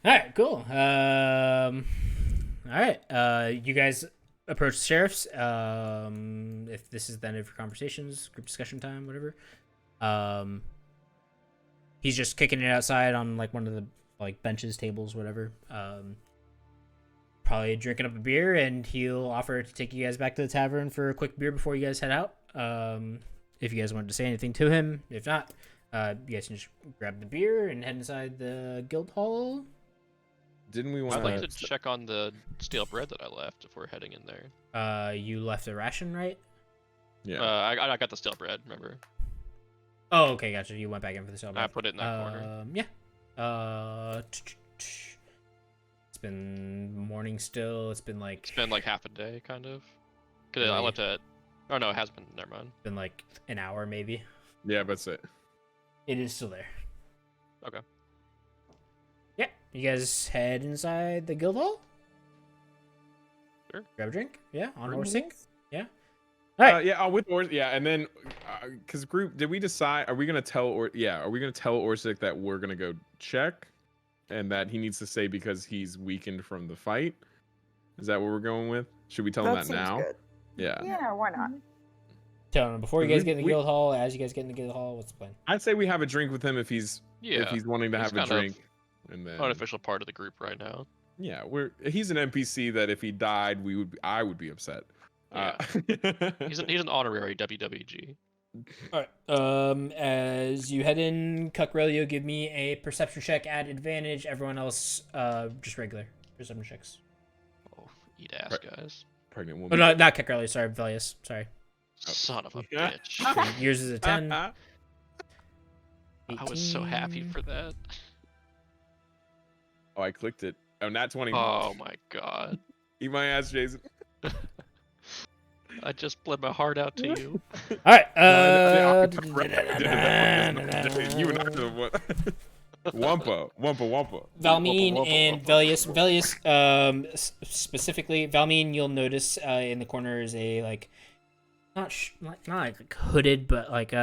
right, cool. All right, you guys approach the sheriffs. If this is the end of your conversations, group discussion time, whatever. He's just kicking it outside on like one of the like benches, tables, whatever. Probably drinking up a beer, and he'll offer to take you guys back to the tavern for a quick beer before you guys head out. If you guys wanted to say anything to him, if not, you guys can just grab the beer and head inside the guild hall. Didn't we I'd want like to check on the stale bread that I left if we're heading in there. You left a ration, right? Yeah. I got the stale bread. Remember? Oh, okay, gotcha. You went back in for the celebrate. I put it in that corner. Yeah. It's been morning still. It's been like half a day, kind of. Cause I left it. Oh no, it has been. Never mind. Been like an hour, maybe. Yeah, that's it. It is still there. Okay. Yeah, you guys head inside the guild hall. Sure. Grab a drink. Yeah, on horsing. Yeah. All right. Yeah, with Orsic. Yeah, and then because group, did we decide? Are we gonna tell Orsic that we're gonna go check, and that he needs to stay because he's weakened from the fight? Is that what we're going with? Should we tell him that seems now? good. Yeah. Yeah, why not? Tell him before you guys get in the guild hall. As you guys get in the guild hall, what's the plan? I'd say we have a drink with him if he's wanting to He's have a kind of drink, and then unofficial part of the group right now. yeah, he's an NPC that if he died, I would be upset. Yeah. he's an honorary WWG. All right. As you head in, Cuckrelio, give me a perception check at advantage. Everyone else, just regular perception checks. Oh, eat ass, guys. Pregnant Oh, woman. no, not Cuckrelio. Sorry, Velius. Sorry. Son of a Yeah. bitch. Okay, yours is a 10. I was so happy 18. for that. Oh, I clicked it. Oh, nat 20. Oh my god. Eat my ass, Jason. I just bled my heart out to you. All right. You and I the one. Wampa. Valmeen and Velius, specifically Valmeen, you'll notice in the corner is a like not like hooded, but like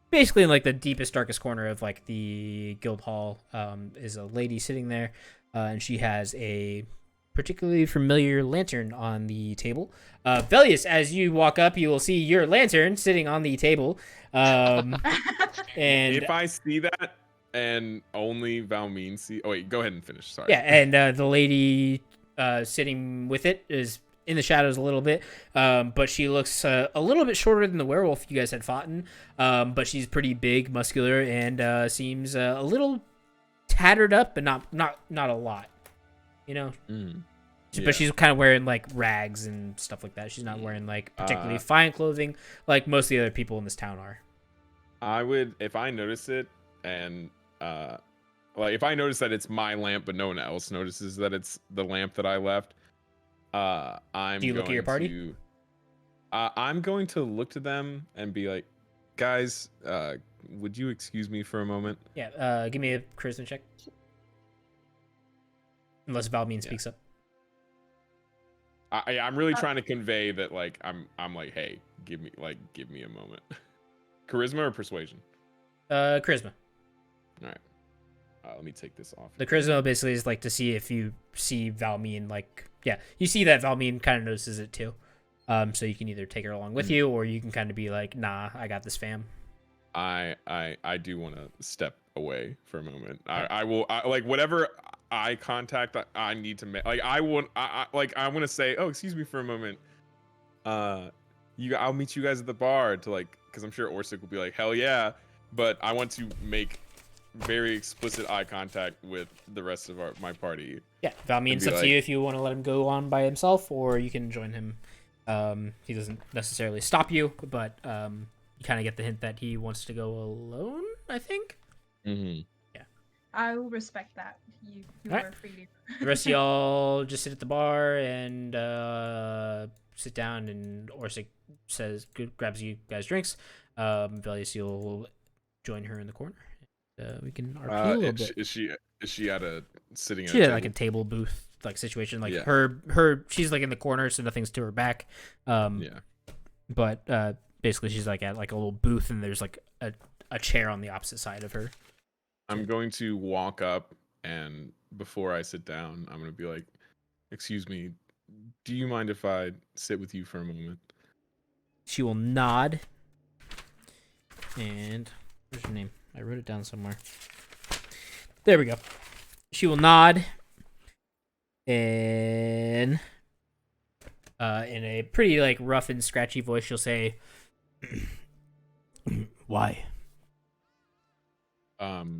basically in like the deepest, darkest corner of like the guild hall is a lady sitting there, and she has a particularly familiar lantern on the table. Velius, as you walk up, you will see your lantern sitting on the table. And if I see that and only Valmeen see, oh wait, go ahead and finish. Sorry. yeah, and the lady sitting with it is in the shadows a little bit, but she looks a little bit shorter than the werewolf you guys had fought in, but she's pretty big, muscular, and seems a little tattered up, but not a lot, you know. Yeah. But she's kind of wearing like rags and stuff like that. She's not wearing like particularly fine clothing like most of the other people in this town are. I would, if I notice it, and like if I notice that it's my lamp, but no one else notices that it's the lamp that I left. I'm. Do you look at your party? I'm going to look to them and be like, guys, would you excuse me for a moment? Yeah. Give me a charisma check. Unless Valmeen speaks up. I'm really trying to convey that, like, I'm like, hey, give me a moment. Charisma or persuasion? Charisma. All right. Let me take this off. The charisma basically is like to see if you see Valmeen, like, yeah, you see that Valmeen kind of notices it too. So you can either take her along with you, or you can kind of be like, nah, I got this, fam. I do want to step away for a moment. I will like whatever eye contact I need to make. Like I want to say, oh, excuse me for a moment. I'll meet you guys at the bar to like, because I'm sure Orsic will be like, hell yeah, but I want to make very explicit eye contact with the rest of my party. Yeah, I mean, it's up to you if you want to let him go on by himself, or you can join him. He doesn't necessarily stop you, but you kind of get the hint that he wants to go alone, I think. Mm-hmm. Yeah. I will respect that. You Alright. are free to. The rest of y'all just sit at the bar and sit down, and Orsic grabs you guys drinks. Velius, you'll join her in the corner. We can RP a little bit. Is she at a sitting? She's at at like a table booth like situation. Like Yeah. her she's like in the corner, so nothing's to her back. Yeah. But basically she's like at like a little booth, and there's like a chair on the opposite side of her. I'm going to walk up, and before I sit down, I'm going to be like, excuse me, do you mind if I sit with you for a moment? She will nod. And where's your name? I wrote it down somewhere. There we go. She will nod. And in a pretty like rough and scratchy voice, she'll say, "Why?"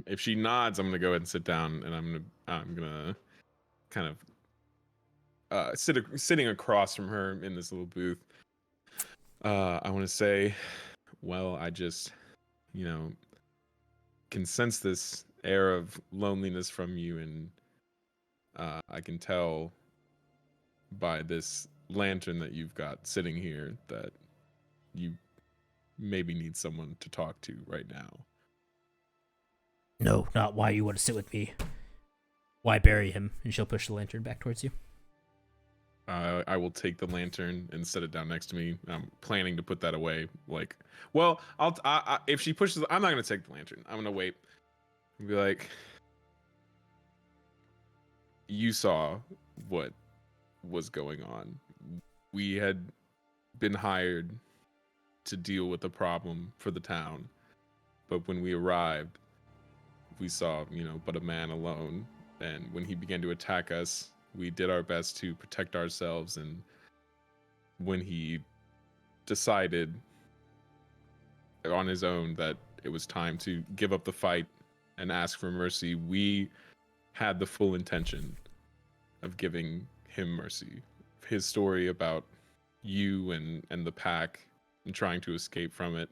If she nods, I'm gonna go ahead and sit down, and I'm gonna kind of sitting across from her in this little booth. I want to say, well, I just, can sense this air of loneliness from you, and I can tell by this lantern that you've got sitting here that you maybe need someone to talk to right now. No, not why you want to sit with me. Why bury him? And she'll push the lantern back towards you. I will take the lantern and set it down next to me. I'm planning to put that away. Like, well, if she pushes, I'm not gonna take the lantern. I'm gonna wait and be like, you saw what was going on. We had been hired to deal with a problem for the town, but when we arrived, we saw, but a man alone. And when he began to attack us, we did our best to protect ourselves. And when he decided on his own that it was time to give up the fight and ask for mercy, we had the full intention of giving him mercy. His story about you and the pack and trying to escape from it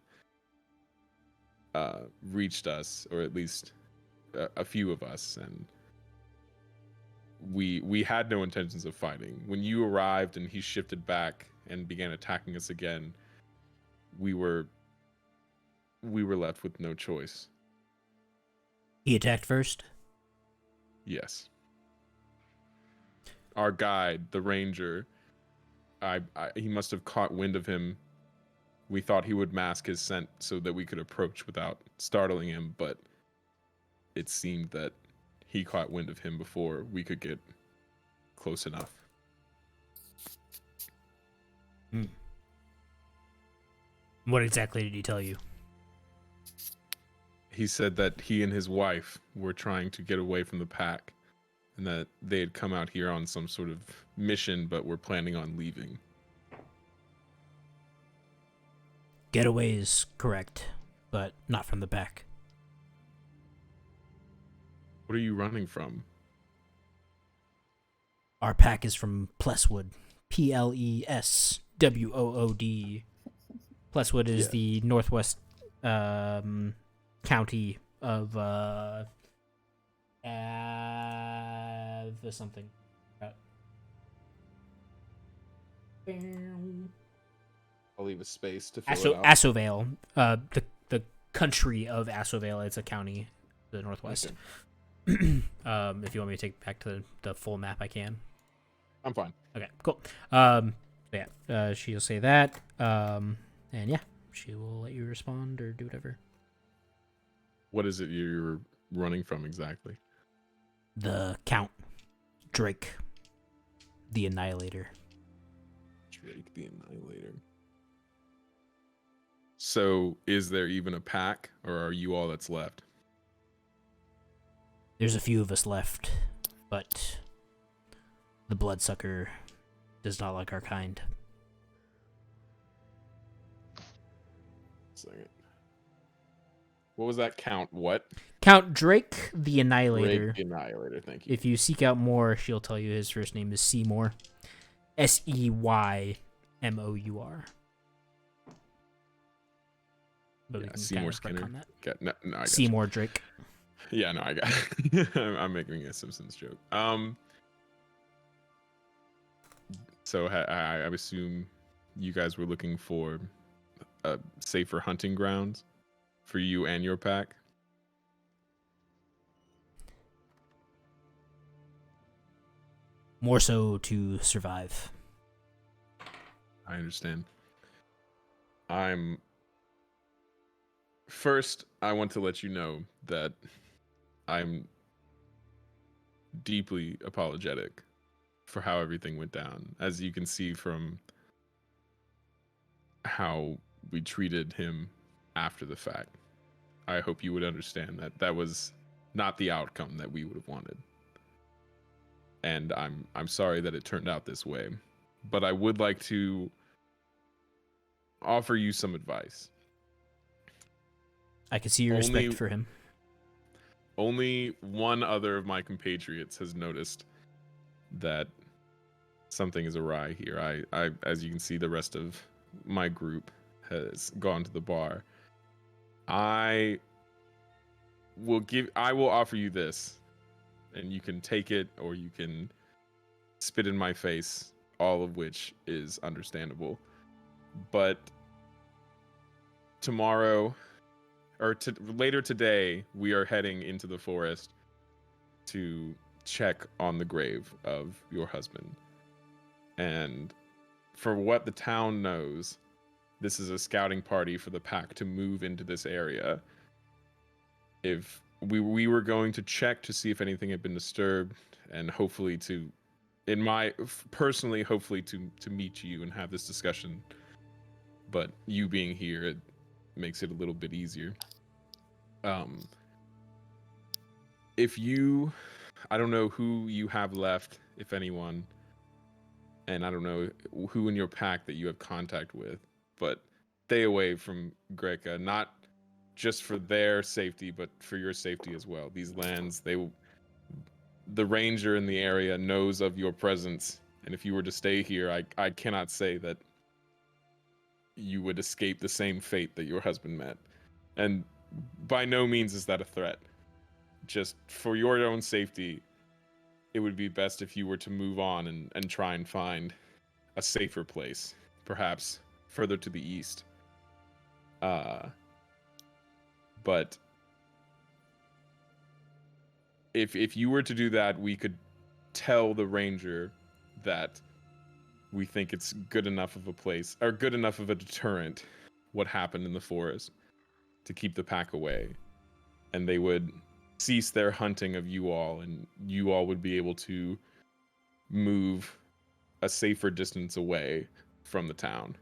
reached us, or at least a few of us, and we had no intentions of fighting. When you arrived and he shifted back and began attacking us again, we were left with no choice. He attacked first? Yes. Our guide, the ranger, he must have caught wind of him. We thought he would mask his scent so that we could approach without startling him, but it seemed that he caught wind of him before we could get close enough. What exactly did he tell you? He said that he and his wife were trying to get away from the pack, and that they had come out here on some sort of mission, but were planning on leaving. Getaway is correct, but not from the back. What are you running from? Our pack is from Pleswood. Pleswood. Pleswood is the northwest county of something. I'll leave a space to fill it out. Assovale. The country of Assovale. It's a county to the northwest. Okay. If you want me to take it back to the full map, I can. I'm fine. Okay, cool. She'll say that. And yeah, she will let you respond or do whatever. What is it you're running from exactly? The Count. Drake. The Annihilator. Drake the Annihilator. So, is there even a pack, or are you all that's left? There's a few of us left, but the Bloodsucker does not like our kind. second. What was that count? What? Count Drake the Annihilator. Drake the Annihilator, thank you. If you seek out more, she'll tell you his first name is Seymour. Seymor. But Yeah, Seymour Skinner. No, I got Seymour Drake. Yeah, no, I got I'm making a Simpsons joke. So I assume you guys were looking for a safer hunting grounds for you and your pack. More so to survive. I understand. First, I want to let you know that I'm deeply apologetic for how everything went down. As you can see from how we treated him after the fact. I hope you would understand that that was not the outcome that we would have wanted. And I'm sorry that it turned out this way. But I would like to offer you some advice. I can see your respect for him. Only one other of my compatriots has noticed that something is awry here. I as you can see, the rest of my group has gone to the bar. I will offer you this, and you can take it or you can spit in my face, all of which is understandable. But tomorrow, or later today, we are heading into the forest to check on the grave of your husband. And for what the town knows, this is a scouting party for the pack to move into this area. If we were going to check to see if anything had been disturbed, and hopefully to meet you and have this discussion. But you being here, it makes it a little bit easier. I don't know who you have left, if anyone, and I don't know who in your pack that you have contact with, but stay away from Greca, not just for their safety, but for your safety as well. These lands, the ranger in the area knows of your presence, and if you were to stay here, I cannot say that you would escape the same fate that your husband met. And by no means is that a threat. Just for your own safety, it would be best if you were to move on and try and find a safer place, perhaps further to the east. But if you were to do that, we could tell the ranger that we think it's good enough of a place, or good enough of a deterrent, what happened in the forest, to keep the pack away. And they would cease their hunting of you all, and you all would be able to move a safer distance away from the town.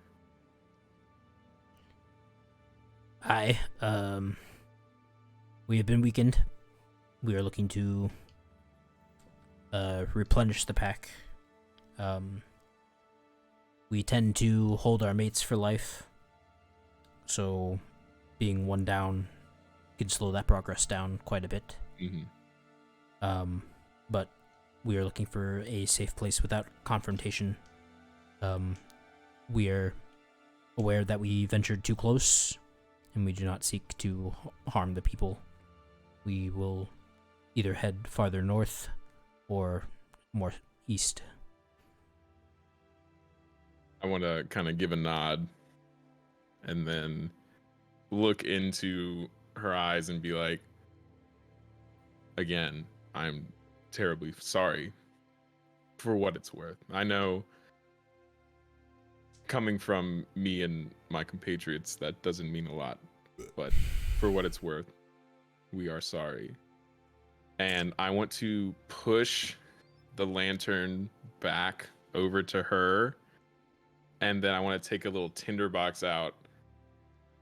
Hi, we have been weakened. We are looking to replenish the pack. We tend to hold our mates for life, so being one down could slow that progress down quite a bit. Mm-hmm. But we are looking for a safe place without confrontation. We are aware that we ventured too close, and we do not seek to harm the people. We will either head farther north or more east. I want to kind of give a nod and then look into her eyes and be like, again, I'm terribly sorry for what it's worth. I know coming from me and my compatriots, that doesn't mean a lot, but for what it's worth, we are sorry. And I want to push the lantern back over to her, and then I want to take a little tinderbox out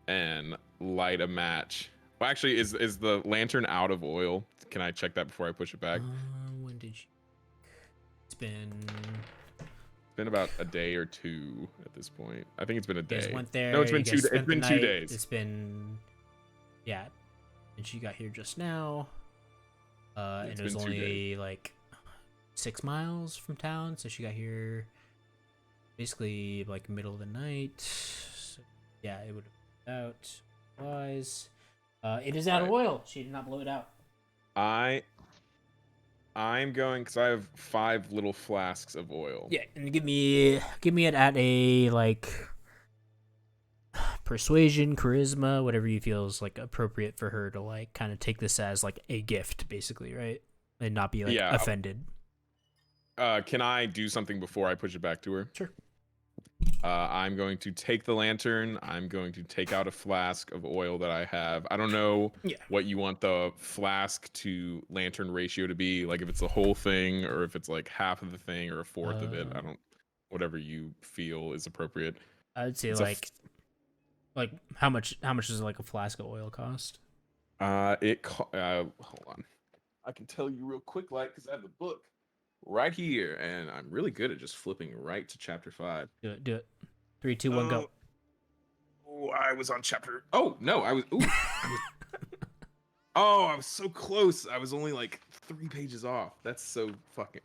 and light a match. Well, actually, is the lantern out of oil? Can I check that before I push it back? When did you... It's been about a day or two at this point. I think it's been a You guys day. went there. No, it's been you guys 2 days. It's spent the been 2 night. days. It's been, yeah. And she got here just now. And It's it was been 2 days. only like 6 miles from town, so she got here basically like middle of the night. So, yeah, it would have been out. Wise. It is out of oil. She did not blow it out. I'm going because I have 5 little flasks of oil. Yeah, and give me it at a like persuasion, charisma, whatever you feel is like appropriate for her to like kind of take this as like a gift, basically, right? And not be like offended. Can I do something before I push it back to her? Sure. I'm going to take the lantern. I'm going to take out a flask of oil that I have. I don't know what you want the flask to lantern ratio to be. Like if it's the whole thing or if it's like half of the thing or a fourth of it. I don't. Whatever you feel is appropriate. I'd say like how much does like a flask of oil cost? Hold on. I can tell you real quick, like, because I have the book right here, and I'm really good at just flipping right to chapter 5. Do it. 3, 2, 1, go. Oh, I was on chapter. Oh no, I was. Ooh, oh, I was so close. I was only like 3 pages off. That's so fucking.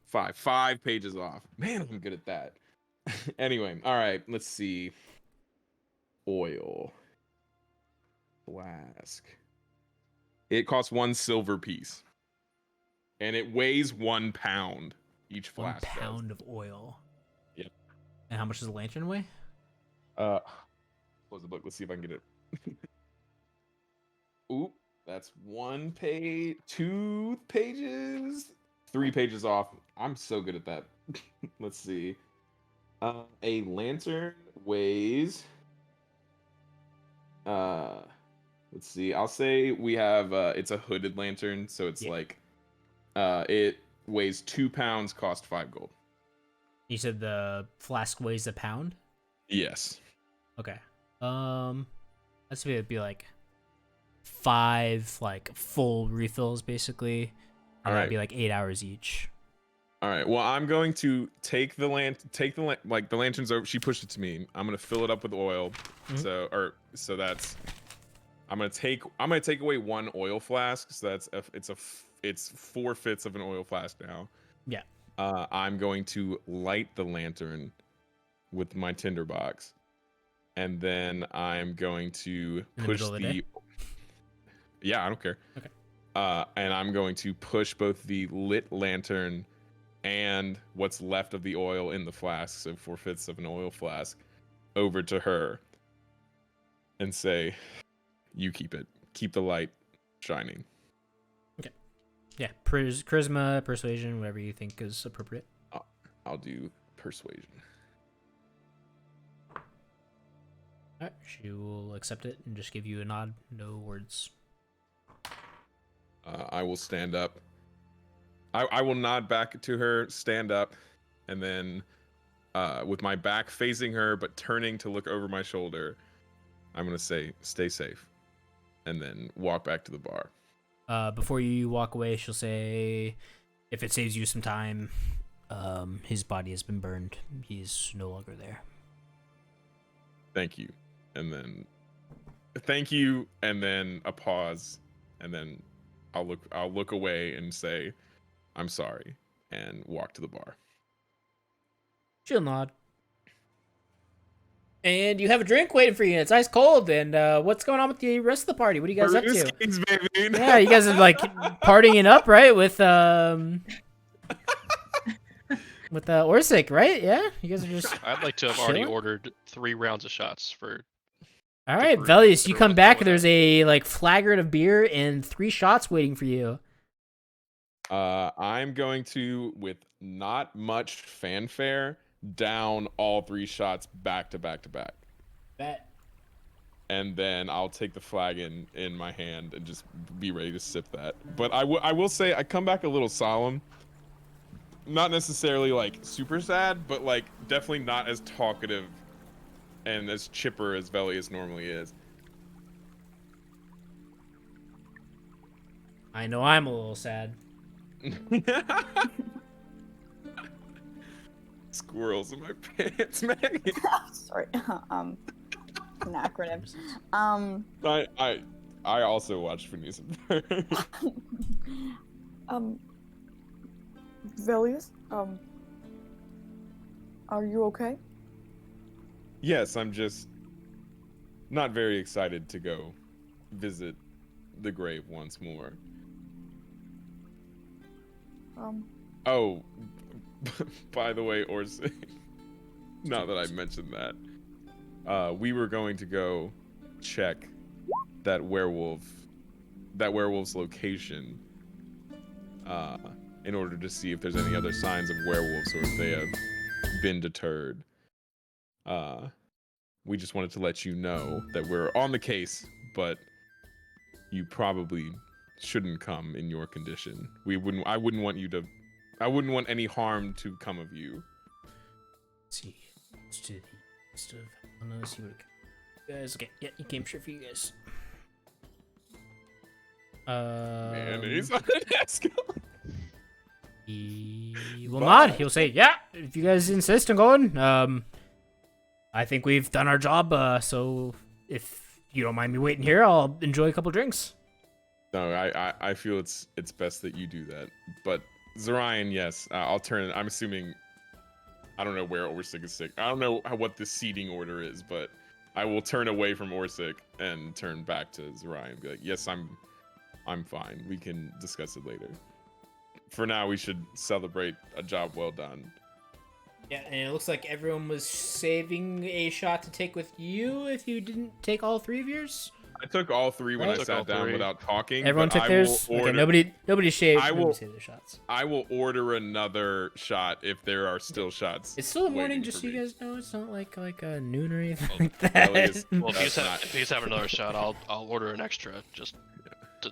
5 pages off. Man, I'm good at that. Anyway, all right. Let's see. Oil flask. It costs 1 silver piece. And it weighs 1 pound each flask. 1 pound of oil. Yep. And how much does the lantern weigh? Close the book. Let's see if I can get it. Oop, that's 1 page, 2 pages, 3 pages off. I'm so good at that. Let's see. A lantern weighs. Let's see. I'll say we have. It's a hooded lantern, so it's like. It weighs 2 pounds, cost 5 gold. You said the flask weighs a pound? Yes. Okay. Let's say it'd be like 5 like full refills basically. And that'd be like 8 hours each. All right. Well, I'm going to take the lantern's over. She pushed it to me. I'm gonna fill it up with oil. Mm-hmm. So that's. I'm gonna take away 1 oil flask. So that's it's 4/5 of an oil flask now. Yeah. I'm going to light the lantern with my tinderbox, and then I'm going to push the. Yeah, I don't care. Okay. And I'm going to push both the lit lantern and what's left of the oil in the flask, so 4/5 of an oil flask, over to her, and say, "You keep it. Keep the light shining." Okay. Yeah, charisma, persuasion, whatever you think is appropriate. I'll do persuasion. Alright, she will accept it and just give you a nod, no words. I will stand up. I will nod back to her, stand up, and then with my back facing her but turning to look over my shoulder, I'm going to say, "Stay safe," and then walk back to the bar. Before you walk away, she'll say, if it saves you some time, his body has been burned. He's no longer there. Thank you. And then thank you, and then a pause, and then I'll look away and say, "I'm sorry," and walk to the bar. She'll nod. And you have a drink waiting for you. It's ice cold. And what's going on with the rest of the party? What are you guys up to? Kings, baby. Yeah, you guys are like partying up, right? With Orsic, right? Yeah, you guys are just. I'd like to have already ordered 3 rounds of shots for. All right, Velius, you come back. There's a like flagon of beer and 3 shots waiting for you. I'm going to, with not much fanfare, down all 3 shots back to back to back. Bet. And then I'll take the flagon in my hand and just be ready to sip that. But I will say I come back a little solemn. Not necessarily like super sad, but like definitely not as talkative and as chipper as Velius normally is. I know I'm a little sad. squirrels in my pants, Maggie. Sorry. An acronym. I also watched Phineas and Ferb. Velius, are you okay? Yes, I'm just not very excited to go visit the grave once more. Oh, by the way, Orsi, now that I mentioned that, we were going to go check that werewolf's location, in order to see if there's any other signs of werewolves or if they have been deterred. We just wanted to let you know that we're on the case, but you probably shouldn't come in your condition. I wouldn't want any harm to come of you. Let's see. Let's do the list of let's see what it guys. Okay, yeah, you came sure for you guys. Man, he's on an escalator. He will nod. He'll say, "Yeah, if you guys insist on going, I think we've done our job. So if you don't mind me waiting here, I'll enjoy a couple drinks." No, I feel it's best that you do that. But Zorion, yes, I'll turn. I'm assuming. I don't know where Orsic is sick. I don't know what the seating order is, but I will turn away from Orsic and turn back to Zorion and be like, "Yes, I'm fine. We can discuss it later. For now, we should celebrate a job well done." Yeah, and it looks like everyone was saving a shot to take with you if you didn't take all three of yours. I took all three when I Took all sat down three. without talking. Everyone but took I theirs. will Okay, order- nobody shaved. I Nobody will- saved their shots. I will order another shot if there are still shots. It's still a morning, waiting just for so you me. guys know. It's not like a noon or anything Well, like that. Elias- Well, That's not- if he's having another shot, I'll order an extra just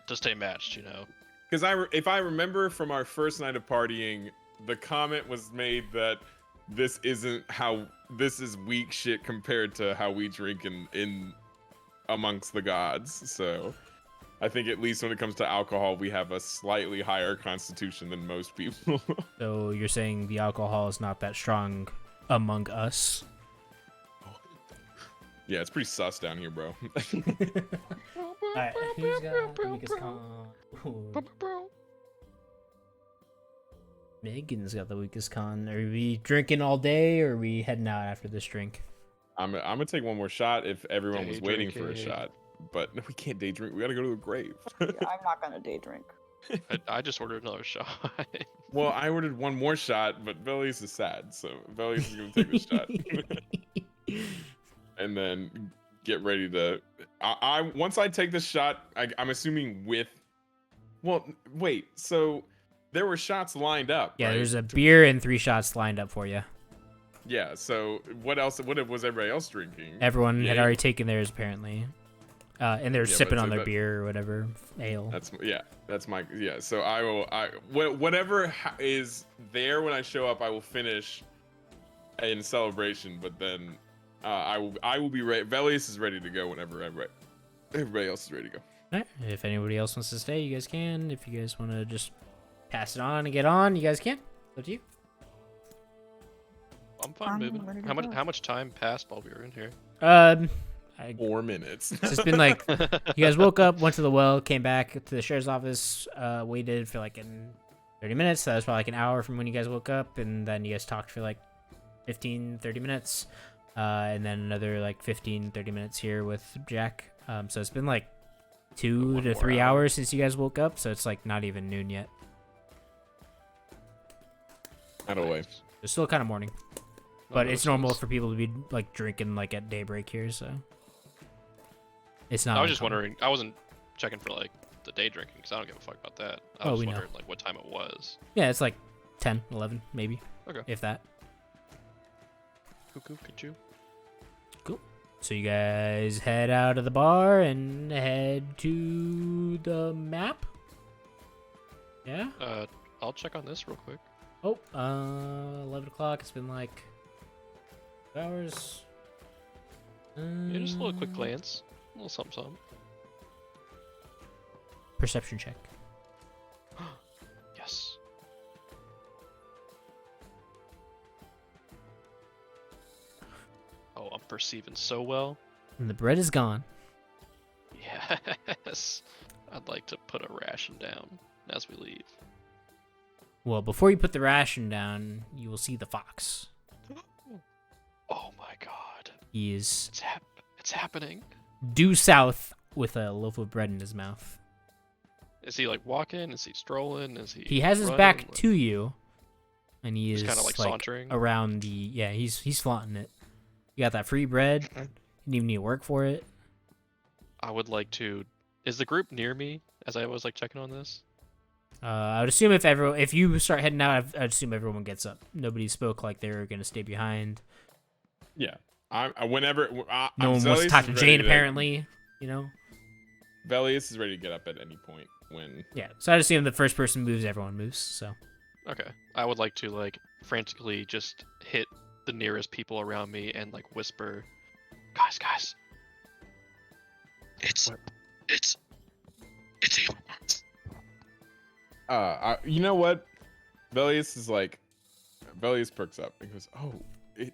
to stay matched, you know. Because if I remember from our first night of partying, the comment was made that this is weak shit compared to how we drink in amongst the gods. So I think at least when it comes to alcohol, we have a slightly higher constitution than most people. So you're saying the alcohol is not that strong among us? Yeah, it's pretty sus down here, bro. Alright, who's got the weakest con? Ooh. Megan's got the weakest con. Are we drinking all day, or are we heading out after this drink? I'm gonna take one more shot if everyone was Day waiting for a drinking. shot. But no, we can't day drink. We gotta go to the grave. Yeah, I'm not gonna day drink. I just ordered another shot. Well, I ordered one more shot, but Velius is sad, so Velius is gonna take the shot. And then get ready to. Once I take the shot, I'm assuming with. Well, wait. So there were shots lined up. Yeah, right? there's a beer and 3 shots lined up for you. Yeah. So what else? What was everybody else drinking? Everyone had Yeah. already taken theirs apparently, and they're Yeah, sipping but on so their that- beer or whatever ale. That's my yeah. So I will. Whatever is there when I show up, I will finish in celebration. But then I will be ready. Velius is ready to go whenever everybody else is ready to go. Alright, if anybody else wants to stay, you guys can. If you guys want to just pass it on and get on, you guys can. Up to you. I'm fine I'm moving. ready to How go. much time passed while we were in here? I 4 minutes. It's just been like you guys woke up, went to the well, came back to the sheriff's office, waited for like 30 minutes. That was probably like an hour from when you guys woke up, and then you guys talked for like 15, 30 minutes, and then another like 15, 30 minutes here with Jack. So it's been like 2 1 to more 3 hour. hours since you guys woke up, so it's like not even noon yet. Out of the way. It's still kind of morning, but no, it's so normal it's- for people to be like drinking like at daybreak here, so it's not. I was just uncommon. wondering. I wasn't checking for like the day drinking because I don't give a fuck about that. I Oh, was we know. wondering like what time it was. Yeah, it's like 10, 11 maybe, Okay. if that. Cuckoo, cuckoo. So you guys head out of the bar and head to the map. Yeah. I'll check on this real quick. Oh, 11 o'clock. It's been like 2 hours. Yeah, just a little quick glance, a little something, something. Perception check. Yes. Oh, I'm perceiving so well. And the bread is gone. Yes. I'd like to put a ration down as we leave. Well, before you put the ration down, you will see the fox. Oh my god. He is It's happening. due south with a loaf of bread in his mouth. Is he like walking? Is he strolling? Is He has his running? back to you, and he is He's kind of like sauntering around the. Yeah, he's flaunting it. You got that free bread. You didn't even need to work for it. I would like to. Is the group near me as I was like checking on this? I would assume if you start heading out, I'd assume everyone gets up. Nobody spoke like they were gonna stay behind. Yeah. Whenever No one wants to talk to Jane, apparently. You know. Velius is ready to get up at any point when. Yeah. So I'd assume the first person moves, everyone moves. So. Okay. I would like to like frantically just hit the nearest people around me and like whisper, guys. It's evil. You know what? Velius perks up and goes, "Oh, it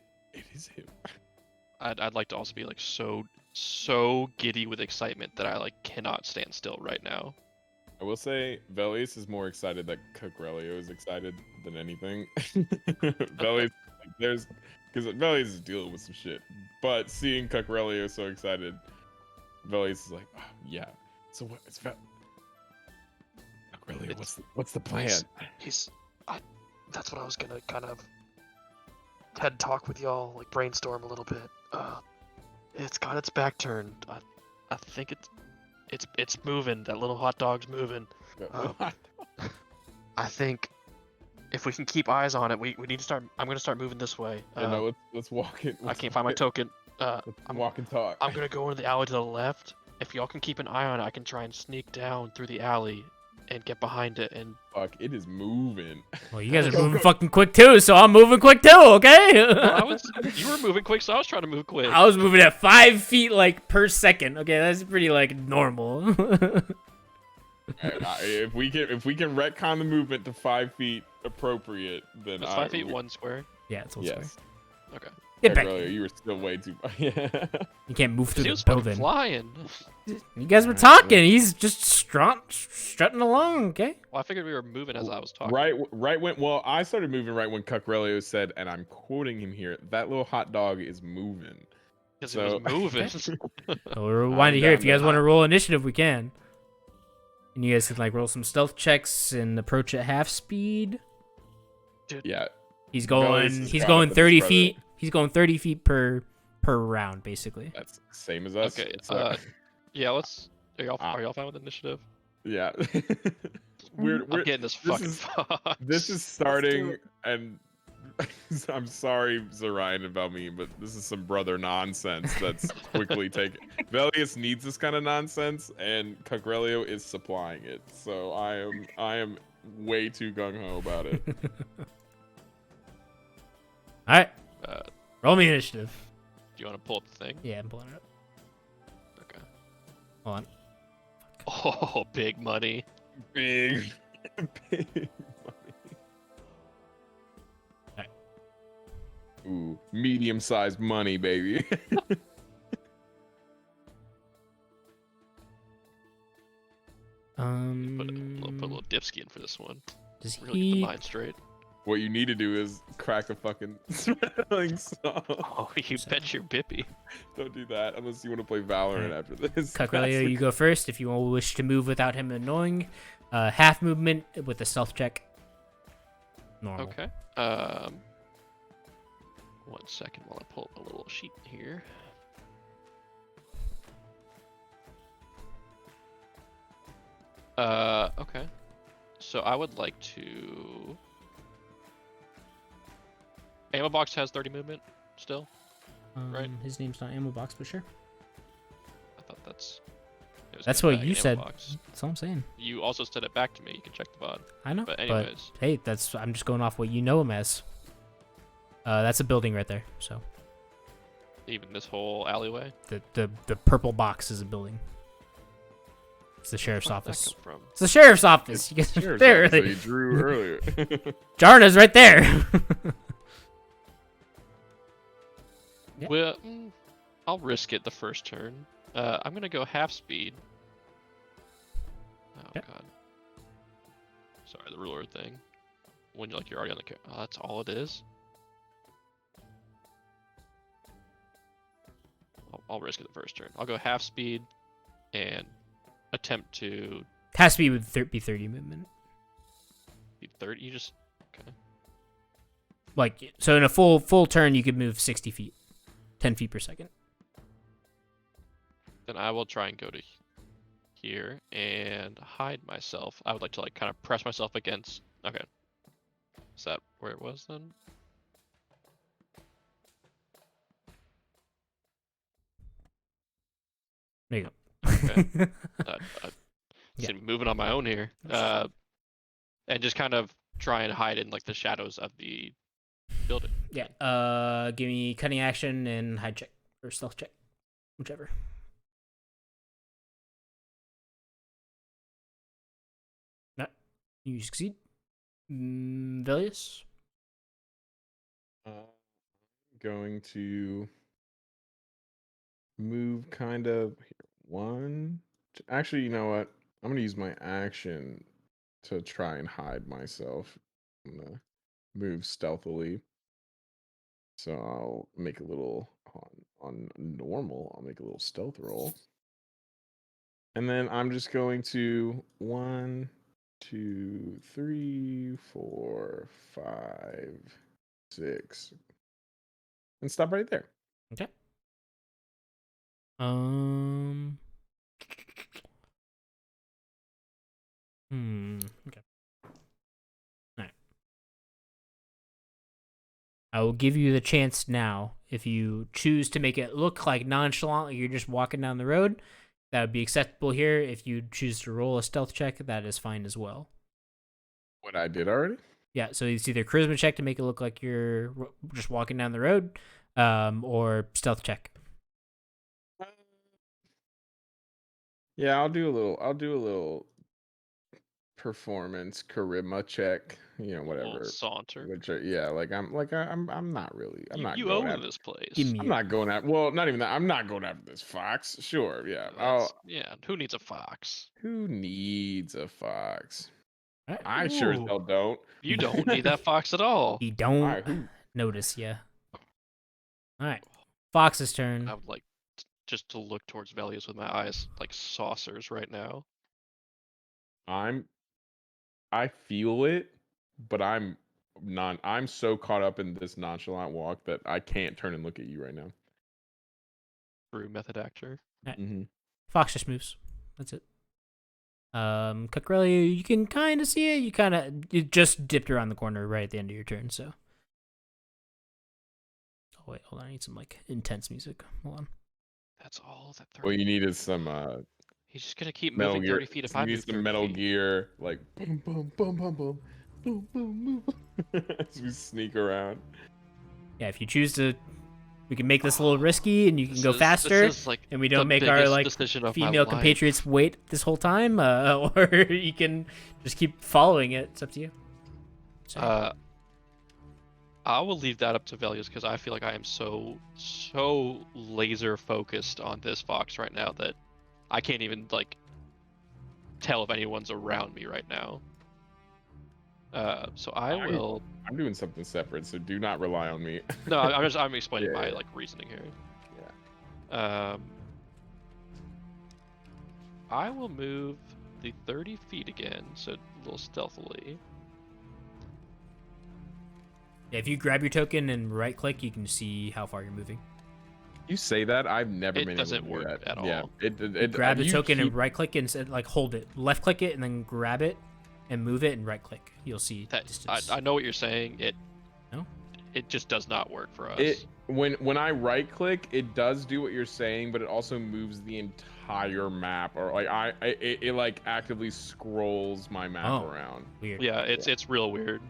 is him." I'd like to also be like so giddy with excitement that I like cannot stand still right now. I will say Velius is more excited that Cucrelio is excited than anything. Velius, because Velius is dealing with some shit, but seeing Cucrelio so excited, Velius is like, oh, yeah. So what? It's Cucrelio. What's the plan? That's what I was gonna kind of head talk with y'all, like brainstorm a little bit. It's got its back turned. I think it's moving. That little hot dog's moving. I think if we can keep eyes on it, we need to start. I'm gonna start moving this way. Let's walk it. I can't find my token. I'm walk and talk. I'm gonna go into the alley to the left. If y'all can keep an eye on it, I can try and sneak down through the alley and get behind it. And fuck, it is moving. Well, you guys are moving fucking quick too, so I'm moving quick too. Okay. You were moving quick, so I was trying to move quick. I was moving at 5 feet like per second. Okay, that's pretty like normal. If we can retcon the movement to 5 feet appropriate, then it's 5 feet 1 square. Yeah, it's 1 square. Okay. Get back. Earlier, you were still way too. You can't move through He the was fucking building. flying. You guys were talking. He's just strutting along. Okay. Well, I figured we were moving as I was talking. Right when I started moving right when Cucrelio said, and I'm quoting him here, that little hot dog is moving. Because it was moving. So we're rewinding here. If you guys want to roll initiative, we can. And you guys can like roll some stealth checks and approach at half speed. Dude. Yeah. He's going 30 feet. He's going 30 feet per round, basically. That's the same as us. Okay. Yeah. Let's. Are y'all fine with initiative? Yeah. I'm getting this fucking fox. This is starting, and I'm sorry, Zorion and Valmeen, but this is some brother nonsense that's quickly taken. Velius needs this kind of nonsense, and Cucrelio is supplying it. So I am way too gung ho about it. All right. Roll me initiative. Do you want to pull up the thing? Yeah, I'm pulling it up. Okay. Hold on. Oh, big money. Big money. Right. Ooh, medium-sized money, baby. Put a little dipski in for this one. Does Really get the he? mind straight. What you need to do is crack a fucking spelling song. Oh, you bet your bippy. Don't do that unless you want to play Valorant after this. Cucrelio, you go first if you wish to move without him annoying. Half movement with a stealth check. Normal. Okay. 1 second while I pull up a little sheet here. Okay. So I would like to. Ammo box has 30 movement still. Right. His name's not Ammo Box, but sure. I thought that's. That's what you said. That's all I'm saying. You also said it back to me. You can check the VOD. I know. But anyways. Hey, I'm just going off what you know him as. That's a building right there. So. Even this whole alleyway. The purple box is a building. It's the sheriff's Where'd that office. come from? It's the sheriff's office. You guys are there. So you drew earlier. Jarna's right there. Yeah. Well, I'll risk it the first turn. I'm gonna go half speed. Oh Yep. god. Sorry, the ruler thing. When you're already on the oh, that's all it is. I'll risk it the first turn. I'll go half speed and attempt to Has to be with be 30 movement. be 30. You just okay. Like, so in a full turn, you could move 60 feet, 10 feet per second. Then I will try and go to here and hide myself. I would like to kind of press myself against. Okay. Is that where it was then? There you go. Okay. Yeah. See, moving on my own here. And just kind of try and hide in like the shadows of the building. Yeah. Give me cutting action and hide check or stealth check, whichever. No, you succeed. Velius. Going to move kind of here. One. Actually, you know what? I'm gonna use my action to try and hide myself. I'm gonna move stealthily. So I'll make a little on normal. I'll make a little stealth roll. And then I'm just going to 1, 2, 3, 4, 5, 6. And stop right there. Okay. Okay. All right. I will give you the chance now. If you choose to make it look like nonchalant, like you're just walking down the road, that would be acceptable here. If you choose to roll a stealth check, that is fine as well. What I did already? Yeah, so it's either charisma check to make it look like you're just walking down the road, or stealth check. Yeah, I'll do a little performance charisma check, whatever. Saunter. Which I'm not really. You own this place. I'm not going after. Well, not even that. I'm not going after this fox. Sure, yeah. Yeah. Who needs a fox? Who needs a fox? Right. I sure as hell don't. You don't need that fox at all. You don't Alright, notice, yeah. All right, Fox's turn. I would like just to look towards Velius with my eyes like saucers right now. I feel it, but I'm so caught up in this nonchalant walk that I can't turn and look at you right now. True method actor. Right. Mm-hmm. Fox just moves. That's it. Cucurelli, you can kind of see it. You just dipped around the corner right at the end of your turn, so. Oh wait, hold on. I need some intense music. Hold on. That's all that. What you need is some He's just gonna keep Metal moving Gear. 30 feet if I He move needs the 30 Metal feet. Gear like boom boom boom boom boom boom boom boom as we sneak around. Yeah, if you choose to, we can make this a little risky, and you can go faster, this is, like, and we the don't make our biggest decision of my female life. compatriots wait this whole time, or you can just keep following it. It's up to you. So, I will leave that up to Velius because I feel like I am so laser focused on this fox right now that I can't even tell if anyone's around me right now. So will. I'm doing something separate, so do not rely on me. No, I'm explaining Yeah, my yeah. reasoning here. Yeah. I will move the 30 feet again, so a little stealthily. if you grab your token and right click, you can see how far you're moving. You say that I've never It been doesn't able to do work that. at Yeah, all. it Grab the you token and keep- right click and hold it. Left click it and then grab it and move it and right click. You'll see That distance. I know what you're saying. No? It just does not work for us. When I right click, it does do what you're saying, but it also moves the entire map, or it actively scrolls my map around. Weird. Yeah, it's real weird.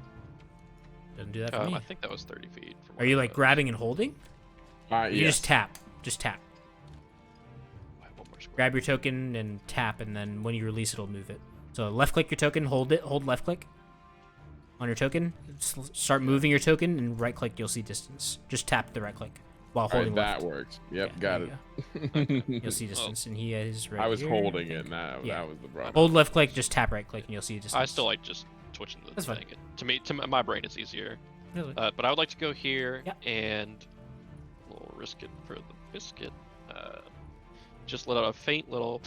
Doesn't do that for me. I think that was 30 feet. From Are where you I was. grabbing and holding? You Yes. just tap. Just tap. One more square. Grab your token and tap, and then when you release, it'll move it. So left click your token, hold it, hold left click on your token. Start moving your token, and right click, you'll see distance. Just tap the right click. while All right, holding that left. works. Yep, Yeah, got there it. You'll see distance, and he is right I was here, holding I it, think. and that was the problem. Hold left click, just tap right click, and you'll see distance. I still like just twitching the That's fine. thing. To my brain, it's easier. Really? But I would like to go here Yeah. and we'll risk it for the biscuit. Just let out a faint little.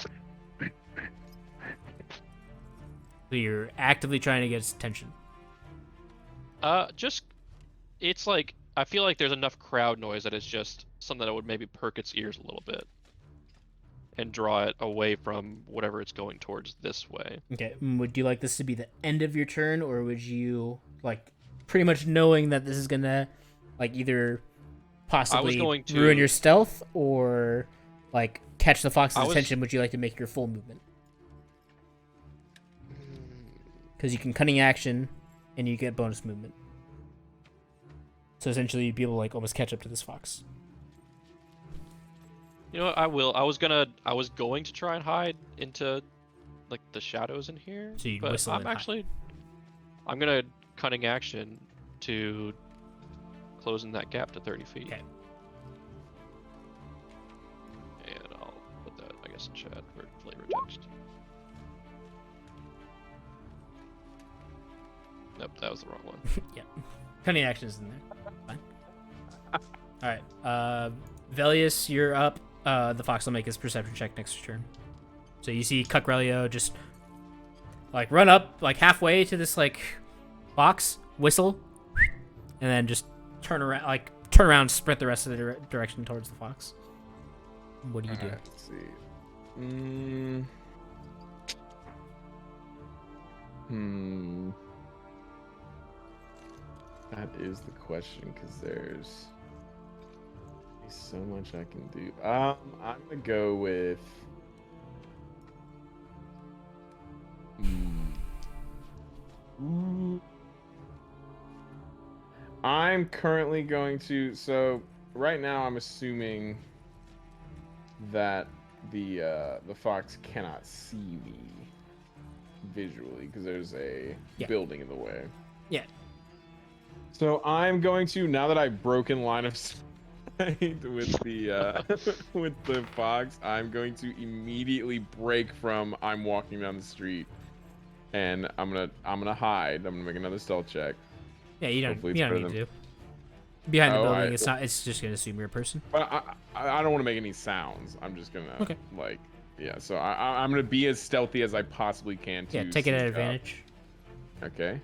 So you're actively trying to get its attention. It's like I feel like there's enough crowd noise that it's just something that would maybe perk its ears a little bit and draw it away from whatever it's going towards this way. Okay. Would you like this to be the end of your turn, or would you like pretty much knowing that this is gonna like either possibly ruin your stealth or like catch the fox's attention? Would you like to make your full movement? Because you can cunning action, and you get bonus movement. So essentially, you'd be able to like almost catch up to this fox. You know what? I will. I was going to try and hide into like the shadows in here. So you'd but whistle and hide. I'm gonna cunning action to closing that gap to 30 feet. Okay. And I'll put that, I guess, in chat for flavor text. Nope, that was the wrong one. Yeah. Cunning action's in there. Fine. Alright. Velius, you're up. The fox will make his perception check next turn. So you see Cucrelio just like run up like halfway to this like box, whistle, and then just turn around, sprint the rest of the direction towards the fox. What do you do? Let's see. That is the question, because there's so much I can do. I'm gonna go with. I'm currently going to. So right now, I'm assuming that the fox cannot see me visually because there's a building in the way. Yeah. So I'm going to, now that I've broken line of sight with the with the fox, I'm going to immediately break from I'm walking down the street, and I'm gonna hide. I'm gonna make another stealth check. Yeah, you don't Hopefully need to. Behind the building, it's just gonna assume you're a person. But I don't want to make any sounds. I'm just gonna So I'm gonna be as stealthy as I possibly can. Yeah, take it at advantage. Okay.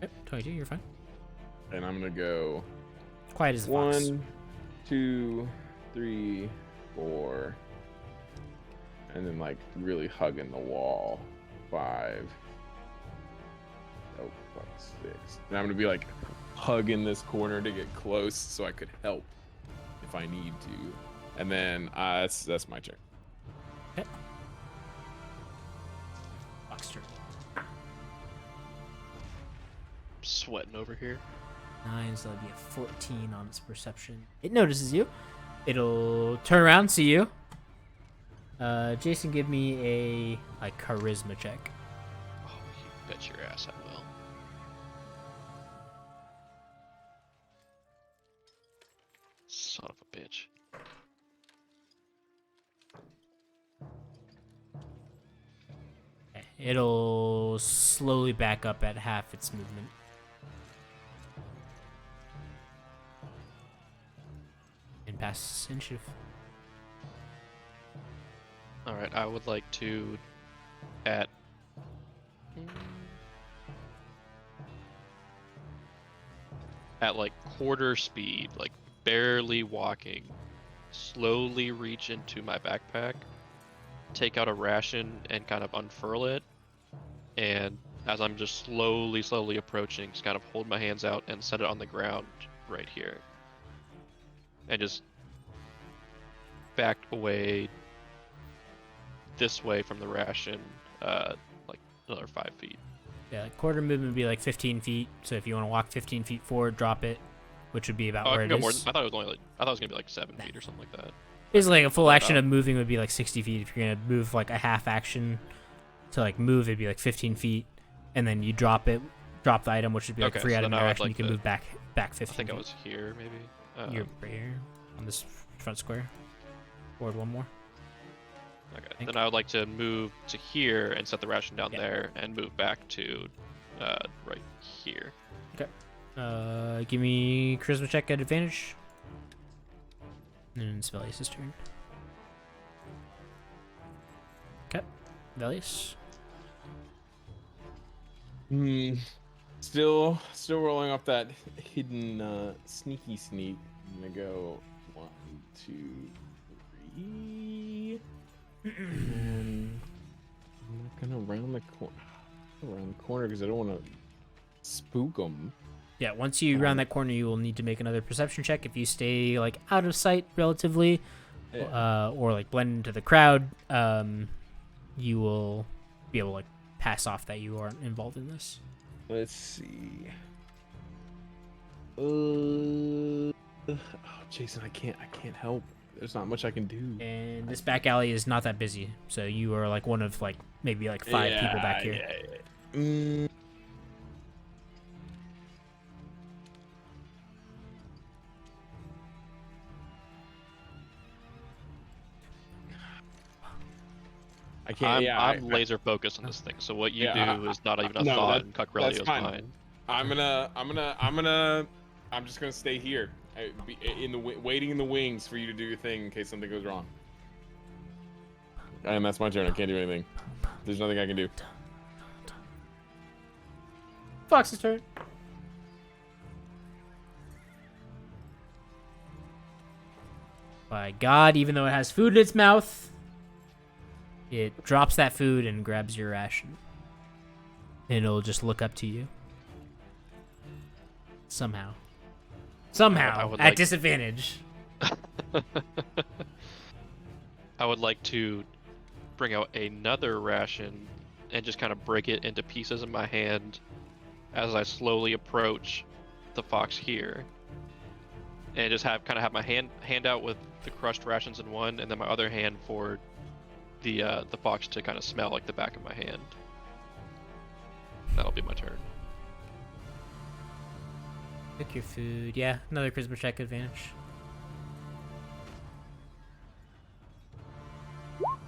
Yep, 22, you're fine. And I'm gonna go. Quiet as a fox. 1, 2, 3, 4, and then like really hugging the wall. 5. Oh fuck, 6. And I'm gonna be like hugging this corner to get close so I could help if I need to. And then that's my turn. Okay. Fox turn. Sweating over here. 9, so that'd be a 14 on its perception. It notices you. It'll turn around, see you. Jason, give me a charisma check. Oh, you bet your ass I will. Son of a bitch. Okay. It'll slowly back up at half its movement. And pass initiative. Alright, I would like to at like quarter speed, like barely walking, slowly reach into my backpack, take out a ration and kind of unfurl it, and as I'm just slowly approaching, just kind of hold my hands out and set it on the ground right here. And just back away this way from the ration, like another 5 feet. Yeah, quarter movement would be like 15 feet. So if you want to walk 15 feet forward, drop it, which would be about where it is. I thought it was gonna be like 7 feet or something like that. Basically, like a full action of moving would be like 60 feet. If you're gonna move like a half action to like move, it'd be like 15 feet, and then you drop the item, which would be like 3 items action. You can move back back I 15 think I feet. was here, maybe. You're right here on this front square. Forward one more. Okay. Then I would like to move to here and set the ration down there, and move back to right here. Okay. Give me charisma check at advantage. And it's Velius' turn. Okay. Velius. Still rolling off that hidden sneaky sneak. I'm gonna go 1, 2, 3. And I'm not gonna round the corner because I don't want to spook them. Yeah, once you round that corner, you will need to make another perception check. If you stay like out of sight relatively, or like blend into the crowd, you will be able to like pass off that you aren't involved in this. Let's see. Oh, Jason, I can't help. There's not much I can do. And this back alley is not that busy, so you are like one of like maybe like 5 people back here. I can't. I'm laser focused on this thing. So what you do is not even a thought in Cuckrellio's mind. I'm just gonna stay here, waiting in the wings for you to do your thing in case something goes wrong. And that's my turn. I can't do anything. There's nothing I can do. Fox's turn. By God, even though it has food in its mouth, it drops that food and grabs your ration. And it'll just look up to you. Somehow. At disadvantage. I would like to bring out another ration and just kind of break it into pieces in my hand as I slowly approach the fox here. And just have my hand out with the crushed rations in one, and then my other hand for the fox to kind of smell like the back of my hand. That'll be my turn. Pick your food. Yeah, another charisma check advantage. God,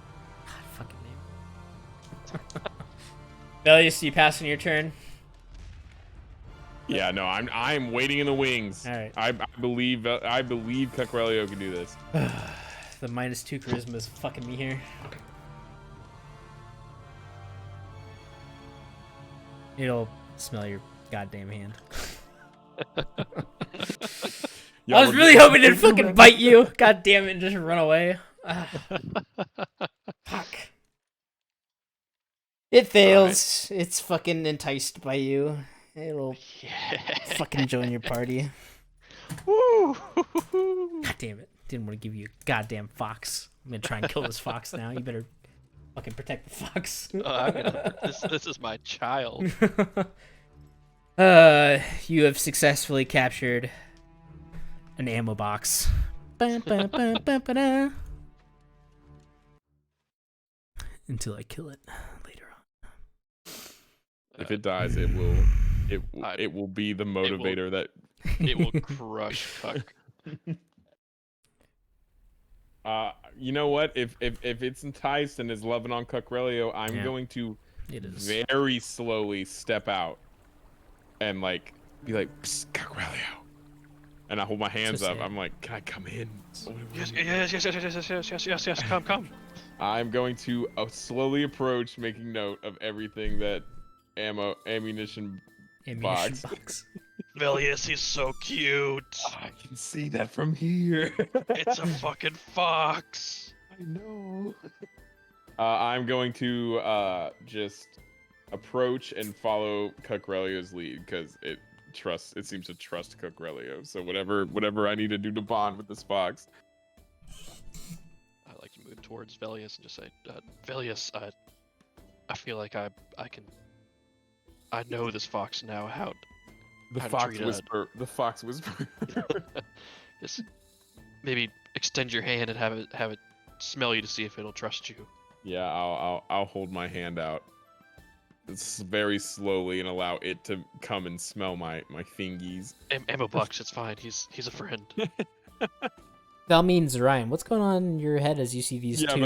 fucking name. Velius, you passing your turn? Yeah, no, I'm waiting in the wings. All right. I believe Cuckrellio can do this. The -2 charisma is fucking me here. It'll smell your goddamn hand. I was really hoping it'd fucking bite you. God damn it, and just run away. Fuck. It fails. Right. It's fucking enticed by you. It'll fucking join your party. Woo! God damn it. Didn't want to give you a goddamn fox. I'm gonna try and kill this fox now. You better fucking protect the fox. This is my child. You have successfully captured an ammo box. Until I kill it later on. If it dies, it will be the motivator that it will crush Cuck. You know what? If it's enticed and is loving on Cuckrellio, I'm going to very slowly step out and like be like, Cuckrellio, and I hold my hands up. I'm like, can I come in? Yes. Come. I'm going to slowly approach, making note of everything that ammunition box. Velius, he's so cute. I can see that from here. It's a fucking fox. I know. I'm going to just approach and follow Cuckrellio's lead because it seems to trust Cuckrellio. So whatever I need to do to bond with this fox. I like to move towards Velius and just say, Velius, I feel like I know this fox now. The fox whisper. Just maybe extend your hand and have it smell you to see if it'll trust you. Yeah, I'll hold my hand out. very slowly and allow it to come and smell my thingies. Ammo box, it's fine. He's a friend. Valmeen, Ryan, what's going on in your head as you see these two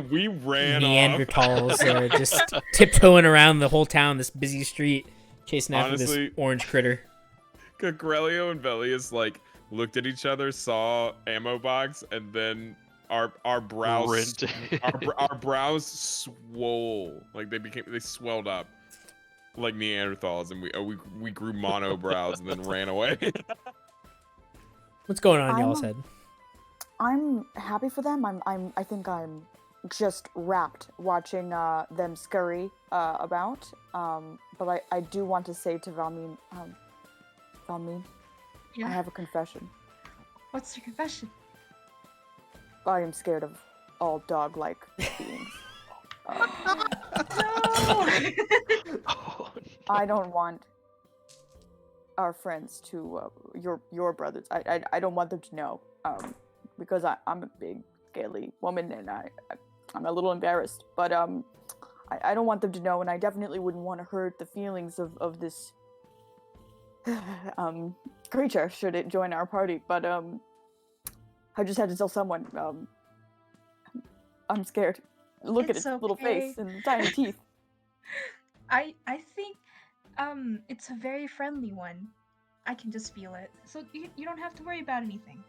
we ran Neanderthals just tiptoeing around the whole town, this busy street, chasing after Honestly, this orange critter? Cagrelio and Velius like looked at each other, saw ammo box, and then our brows our brows swole, like they swelled up like Neanderthals, and we grew mono brows and then ran away. What's going on in y'all's head? I'm happy for them. I think I'm just wrapped watching them scurry about. But I do want to say to Valmeen, Yeah. I have a confession. What's your confession? I am scared of all dog-like beings. No. Oh, I don't want our friends to your brothers. I don't want them to know. Because I'm a big scaly woman and I'm a little embarrassed. But I don't want them to know, and I definitely wouldn't want to hurt the feelings of this creature should it join our party. But I just had to tell someone. I'm scared. Look at its little face and tiny teeth. I think it's a very friendly one. I can just feel it. So you don't have to worry about anything.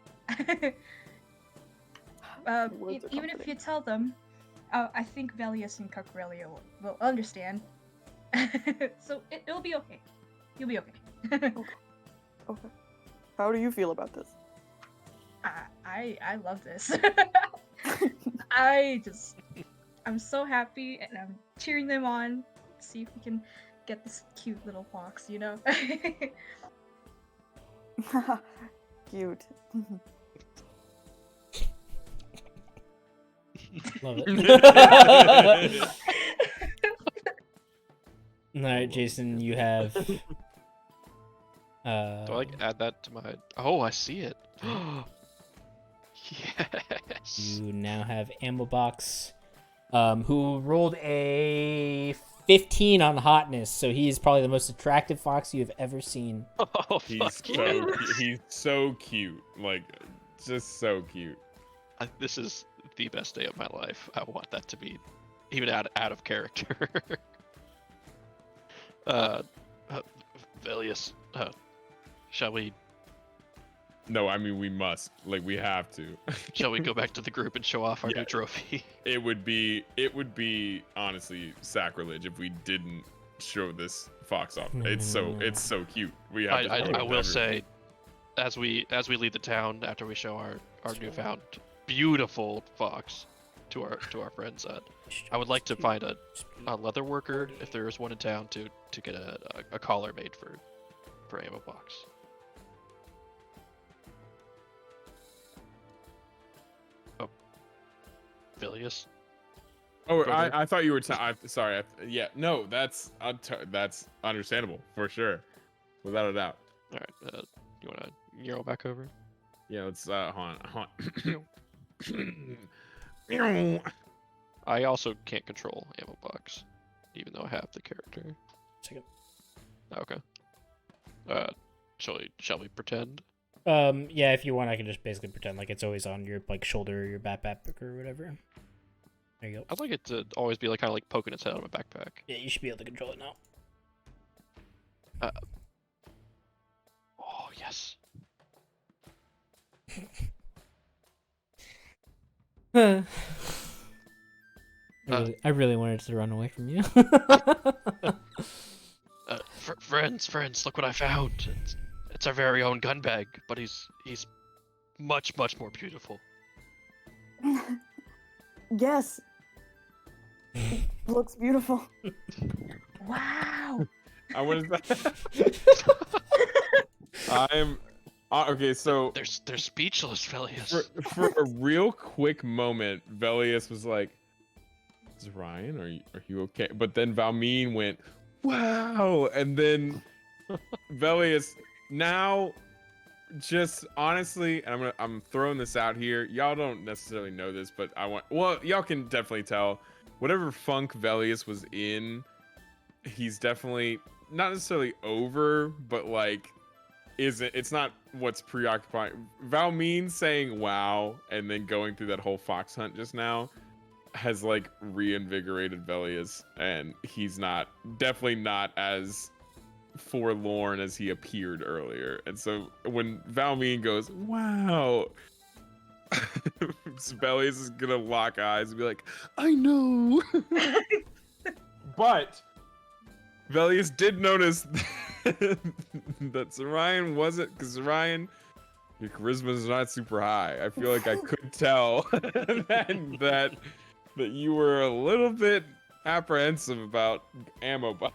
Even if you tell them, I think Velius and Cagrelio will understand. So it'll be okay. You'll be okay. Okay. How do you feel about this? I love this. I'm so happy, and I'm cheering them on. See if we can get this cute little fox, you know? Cute. Love it. All right, Jason, you have. do I like add that to my? Oh, I see it. Yes. You now have Ammo Box, who rolled a 15 on hotness, so he is probably the most attractive fox you have ever seen. Oh, He's so cute, like just so cute. This is the best day of my life. I want that to be even out of character. Velius, shall we? No, I mean we must. Like we have to. Shall we go back to the group and show off our new trophy? It would be honestly sacrilege if we didn't show this fox off. It's so cute. We have to I will say, as we leave the town after we show our newfound beautiful fox to our friends, I would like to find a leather worker, if there is one in town, to get a collar made for Ammo Box. Oh, Vilius. Oh, Brother? I thought you were. Sorry. Yeah, no, that's understandable for sure, without a doubt. All right, you wanna roll back over? Yeah, let's hold on. I also can't control Ammo Box, even though I have the character. Second. Okay. Shall we pretend? Yeah, if you want, I can just basically pretend like it's always on your shoulder or your backpack or whatever. There you go. I'd like it to always be kind of poking its head out of my backpack. Yeah, you should be able to control it now. Oh yes. I really wanted to run away from you. Friends, look what I found. It's our very own gun bag, but he's much more beautiful. Yes. Looks beautiful. Wow. What is that? I'm okay. So they're speechless, Velius. For a real quick moment, Velius was like, "Is Ryan? Are you okay?" But then Valmeen went, "Wow!" And then Velius now, just honestly, and I'm throwing this out here. Y'all don't necessarily know this, but y'all can definitely tell. Whatever funk Velius was in, he's definitely not necessarily over, but like it's not what's preoccupying. Valmeen saying wow and then going through that whole fox hunt just now has like reinvigorated Velius, and he's definitely not as forlorn as he appeared earlier. And so when Valmeen goes, wow, Velius is gonna lock eyes and be like, I know. But Velius did notice that Zarian wasn't, because Zarian, your charisma is not super high. I feel like I could tell that you were a little bit apprehensive about ammo box.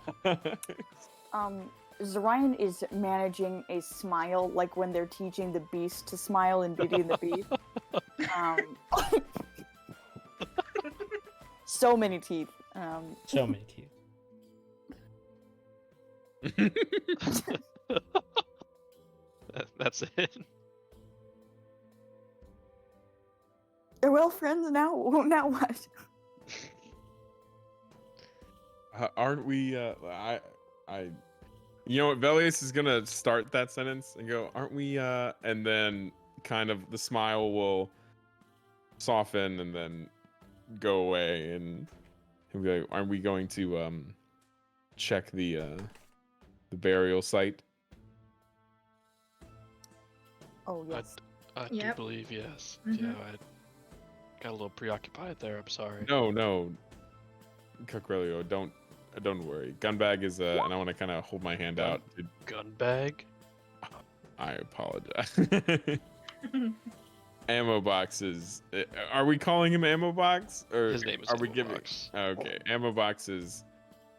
Zarian is managing a smile like when they're teaching the beast to smile in Beauty and the Beast. So many teeth. So many teeth. That's it. They're well friends now. Now what? Aren't we? You know what? Velius is gonna start that sentence and go, "Aren't we?" And then kind of the smile will soften and then go away, and he'll be like, "Aren't we going to check the burial site?" Oh yes. I Yep. do believe yes. Mhm. Yeah, I got a little preoccupied there. I'm sorry. No, Cucrelio, don't worry. Gunbag is and I want to kind of hold my hand out. Gun bag. I apologize. Ammo boxes. Are we calling him ammo box, or His name is are we Ammo giving? Box. Okay, ammo box is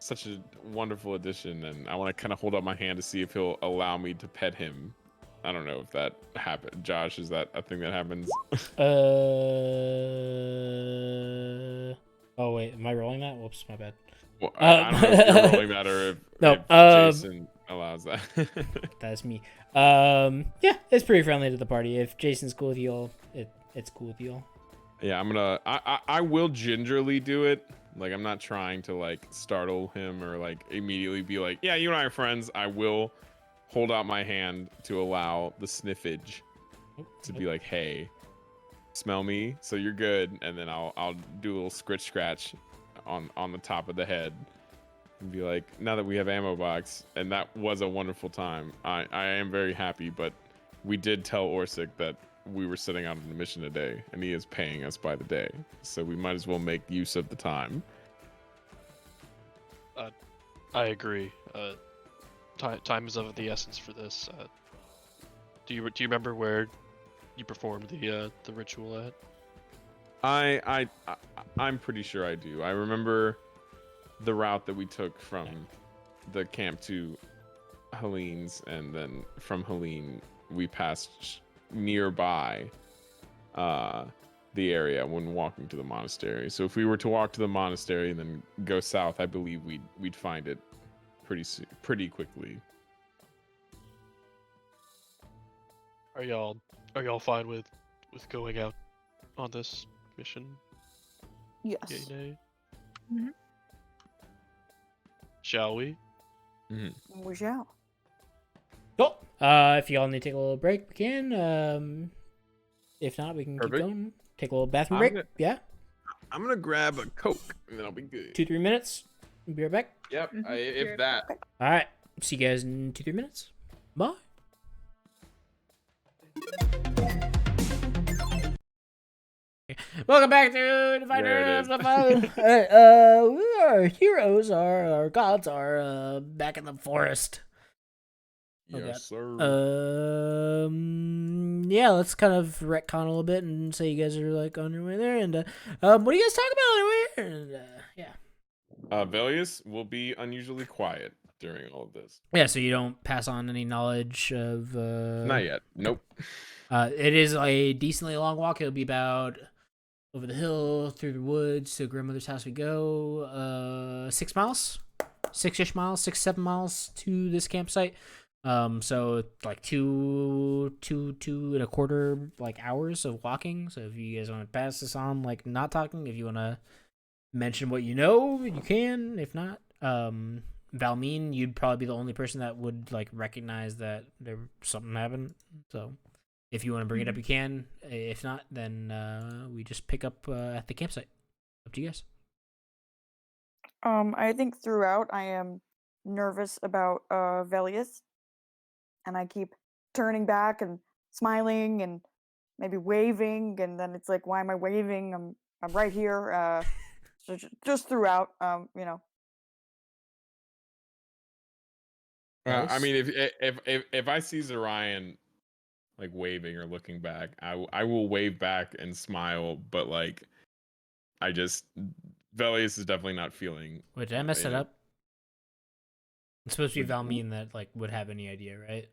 such a wonderful addition, and I want to kind of hold up my hand to see if he'll allow me to pet him. I don't know if that happened. Josh, is that a thing that happens? Oh wait, am I rolling that? Whoops, my bad. Well, I don't know if you're rolling that or if, No, if Jason allows that. That's me. Yeah, it's pretty friendly to the party. If Jason's cool with you all, it's cool with you all. Yeah, I will gingerly do it. Like, I'm not trying to like startle him or like immediately be like, yeah, you and I are friends. I will hold out my hand to allow the sniffage to be like, hey, smell me, so you're good, and then I'll do a little scratch on the top of the head and be like, now that we have ammo box, and that was a wonderful time. I am very happy, but we did tell Orsic that we were setting out on a mission today, and he is paying us by the day, so we might as well make use of the time. I agree. Time is of the essence for this. Do you remember where you performed the ritual at? I'm pretty sure I do. I remember the route that we took from the camp to Helene's, and then from Helene we passed nearby the area when walking to the monastery. So if we were to walk to the monastery and then go south, I believe we'd find it pretty quickly. Are y'all fine with going out on this mission? Yes. Yay, nay? Mhm. Shall we? We shall. Cool. If y'all need to take a little break, we can. If not, we can Perfect. keep going. Take a little bathroom I'm break. gonna- Yeah. I'm gonna grab a Coke and then I'll be good. 2-3 minutes. Be right back. Yep, Mhm. if Sure. that. All right. See you guys in 2-3 minutes. Bye. Welcome back to the There it is. Alright, our heroes, our gods are back in the forest. Yes, God. sir. Yeah, let's kind of retcon a little bit and say you guys are like on your way there, and what do you guys talk about on your way there? And yeah. Velius will be unusually quiet during all of this. Yeah, so you don't pass on any knowledge of Not yet. Nope. It is a decently long walk. It'll be about over the hill, through the woods to grandmother's house we go. 6 miles? 6-ish miles, 6-7 miles to this campsite. So like 2.25 like hours of walking. So if you guys want to pass this on, like not talking, if you want to mention what you know, you can. If not, Valmeen, you'd probably be the only person that would like recognize that there something happened. So if you want to bring it up, you can. If not, then we just pick up at the campsite. Up to you guys. I think throughout I am nervous about Velius, and I keep turning back and smiling and maybe waving, and then it's like, why am I waving? I'm right here. So just throughout, you know. I mean, if I see Zorion like waving or looking back, I will wave back and smile, but like I just Velius is definitely not feeling. Wait, did I mess it up? It's supposed to be Would- Valmeen that like would have any idea, right?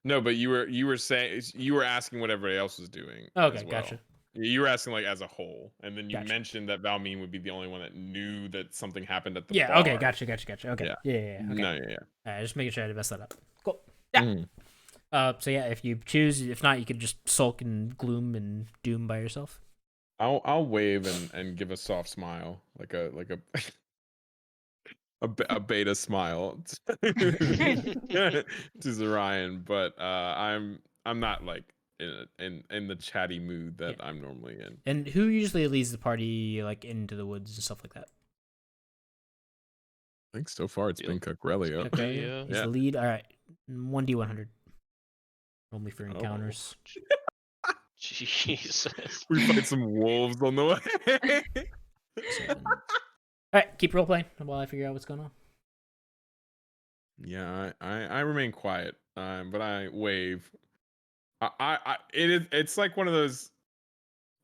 No, but you were saying you were asking what everybody else was doing. Okay, as well. gotcha. You were asking like as a whole, and then you Gotcha. mentioned that Valmeen would be the only one that knew that something happened at the Yeah. bar. Okay. Gotcha. Okay. Yeah. Yeah. Okay. No, yeah. All right, just making sure I didn't mess that up. Cool. Yeah. Mhm. So yeah, if you choose, if not, you could just sulk and gloom and doom by yourself. I'll wave and give a soft smile, like a a beta smile to Zorion, but I'm not like in the chatty mood that I'm normally in. And who usually leads the party like into the woods and stuff like that? I think so far it's been Cucrelio. Cucrelio? He's the lead. All right, 1d100. Only for encounters. Jesus. We fight some wolves on the way. 7. All right, keep role playing while I figure out what's going on. Yeah, I remain quiet, but I wave. It's like one of those,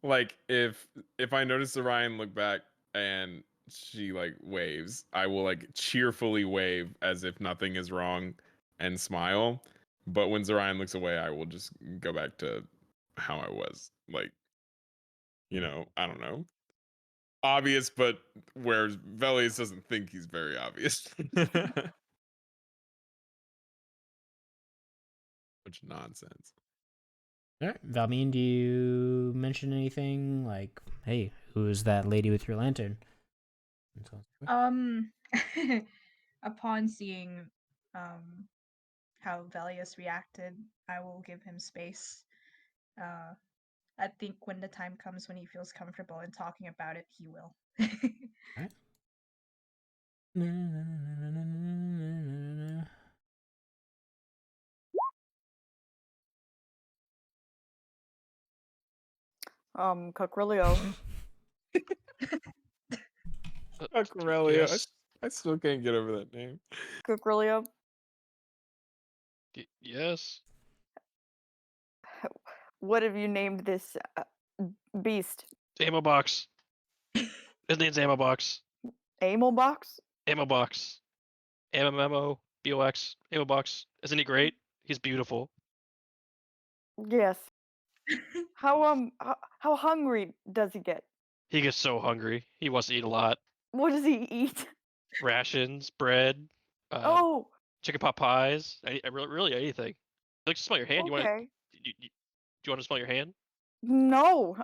like if I notice Orion look back and she like waves, I will like cheerfully wave as if nothing is wrong and smile. But when Zorion looks away, I will just go back to how I was. Like, I don't know. Obvious, but where Velius doesn't think he's very obvious. Which nonsense. All right, Valmeen, do you mention anything like, "Hey, who is that lady with your lantern?" Upon seeing how Velius reacted, I will give him space. I think when the time comes when he feels comfortable in talking about it, he will. All right. Cucrelio. Cucrelio. Yes. I still can't get over that name. Cucrelio. Yes. What have you named this beast? Ammo box. His name's Ammo box. Ammo box? Ammo box. MMO BOX. Ammo box. Isn't he great? He's beautiful. Yes. How hungry does he get? He gets so hungry. He wants to eat a lot. What does he eat? Rations, bread, Oh, chicken pot pies. Really anything. I'd like to smell your hand. okay. Do you want to smell your hand? No.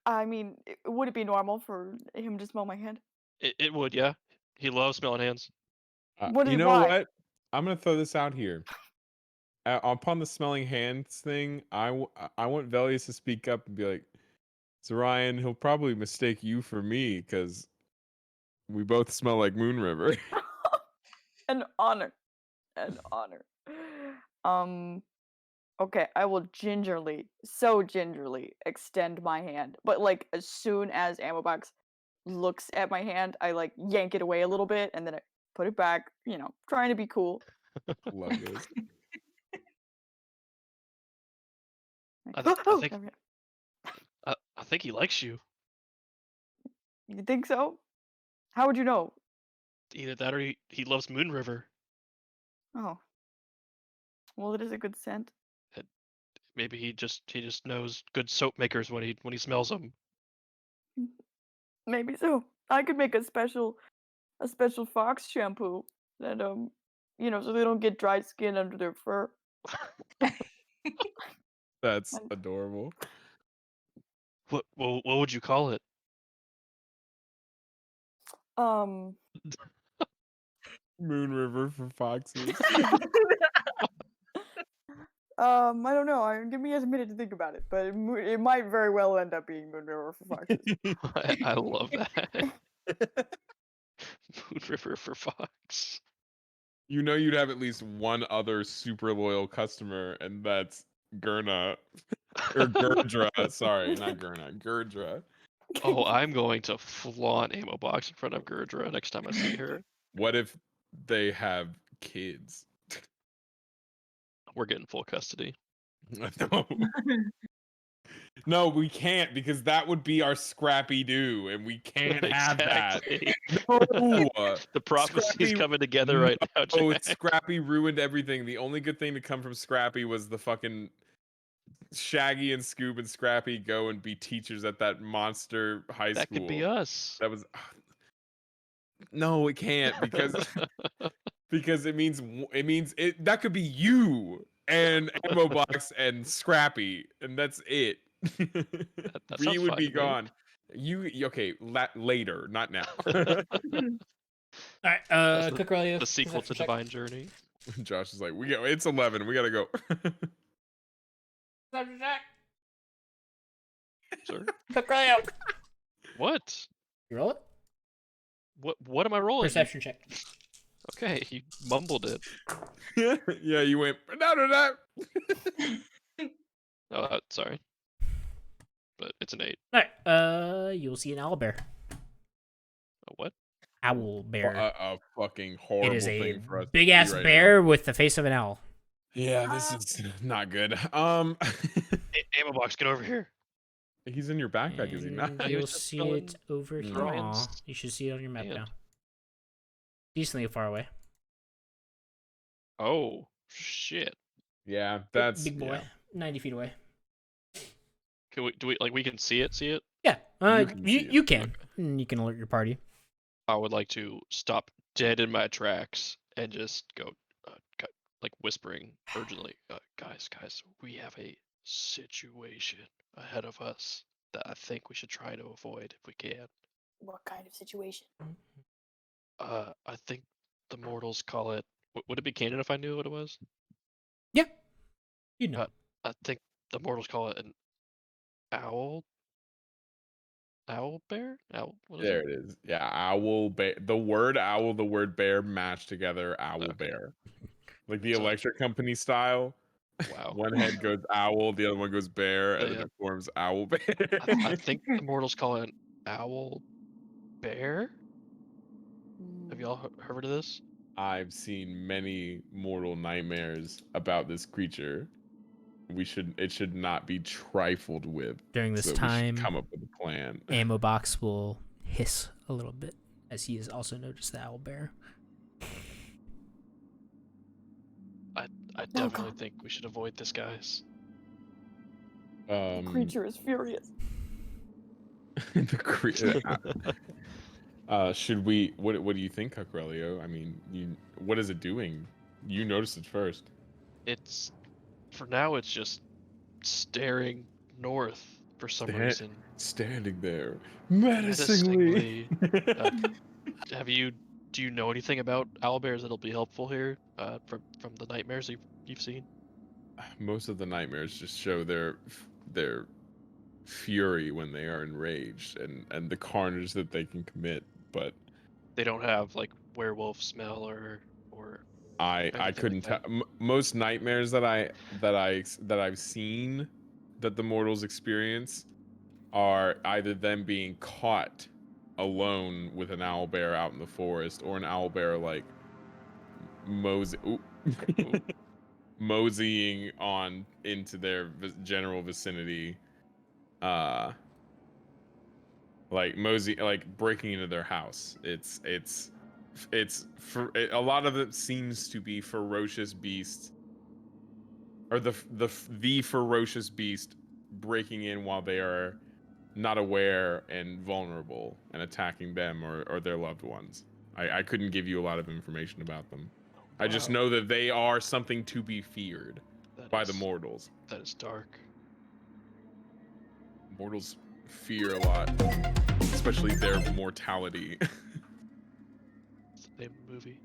I mean, would it be normal for him to smell my hand? It would, yeah. He loves smelling hands. What You is know why? what? I'm gonna throw this out here. Upon the smelling hands thing, I want Velius to speak up and be like, Zorion, he'll probably mistake you for me because we both smell like Moon River. An honor. An honor. Okay, I will so gingerly extend my hand. But like as soon as Ammobox looks at my hand, I like yank it away a little bit and then I put it back, trying to be cool. Love this. I think he likes you. You think so? How would you know? Either that or he loves Moon River. Oh. Well, it is a good scent. Maybe he just knows good soap makers when he smells them. Maybe so. I could make a special fox shampoo that so they don't get dry skin under their fur. That's adorable. What would you call it? Moon River for foxes. I don't know. Give me a minute to think about it, but it might very well end up being Moon River for foxes. I love that. Moon River for Fox. You know you'd have at least one other super loyal customer, and that's Gurna. Or Gurdra. Sorry, not Gurna. Gurdra. Oh, I'm going to flaunt ammo box in front of Gurdra next time I see her. What if they have kids? We're getting full custody. No. No, we can't, because that would be our Scrappy Doo, and we can't have that. Exactly. No. The prophecy's Scrappy- coming together right now, Oh, Jack. Scrappy ruined everything. The only good thing to come from Scrappy was the fucking Shaggy and Scoob and Scrappy go and be teachers at that monster high That school. could be us. That was no, it can't, because because it means that could be you and Ammo Box and Scrappy, and that's it. That We sounds would fine be to me. gone. You okay? Later, not now. All right, That's quick Aurelio. The sequel to perception check. Divine Journey. Josh is like, it's 11. We gotta go. Perception check. Sir? Quick Aurelio. What? You roll it. What am I rolling? Perception check. Okay, you mumbled it. Yeah, you went. No. Oh, sorry. But it's an 8. All right, you'll see an owlbear. A what? Owl bear. A fucking horrible It is thing a for us. big ass right bear with the face of an owl. Yeah, this is not good. Ammo box, get over here. He's in your backpack, is he not? And He you'll was just see spelling it over here. Brian's Aw, you should see it on your map hand. now. Decently far away. Oh shit. Yeah, that's big boy. yeah. 90 feet away. We can see it? Yeah, You can see it. you can. And you can alert your party. I would like to stop dead in my tracks and just go, like whispering urgently, guys, we have a situation ahead of us that I think we should try to avoid if we can. What kind of situation? I think the mortals call it. Would it be canon if I knew what it was? Yeah, you know. I think the mortals call it an owl. Owl bear? Owl. What is There it? it is. Yeah, owl bear. The word owl, the word bear matched together. Owl Okay. bear, like the So- electric company style. Wow. One head goes owl, the other one goes bear, and then Yeah. it forms owl bear. I think the mortals call it an owl bear. Have y'all heard of this? I've seen many mortal nightmares about this creature. It should not be trifled with. During this so we should time, come up with a plan. Ammo Box will hiss a little bit as he has also noticed the owl bear. I definitely think we should avoid this, guys. The creature is furious. The creature. Should we? What do you think, Cucrelio? I mean, what is it doing? You noticed it first. It's for now. It's just staring north for some reason. Standing there menacingly. Do you know anything about owlbears that'll be helpful here? From the nightmares you've seen. Most of the nightmares just show their fury when they are enraged and the carnage that they can commit. But they don't have like werewolf smell or. I couldn't tell. Most nightmares that I've seen that the mortals experience are either them being caught alone with an owlbear out in the forest, or an owlbear like moseying on into their general vicinity, like breaking into their house. A lot of it seems to be ferocious beasts, or the ferocious beast breaking in while they are not aware and vulnerable and attacking them or their loved ones. I couldn't give you a lot of information about them. I just know that they are something to be feared by the mortals. That is dark. Mortals fear a lot, especially their mortality. It's the name of the movie.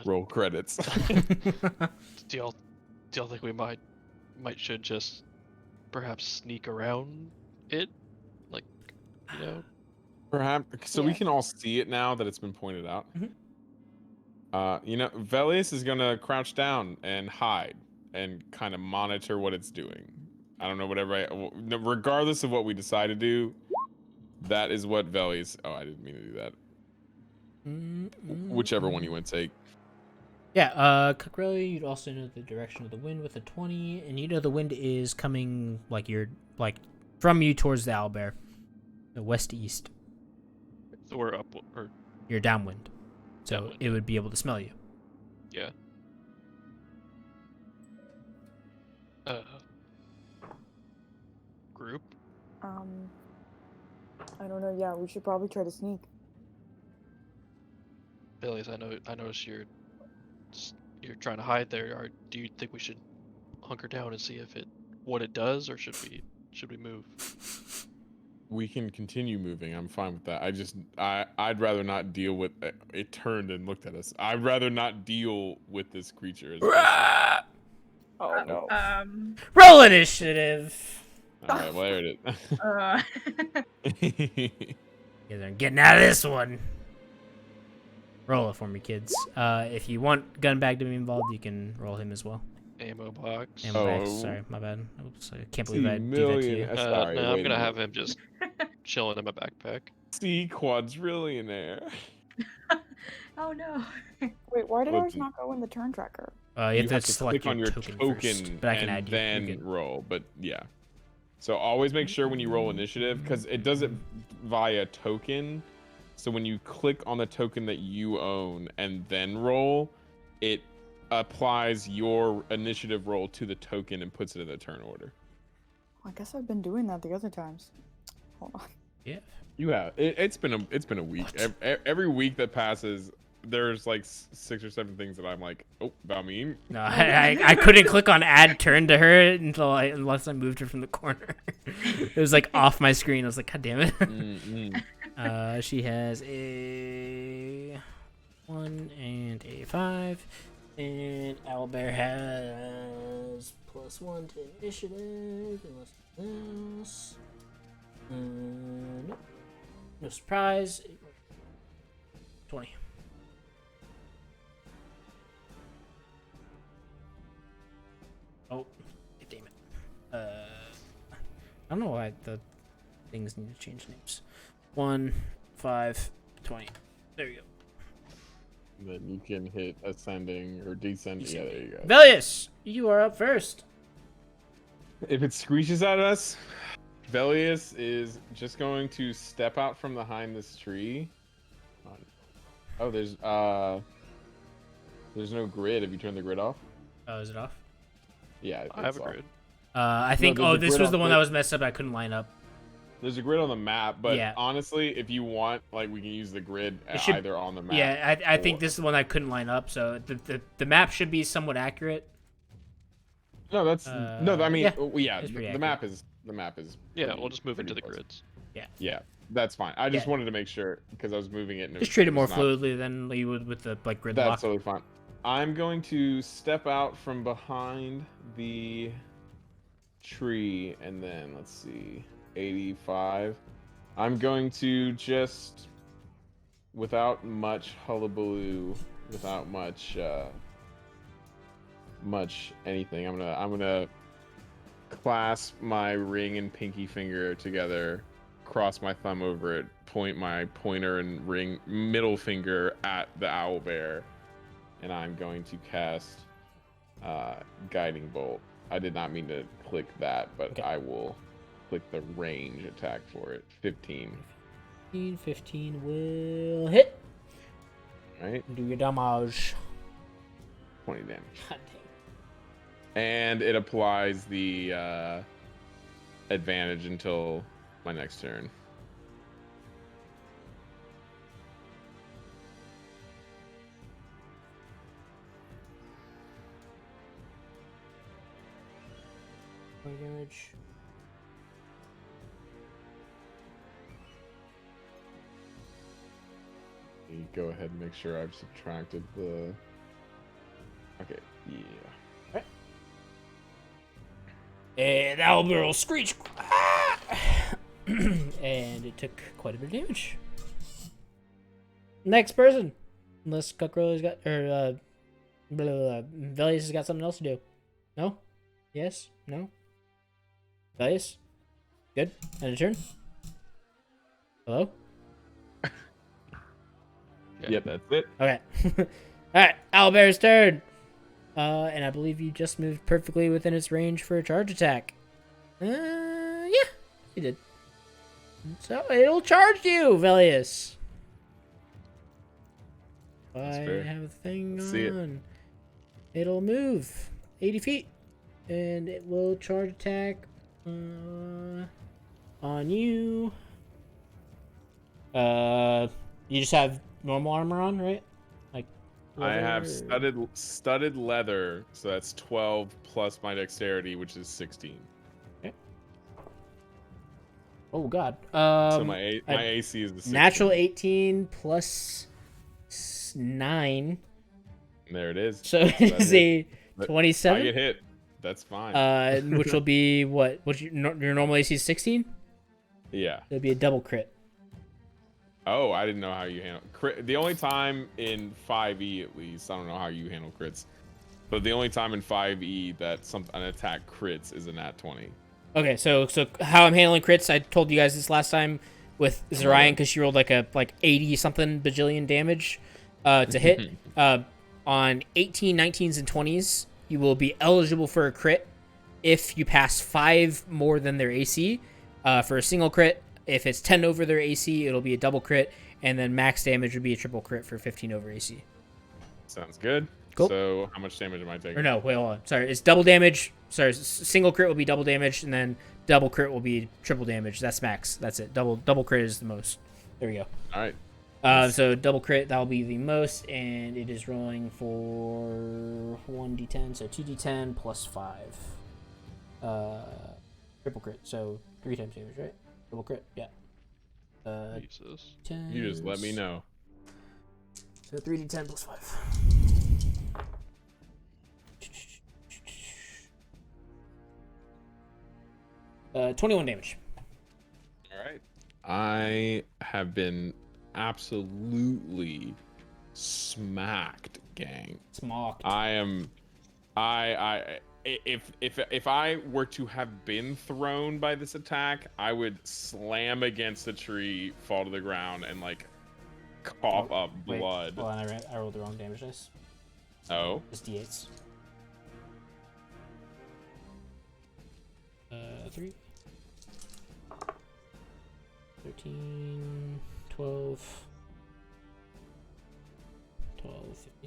Roll credits. Do y'all think we should just perhaps sneak around it, like, you know? Perhaps so we Yeah. can all see it now that it's been pointed out. Mhm. You know, Velius is gonna crouch down and hide and kind of monitor what it's doing. I don't know, regardless of what we decide to do, that is what Velius. Oh, I didn't mean to do that. Whichever one you want to take. Yeah, Cuckrelli, you'd also know the direction of the wind with a 20, and you know the wind is coming from you towards the owlbear, the west-east. So we're up, or You're downwind, so Downwind. it would be able to smell you. yeah. Group. I don't know. Yeah, we should probably try to sneak. Billy's, I noticed you're trying to hide there. Do you think we should hunker down and see what it does, or should we move? We can continue moving. I'm fine with that. I'd rather not deal with it. It turned and looked at us. I'd rather not deal with this creature. Oh no. Roll initiative! All right, well, there it is. You guys are getting out of this one. Roll it for me, kids. If you want Gunbag to be involved, you can roll him as well. Ammo box. Ammo bags, Oh. sorry, my bad. Oops, I can't believe I do that to you. Sorry, No, I'm wait a gonna have minute. him just chilling in my backpack. See, quadrillionaire. Oh no. Wait, why did Well, ours not go in the turn tracker? You have to click select on your token first, but I can and add you. You're then good. roll. But yeah, so always make sure when you roll initiative, because it does it via token. So when you click on the token that you own and then roll, it applies your initiative roll to the token and puts it in the turn order. I guess I've been doing that the other times. Hold on. Yeah. You have. It's been a week. Every week that passes, there's like 6 or 7 things that I'm like, oh, about me. No, I couldn't click on add turn to her unless I moved her from the corner. It was like off my screen. I was like, God damn it. Mm-hmm. She has a 1 and a 5, and Owlbear has +1 to initiative. Unless this. Nope. No surprise. 20. Oh, damn it. I don't know why the things need to change names. 1, 5, 20. There you go. Then you can hit ascending or descending. Yeah, there you go. Velius, you are up first. If it screeches at us, Velius is just going to step out from behind this tree. Oh, there's no grid. Have you turned the grid off? Oh, is it off? Yeah, I have it's a off. grid. I think. there's Oh, a this grid was on the one the- that was messed up. I couldn't line up. There's a grid on the map, but Yeah. honestly, if you want, like, we can use the grid It should- either on the map. Yeah, I think or- this is the one I couldn't line up. So the map should be somewhat accurate. No, that's no. I mean, yeah, yeah, it's pretty the map is Yeah, pretty- we'll just move pretty into the close. grids. Yeah, that's fine. I just Yeah. wanted to make sure because I was moving it. And Just treat it more was not- fluidly than you would with the grid That's lock. totally fine. I'm going to step out from behind the tree and then let's see, 85. I'm going to just, without much hullabaloo, without much anything, I'm gonna clasp my ring and pinky finger together, cross my thumb over it, point my pointer and ring middle finger at the owlbear, and I'm going to cast Guiding Bolt. I did not mean to click that, but Okay. I will click the range attack for it. 15. 15 will hit. Right? Do your damage. 20 damage. God dang. And it applies the advantage until my next turn. Damage. me go ahead and make sure I've subtracted the. Okay, yeah. And Albert will screech. Ah! And it took quite a bit of damage. Next person. Unless Cuckrow's got, or, Velius has got something else to do. No? Yes? No? Velius? Good? End of turn? Hello? Yeah, that's it. Okay. Alright, Owlbear's turn. And I believe you just moved perfectly within its range for a charge attack. Yeah, you did. So it'll charge you, Velius. I have a thing on. It'll move 80 feet. And it will charge attack on you. You just have normal armor on, right? Like I have leather? studded leather, so that's 12 plus my dexterity, which is 16. Okay. Oh god. So my AC is the 16. Natural 18 plus 9. There it is. So it's a 27. I get hit. That's fine. Which will be what? Your normal AC is 16? Yeah. It'll be a double crit. Oh, I didn't know how you handle crit. The only time in 5e, at least, I don't know how you handle crits, but the only time in 5e that an attack crits is a nat 20. Okay, so how I'm handling crits, I told you guys this last time with Zarian because she rolled like 80 something bajillion damage to hit. On 18, 19s, and 20s, you will be eligible for a crit if you pass 5 more than their AC. For a single crit, if it's 10 over their AC, it'll be a double crit, and then max damage would be a triple crit for 15 over AC. Sounds good. Cool. So how much damage am I taking? Or no, wait, hold on. Sorry, it's double damage. Sorry, single crit will be double damage, and then double crit will be triple damage. That's max. That's it. Double crit is the most. There we go. All right. So double crit, that'll be the most, and it is rolling for 1d10, so 2d10 plus 5. Triple crit, so 3 times damage, right? Double crit, yeah. Jesus. 10, You just let me know. So 3d10 plus 5. 21 damage. All right. I have been absolutely smacked, gang. Smocked. If I were to have been thrown by this attack, I would slam against a tree, fall to the ground, and like cough up blood. Hold on, I rolled the wrong damage dice. Oh. Just d8s. 3, 13, 12,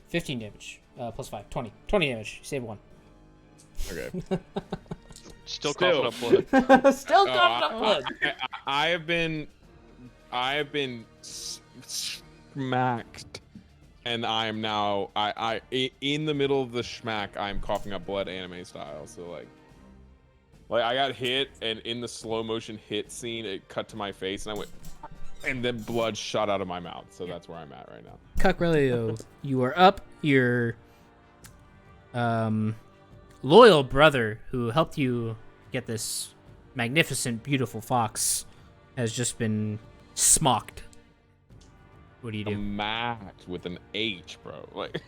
15 damage. Plus 5, 20 damage. Save 1. Okay. Still coughing up blood. Still coughing up blood. I have been smacked, and I am now in the middle of the schmack. I'm coughing up blood, anime style. So like I got hit, and in the slow motion hit scene, it cut to my face, and I went, and then blood shot out of my mouth. So that's where I'm at right now. Cuckrelio, you are up. Your loyal brother who helped you get this magnificent, beautiful fox has just been smocked. What do you do? Smacked with an H, bro. Like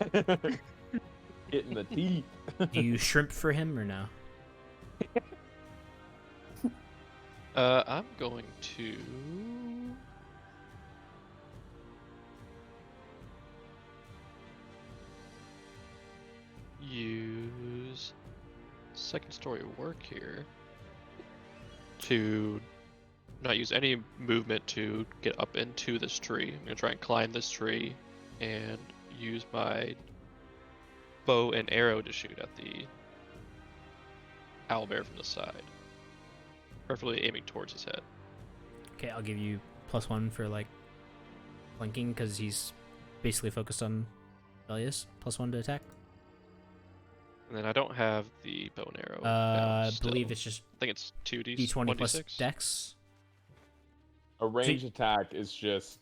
hitting the teeth. Do you shrimp for him or no? I'm going to use second story work here to not use any movement to get up into this tree. I'm gonna try and climb this tree and use my bow and arrow to shoot at the owlbear from the side, preferably aiming towards his head. Okay, I'll give you +1 for like flanking because he's basically focused on Velius. +1 to attack. And then I don't have the bow and arrow. I believe it's just I think it's 2d d20 plus 1d6. dex. A range attack is just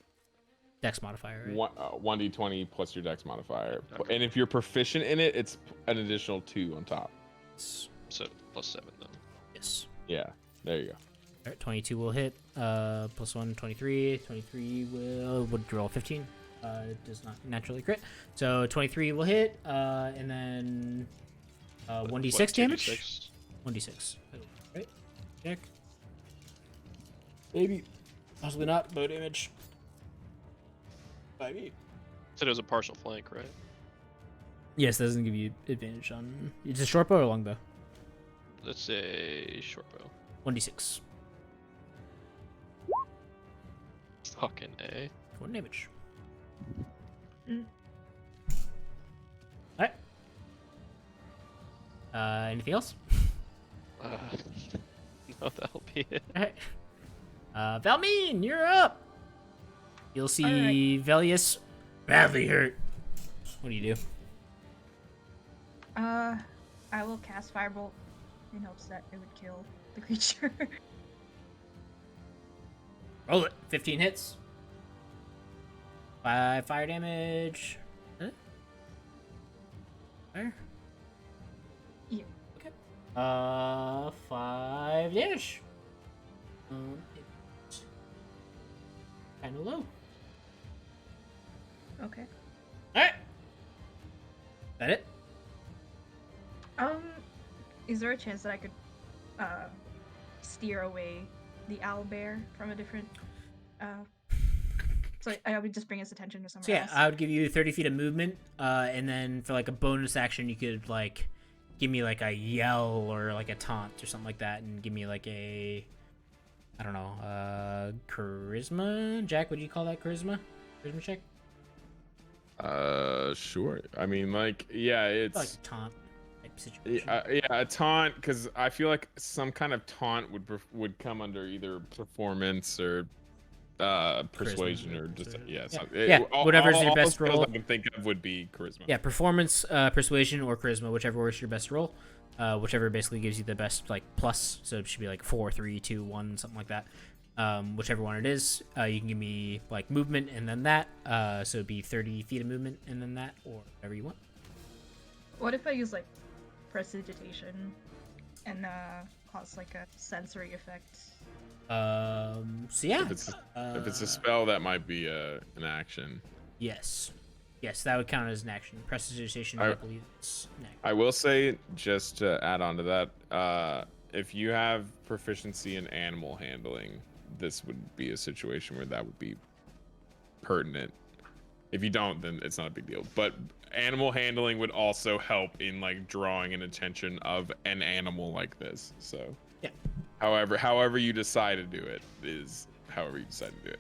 Dex modifier, right? 1d20 plus your dex modifier. Okay. And if you're proficient in it, it's an additional 2 on top. Yes. So +7 then. Yes. Yeah, there you go. All right, 22 will hit. +1, 23. 23 would roll 15. It does not naturally crit. So 23 will hit, and then 1d6 damage. 2d6? 1d6. Right? Check. Maybe. Possibly not. Bow damage. 5e. Said it was a partial flank, right? Yes, that doesn't give you advantage on. It's a short bow or long bow? Let's say short bow. 1d6. Fucking A. 1 damage. Mm. Alright. Anything else? No, that'll be it. Alright. Valmeen, you're up! You'll see Velius badly hurt. What do you do? I will cast Firebolt in hopes that it would kill the creature. Roll it. 15 hits. 5 fire damage. Huh? Fire? Yeah. Okay. 5 damage. Kind of low. Okay. Alright. That it? Is there a chance that I could steer away the owlbear from a different so I would just bring his attention to somewhere So yeah, else? I would give you 30 feet of movement, and then for like a bonus action, you could like give me like a yell or like a taunt or something like that, and give me like a, I don't know, charisma. Jack, what do you call that? Charisma? Charisma check? Sure. I mean, like, yeah, it's Like a taunt type situation. yeah, a taunt, because I feel like some kind of taunt would come under either performance or persuasion or just whatever's your best skills roll. I can think of would be charisma. Yeah, performance, persuasion, or charisma, whichever is your best roll. Whichever basically gives you the best like plus. So it should be like 4, 3, 2, 1, something like that. Whichever one it is, you can give me like movement and then that. So it'd be 30 feet of movement and then that, or whatever you want. What if I use like prestidigitation and cause like a sensory effect? So yeah. If it's a spell, that might be an action. Yes, that would count as an action. Prestidigitation, I believe, is an action. I will say, just to add on to that, if you have proficiency in animal handling, this would be a situation where that would be pertinent. If you don't, then it's not a big deal. But animal handling would also help in like drawing an attention of an animal like this. So yeah. However you decide to do it is however you decide to do it.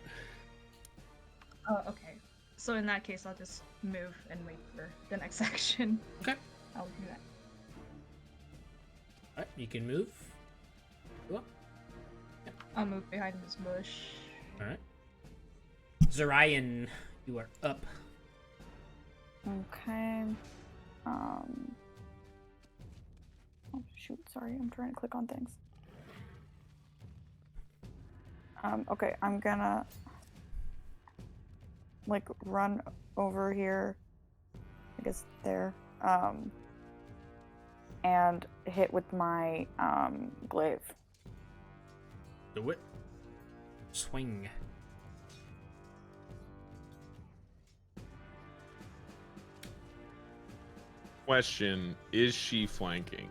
Oh, okay. So in that case, I'll just move and wait for the next action. Okay. I'll do that. All right, you can move. Cool. I'll move behind this bush. All right. Zorian, you are up. Okay. Oh shoot, sorry, I'm trying to click on things. Okay, I'm gonna like run over here, I guess there, and hit with my glaive. Do it. Swing. Question: is she flanking?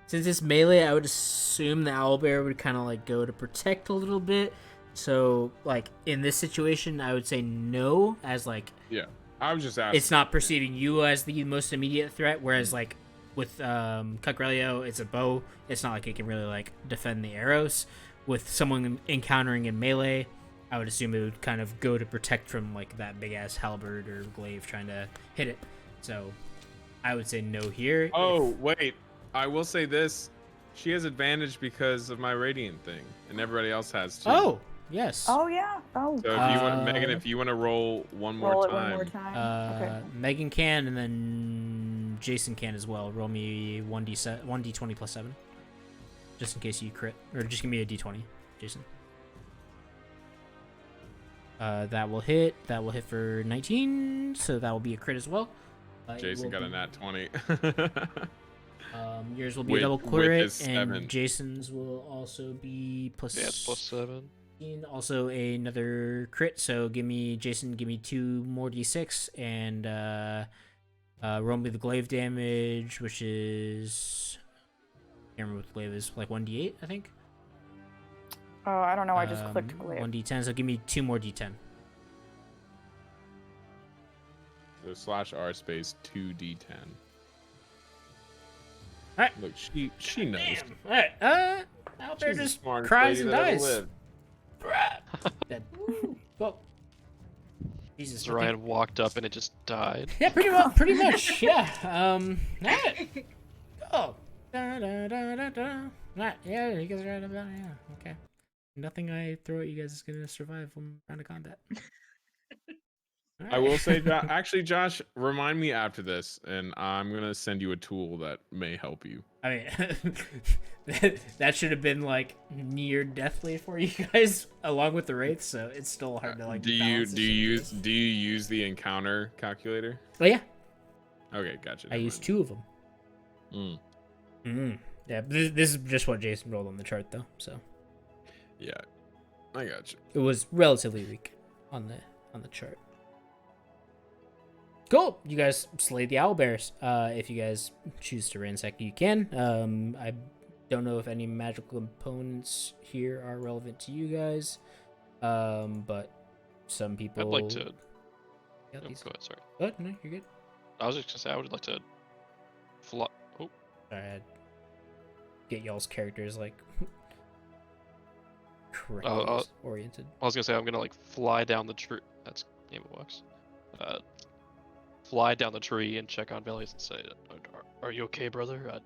Since it's melee, I would assume the owlbear would kind of like go to protect a little bit. So, like in this situation, I would say no, as like Yeah, I was just asking. it's not perceiving you as the most immediate threat. Whereas like with Cucrelio, it's a bow. It's not like it can really like defend the arrows. With someone encountering in melee, I would assume it would kind of go to protect from like that big ass halberd or glaive trying to hit it. So, I would say no here. Oh wait, I will say this: she has advantage because of my radiant thing, and everybody else has too. Oh, yes. Oh yeah. Oh. So if you want, Megan, if you want to roll one more Roll it time, one more time. Okay. Megan can, and then Jason can as well. Roll me 1d20 plus 7. just in case you crit, or just give me a d20, Jason. That will hit. That will hit for 19, so that will be a crit as well. Jason got a nat 20. Yours will be With- a double with crit, his and 7. Jason's will also be plus. Yeah, it's +7. Also another crit. So Jason, give me 2 more d6, and roll me the glaive damage, which is, I can't remember what the glaive is, like 1d8, I think. Oh, I don't know. I just clicked glaive. 1d10. So give me 2 more d10. So /r space 2d10. Alright. Look, she knows. Alright. Owlbear She's the just smartest cries lady and that ever dies. lived. Dead. Go. Jesus. So Ryan walked up and it just died. Yeah, pretty much. Yeah. Alright. Oh. Da, da, da, da, da. Alright. Yeah, you guys are right about it. Yeah. Okay. Nothing I throw at you guys is gonna survive one round of combat. I will say, actually, Josh, remind me after this, and I'm gonna send you a tool that may help you. I mean, that should have been like near deathly for you guys, along with the wraiths. So it's still hard to like. Do you use the encounter calculator? Oh yeah, Okay, gotcha. I used 2 of them. Yeah, this is just what Jason rolled on the chart though. So Yeah, I got you. it was relatively weak on the chart. Cool. You guys slayed the owlbears. If you guys choose to ransack, you can. I don't know if any magical components here are relevant to you guys. But some people. I'd like to. Yeah, Oh, these- go ahead, sorry. What? No, you're good. I was just gonna say I would like to fly. Oh, Sorry, I'd get y'all's characters like correctly oriented. I was gonna say I'm gonna like fly down the tree. That's Game of Wax. Fly down the tree and check on Velius and say, "Are you okay, brother?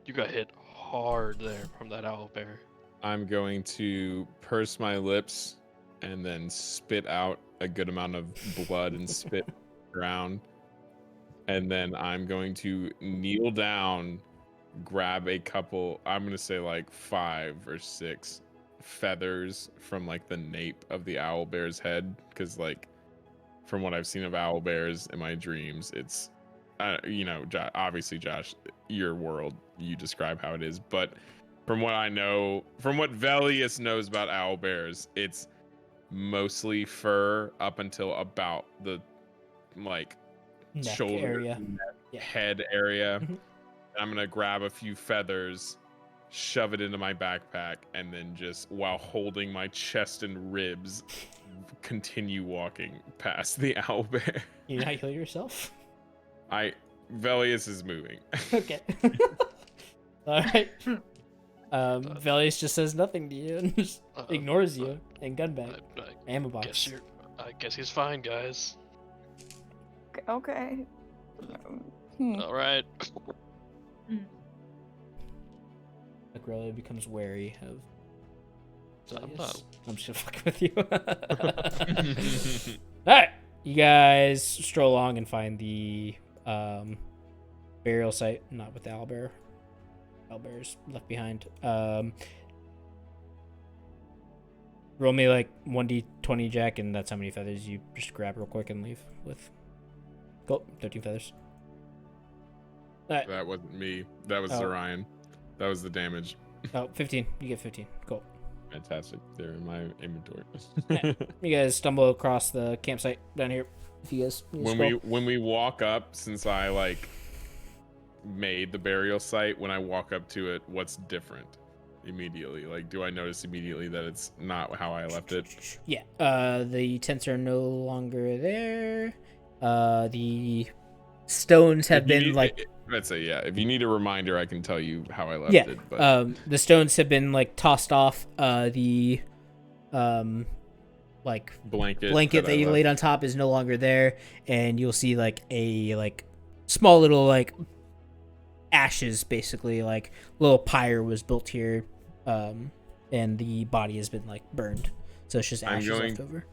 You got hit hard there from that owl bear." I'm going to purse my lips and then spit out a good amount of blood and spit around. And then I'm going to kneel down, grab a couple, I'm going to say like 5 or 6 feathers from like the nape of the owl bear's head. Because like, from what I've seen of owl bears in my dreams, it's, obviously, Josh, your world, you describe how it is. But from what I know, from what Velius knows about owl bears, it's mostly fur up until about the like Neck shoulder area. head area. Mhm. I'm gonna grab a few feathers, shove it into my backpack, and then just while holding my chest and ribs, continue walking past the owl bear. You not heal yourself? Velius is moving. Okay. All right. Velius just says nothing to you and just ignores you and gun bag. Ammo box. I guess he's fine, guys. Okay. All right. Agrellia becomes wary of I'm Velius. not- I'm just gonna fuck with you. Alright. You guys stroll along and find the burial site, not with the owlbear. Owlbear's left behind. Roll me like 1d20, Jack, and that's how many feathers you just grab real quick and leave with. Go, 13 feathers. Alright. That wasn't me. That was Zorion. That was the damage. Oh, 15. You get 15. Cool. Fantastic. They're in my inventory. Yeah. You guys stumble across the campsite down here. If you guys when we walk up, since I like made the burial site, when I walk up to it, what's different immediately? Like, do I notice immediately that it's not how I left it? Yeah. The tents are no longer there. The stones have been like. Let's say, yeah. If you need a reminder, I can tell you how I left Yeah. it. But The stones have been like tossed off. The like blanket that I you left. laid on top is no longer there, and you'll see like a small little like ashes, basically like little pyre was built here, and the body has been like burned, so it's just ashes left over.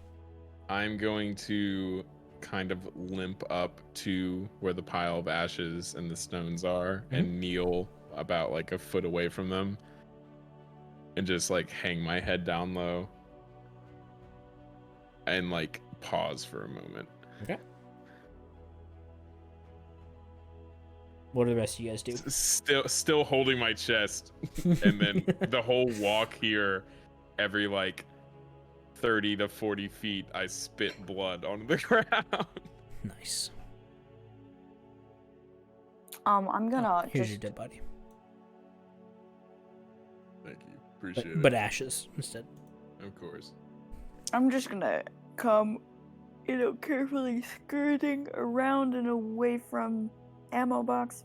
I'm going to kind of limp up to where the pile of ashes and the stones are and kneel about like a foot away from them and just like hang my head down low and like pause for a moment. Okay. What do the rest of you guys do? Still holding my chest, and then the whole walk here, every like 30 to 40 feet, I spit blood on the ground. Nice. I'm gonna Here's just your dead body. Thank you. Appreciate it. But ashes instead. Of course. I'm just gonna come, carefully skirting around and away from ammo box.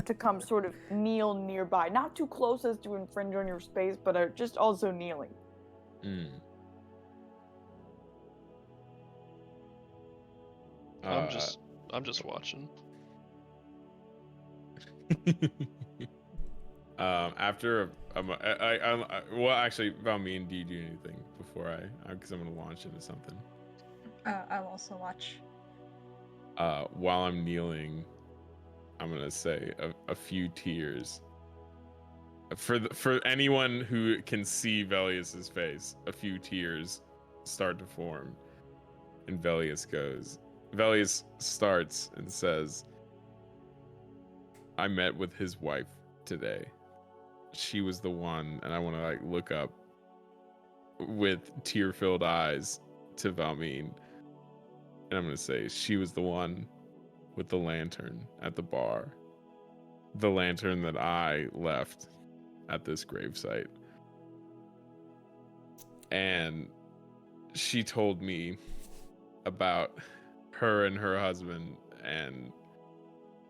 To come sort of kneel nearby, not too close as to infringe on your space, but just also kneeling. I'm just watching. After well, actually, about me and do you do anything before because I'm gonna launch into something. I'll also watch. While I'm kneeling, I'm gonna say a few tears. For anyone who can see Velius's face, a few tears start to form, and Velius starts and says, "I met with his wife today. She was the one," and I want to like look up with tear-filled eyes to Valmeen, and I'm gonna say, "She was the one with the lantern at the bar, the lantern that I left at this gravesite, and she told me about her and her husband and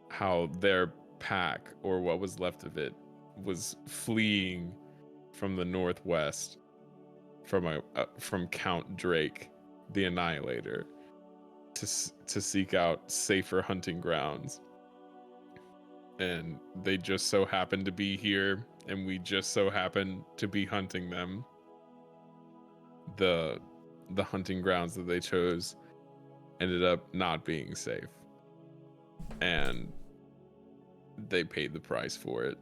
how their pack, or what was left of it, was fleeing from the northwest from Count Drake, the Annihilator, to seek out safer hunting grounds. And they just so happened to be here, and we just so happened to be hunting them. The hunting grounds that they chose ended up not being safe, and they paid the price for it.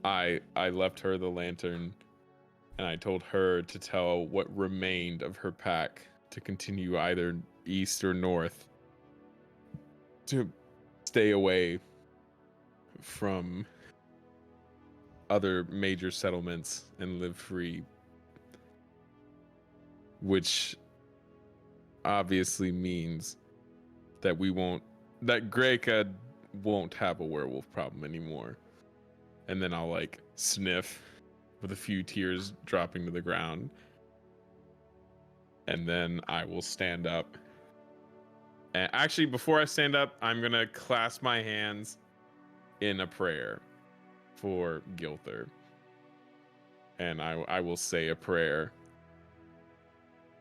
I left her the lantern, and I told her to tell what remained of her pack to continue either east or north, to stay away from other major settlements and live free, which obviously means that Greka won't have a werewolf problem anymore. And then I'll like sniff with a few tears dropping to the ground. And then I will stand up. And actually, before I stand up, I'm going to clasp my hands in a prayer for Gilther. And I will say a prayer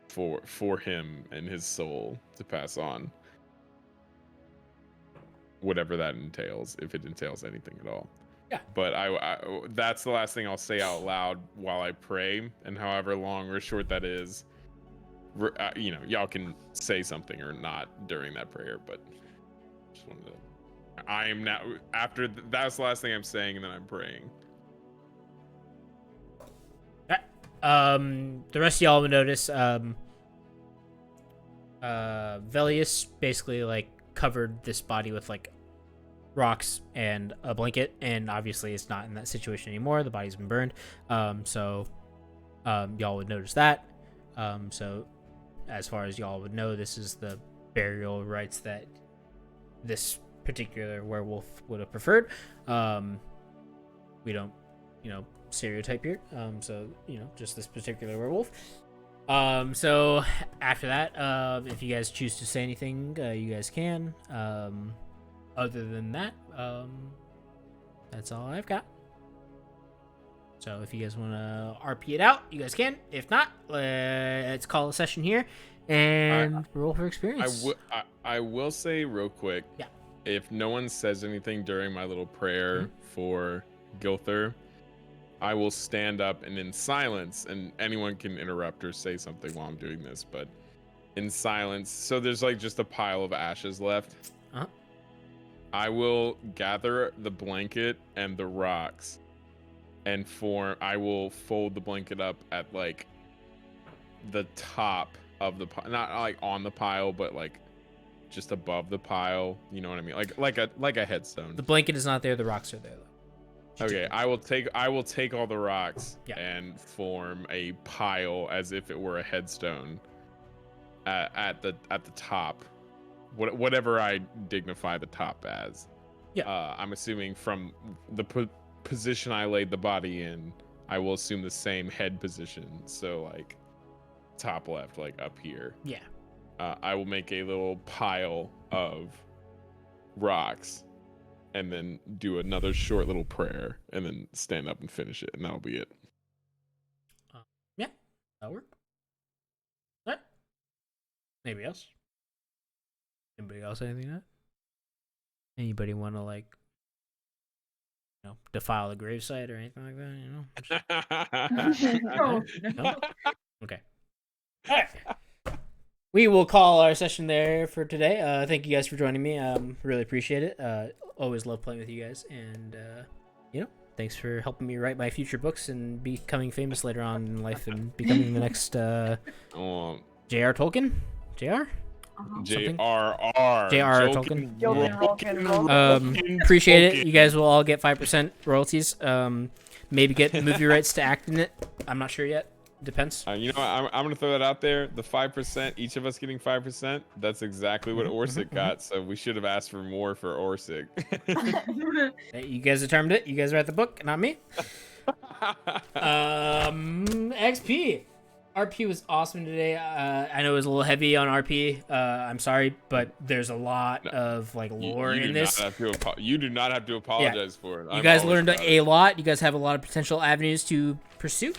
for him and his soul to pass on. Whatever that entails, if it entails anything at all. Yeah. But I that's the last thing I'll say out loud while I pray, and however long or short that is, y'all can say something or not during that prayer, but just wanted to. I am now after that's the last thing I'm saying, and then I'm praying. The rest of y'all will notice Velius basically like covered this body with like rocks and a blanket, and obviously it's not in that situation anymore. The body's been burned. So y'all would notice that. So as far as y'all would know, this is the burial rites that this particular werewolf would have preferred. We don't, stereotype here. So just this particular werewolf. So after that, if you guys choose to say anything, you guys can. Other than that, that's all I've got. So if you guys want to RP it out, you guys can. If not, let's call a session here and roll for experience. I will say real quick. Yeah. If no one says anything during my little prayer for Gilther, I will stand up and in silence, and anyone can interrupt or say something while I'm doing this, but in silence. So there's like just a pile of ashes left. I will gather the blanket and the rocks and I will fold the blanket up at like the top of the pile, not like on the pile, but like just above the pile. You know what I mean? Like a headstone. The blanket is not there. The rocks are there, though. Okay, I will take all the rocks Yeah. and form a pile as if it were a headstone at the top, whatever I dignify the top as. Yeah. I'm assuming from the position I laid the body in, I will assume the same head position. So like top left, like up here. Yeah. I will make a little pile of rocks. And then do another short little prayer, and then stand up and finish it, and that'll be it. Yeah, that'll work. What? Anybody else? Anybody else? Anything like that? Anybody want to like, defile the gravesite or anything like that? No? Okay. All right. We will call our session there for today. Thank you guys for joining me. Really appreciate it. Always love playing with you guys, and thanks for helping me write my future books and becoming famous later on in life and becoming the next J.R. Tolkien. J.R. J.R.R. J.R.R. Tolkien. Appreciate it. You guys will all get 5% royalties. Maybe get movie rights to act in it. I'm not sure yet. Depends. You know what? I'm gonna throw that out there. The 5%, each of us getting 5%. That's exactly what Orsic got. So we should have asked for more for Orsic. You guys determined it. You guys write the book, not me. XP. RP was awesome today. I know it was a little heavy on RP. I'm sorry, but there's a lot of like lore in this. You do not have to apologize for it. You guys learned a lot. You guys have a lot of potential avenues to pursue.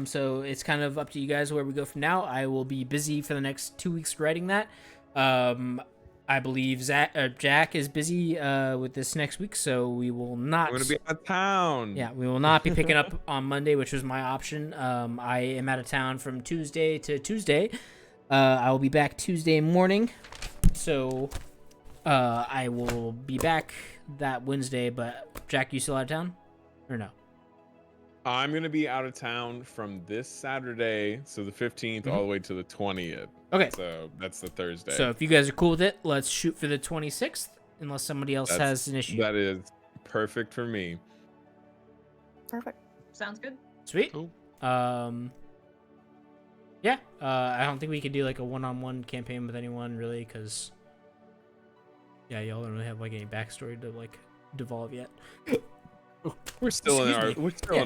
So it's kind of up to you guys where we go from now. I will be busy for the next 2 weeks writing that. I believe Jack is busy with this next week, so we will not. I'm gonna be out of town. Yeah, we will not be picking up on Monday, which was my option. I am out of town from Tuesday to Tuesday. I will be back Tuesday morning, so I will be back that Wednesday. But Jack, you still out of town, or no? I'm gonna be out of town from this Saturday, so the 15th, all the way to the 20th. Okay. So that's the Thursday. So if you guys are cool with it, let's shoot for the 26th, unless somebody else has an issue. That is perfect for me. Perfect. Sounds good. Sweet. Cool. Yeah. I don't think we could do like a one-on-one campaign with anyone really, because y'all don't really have like any backstory to like devolve yet. We're still in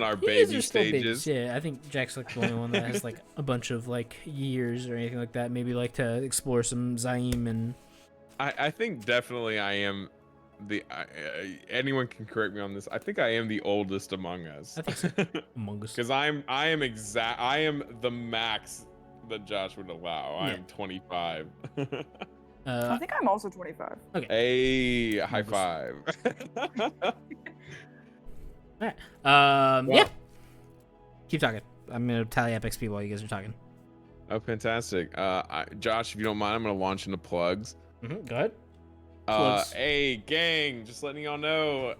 our baby stages. Yeah, I think Jack's like the only one that has like a bunch of like years or anything like that. Maybe like to explore some Zaim and. I think definitely I am anyone can correct me on this. I think I am the oldest among us. I think so. Among us. Because I am the max that Josh would allow. I am 25. I think I'm also 25. Okay. Hey, high five. All right. Yeah. Keep talking. I'm gonna tally up XP while you guys are talking. Oh, fantastic. Josh, if you don't mind, I'm gonna launch into plugs. Go ahead. Plugs. Hey, gang, just letting y'all know,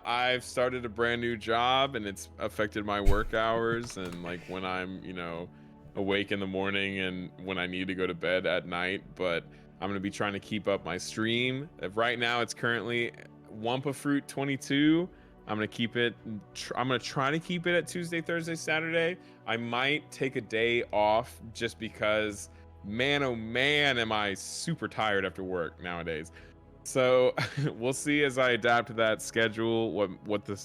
I've started a brand new job, and it's affected my work hours and like when I'm, awake in the morning and when I need to go to bed at night. But I'm gonna be trying to keep up my stream. Right now, it's currently Wumpa Fruit 22. I'm gonna keep it. I'm gonna try to keep it at Tuesday, Thursday, Saturday. I might take a day off just because, man, oh man, am I super tired after work nowadays. So we'll see as I adapt to that schedule. What the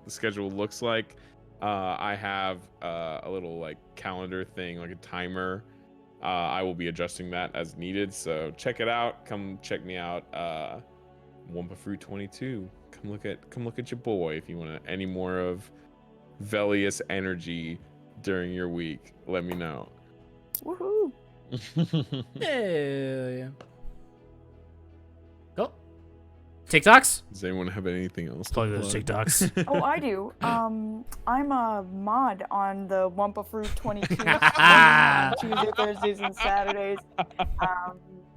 schedule looks like. I have a little like calendar thing, like a timer. I will be adjusting that as needed. So check it out. Come check me out. Wumpa Fruit 22. Come look at your boy if you want any more of Velius energy during your week. Let me know. Woohoo! Hell yeah. Go. TikToks? Does anyone have anything else? Plug those TikToks. Oh, I do. I'm a mod on the Wumpa Fruit 22 Tuesday, Thursdays, and Saturdays.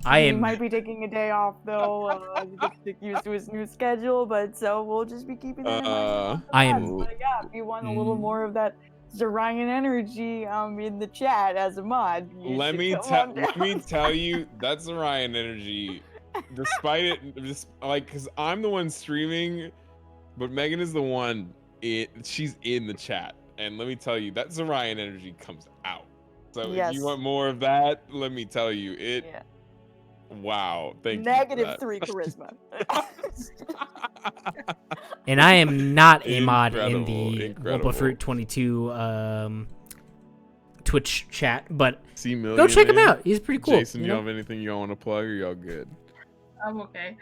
He might be taking a day off though. He gets to get used to his new schedule, but so we'll just be keeping that in mind. But yeah, if you want a little more of that Zorian energy in the chat as a mod, let me tell you, that's Zorian energy. Despite it, just like, because I'm the one streaming, but Megan is the one. She's in the chat, and let me tell you, that Zorian energy comes out. So if you want more of that, let me tell you, Yeah. Wow, thank -3 charisma. And I am not a mod in Incredible, the incredible. Fruit 22 Twitch chat, but C-Million, go check him man. out. He's pretty cool. Jason, you have anything y'all want to plug, or y'all good? I'm okay.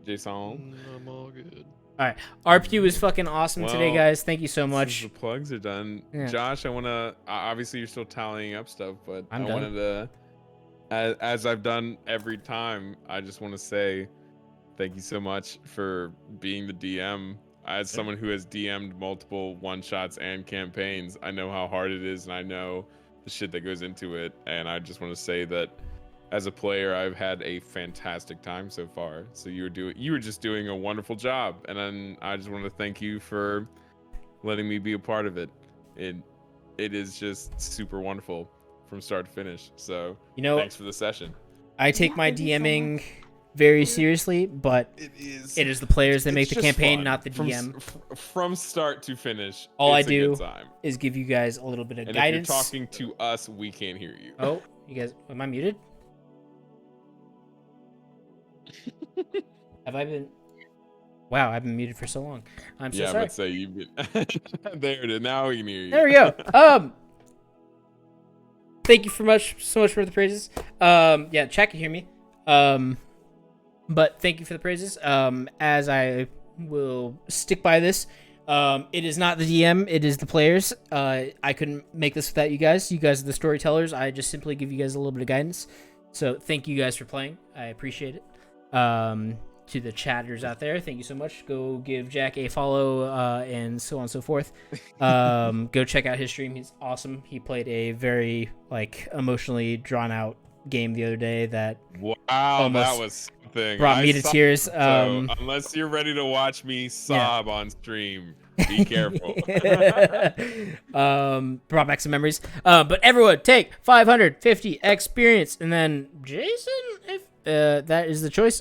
Jason? I'm all good. All right, RPU is fucking awesome today, guys. Thank you so much. The plugs are done. Yeah. Josh, I want to. Obviously, you're still tallying up stuff, but I'm I done. wanted to, as I've done every time, I just want to say thank you so much for being the DM. As someone who has DM'd multiple one-shots and campaigns, I know how hard it is, and I know the shit that goes into it. And I just want to say that as a player, I've had a fantastic time so far. So you were just doing a wonderful job, and then I just want to thank you for letting me be a part of it. It is just super wonderful from start to finish. So thanks for the session. I take my DMing very seriously, but it is the players that make the campaign, not the DM. From start to finish, all I do is give you guys a little bit of guidance. If you're talking to us, we can't hear you. Oh, you guys, am I muted? Have I been? Wow, I've been muted for so long. I'm so sorry. Yeah, but say you've been. There it is. Now we can hear you. There we go. Thank you so much for the praises. Yeah, chat can hear me. But thank you for the praises. As I will stick by this, it is not the DM, it is the players. I couldn't make this without you guys. You guys are the storytellers. I just simply give you guys a little bit of guidance. So thank you guys for playing. I appreciate it. To the chatters out there, thank you so much. Go give Jack a follow, and so on and so forth. Go check out his stream. He's awesome. He played a very emotionally drawn out game the other day that that was something. Brought me to tears. So unless you're ready to watch me sob on stream, be careful. Brought back some memories. But everyone take 550 experience, and then Jason, if that is the choice,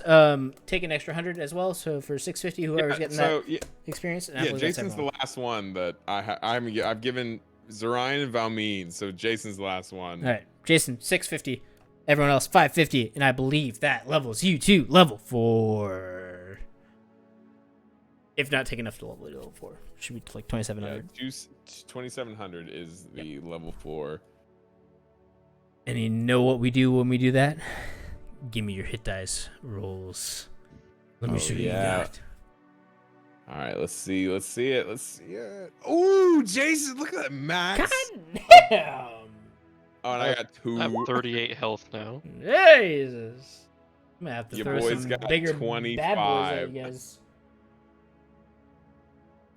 take an extra 100 as well. So for 650, whoever's getting that experience. And Jason's the last one that I've given Zorian and Valmeen. So Jason's the last one. All right, Jason, 650. Everyone else 550, and I believe that levels you to level 4. If not take enough to level 4, should be like 2700. Yeah, 2700 is the level 4. And you know what we do when we do that? Give me your hit dice rolls. Let me show you that. All right, let's see it. Ooh, Jason, look at that max. God damn. Oh, and I got 2. I have 38 health now. Jesus. I'm gonna have to throw boys some got bigger 25. bad boys at you guys.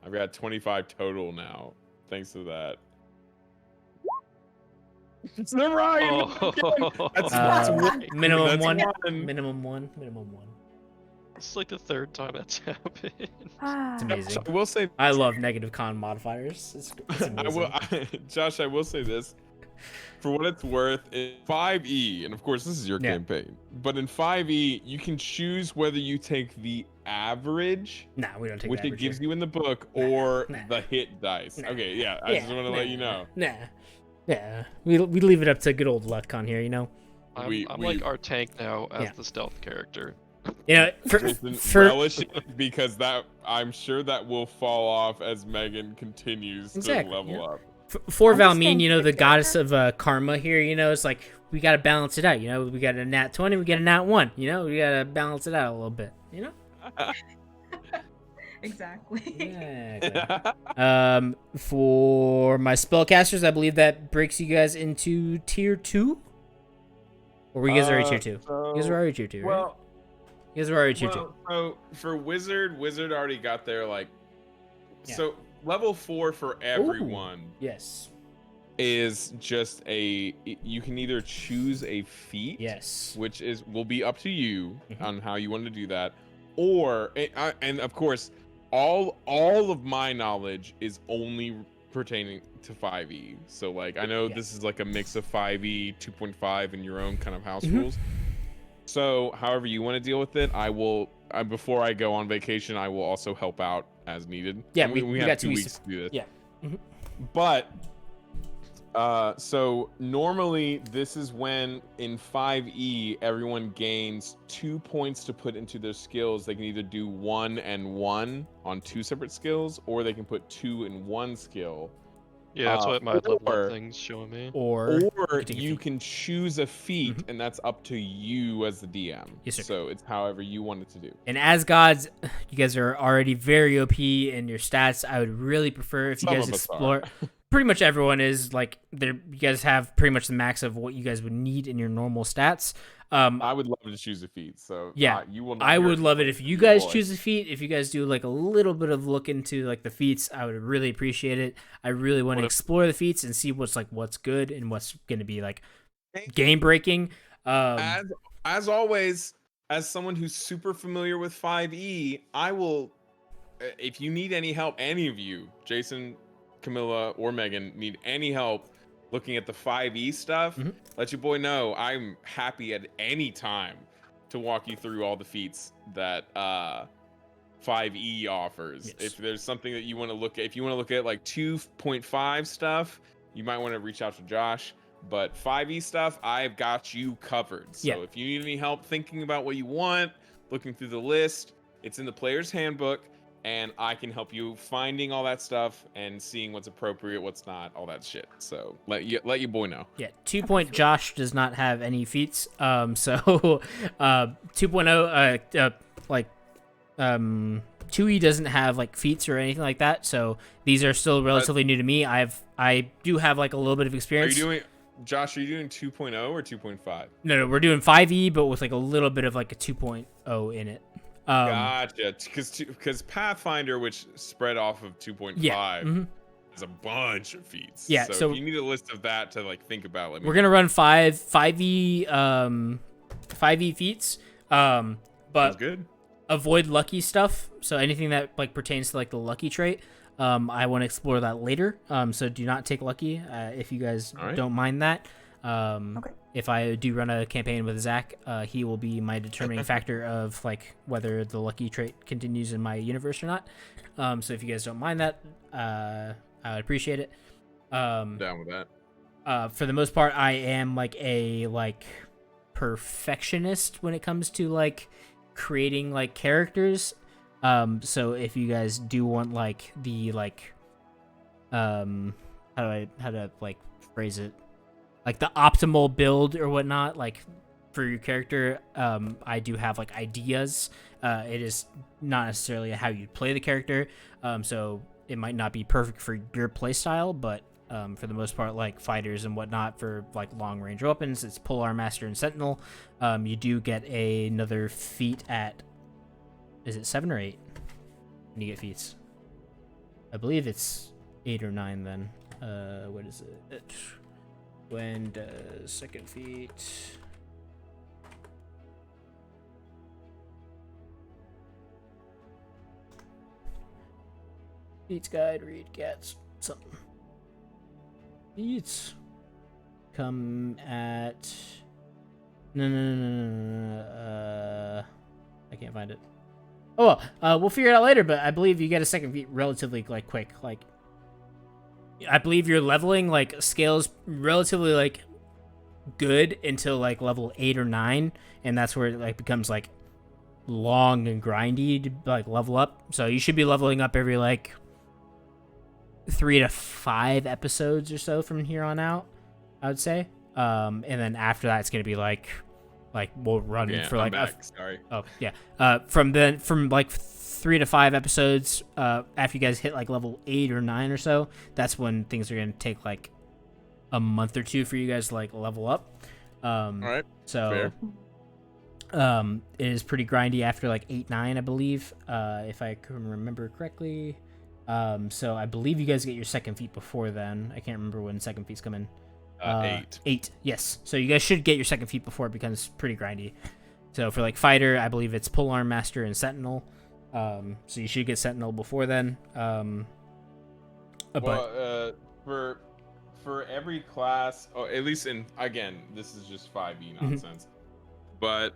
I've got 25 total now, thanks to that. It's the Ryan. That's minimum one. Minimum one. It's like the 3rd time that's happened. It's amazing. So I will say, I love negative con modifiers. It's amazing. Josh, I will say this. For what it's worth, in 5e, and of course this is your campaign, but in 5e, you can choose whether you take the average, nah, we don't take which the it average gives here. you in the book, or the hit dice. Okay, yeah, I just want to let you know. Yeah, we leave it up to good old luck on here, you know. I'm like our tank now as the stealth character. You know, for relish it, because that I'm sure that will fall off as Megan continues to level up. For Valmeen, you know, the goddess of karma here, you know, it's like we got to balance it out. You know, we got a nat 20, we got a nat 1. You know, we got to balance it out a little bit. You know. Exactly. Yeah. For my spellcasters, I believe that breaks you guys into tier 2. Or were you guys already tier 2? You guys were already tier 2, right? You guys were already tier 2. So for Wizard already got there, so level 4 for everyone. Ooh, yes. is just you can either choose a feat, Yes. which will be up to you on how you want to do that, or and of course, all of my knowledge is only pertaining to 5e. So like I know this is like a mix of 5e, 2.5, and your own kind of house rules. So however you want to deal with it, I will. Before I go on vacation, I will also help out as needed. Yeah, and we got have 2 weeks to do this. Yeah. But so normally this is when in 5e everyone gains 2 points to put into their skills. They can either do 1 and 1 on 2 separate skills, or they can put 2 in 1 skill. Yeah, that's what my level up thing's showing me. Or you can choose a feat, and that's up to you as the DM. Yes, sir. So it's however you want it to do. And as gods, you guys are already very OP in your stats. I would really prefer if you guys explore. Pretty much everyone is like you guys have pretty much the max of what you guys would need in your normal stats. I would love to choose a feat. So yeah, you will. I would love it if you guys choose a feat. If you guys do like a little bit of look into like the feats, I would really appreciate it. I really want to explore the feats and see what's good and what's going to be like game breaking. As always, as someone who's super familiar with 5e, I will. If you need any help, any of you, Jason, Camilla, or Megan, need any help looking at the 5e stuff, let your boy know. I'm happy at any time to walk you through all the feats that 5e offers. If there's something that you want to look at, if you want to look at like 2.5 stuff, you might want to reach out to Josh. But 5e stuff, I've got you covered. So if you need any help thinking about what you want, looking through the list, it's in the player's handbook. And I can help you finding all that stuff and seeing what's appropriate, what's not, all that shit. So let your boy know. Yeah, 2. Josh does not have any feats. So 2.0 2e doesn't have like feats or anything like that. So these are still relatively new to me. I do have like a little bit of experience. Josh, are you doing 2.0 or 2.5? No, we're doing 5e, but with like a little bit of like a 2.0 in it. Gotcha. Because Pathfinder, which spread off of 2.5, has a bunch of feats. Yeah. So if you need a list of that to like think about, we're gonna run 5e feats. But sounds good. Avoid lucky stuff. So anything that like pertains to like the lucky trait. I want to explore that later. So do not take lucky if you guys don't mind that. Okay. If I do run a campaign with Zach, he will be my determining factor of like whether the lucky trait continues in my universe or not. So if you guys don't mind that, I would appreciate it. Down with that. For the most part, I am like a perfectionist when it comes to like creating like characters. So if you guys do want like the how to like phrase it, like the optimal build or whatnot, like for your character, I do have like ideas. It is not necessarily how you play the character, so it might not be perfect for your play style, but for the most part, like fighters and whatnot, for like long range weapons, it's Polearm Master and Sentinel. You do get another feat at, is it 7 or 8 when you get feats? I believe it's 8 or 9 then. What is it? When does second feat? Feats guide, read, gets something. Feats come at. No. I can't find it. Oh, well, we'll figure it out later. But I believe you get a second feat relatively like quick. Like, I believe your leveling like scales relatively like good until like level 8 or 9, and that's where it like becomes like long and grindy to like level up. So you should be leveling up every like 3 to 5 episodes or so from here on out, I would say. And then after that, it's gonna be like we'll run for like from like 3 to 5 episodes after you guys hit like level 8 or 9 or so. That's when things are gonna take like a month or 2 for you guys to like level up. All right. So it is pretty grindy after like 8-9, I believe, if I can remember correctly. So I believe you guys get your second feat before then. I can't remember when second feats come in. 8. 8, yes. So you guys should get your second feat before it becomes pretty grindy. So for like fighter, I believe it's Polearm Master and Sentinel. So you should get Sentinel before then. Well, for every class, at least again, this is just 5e nonsense. But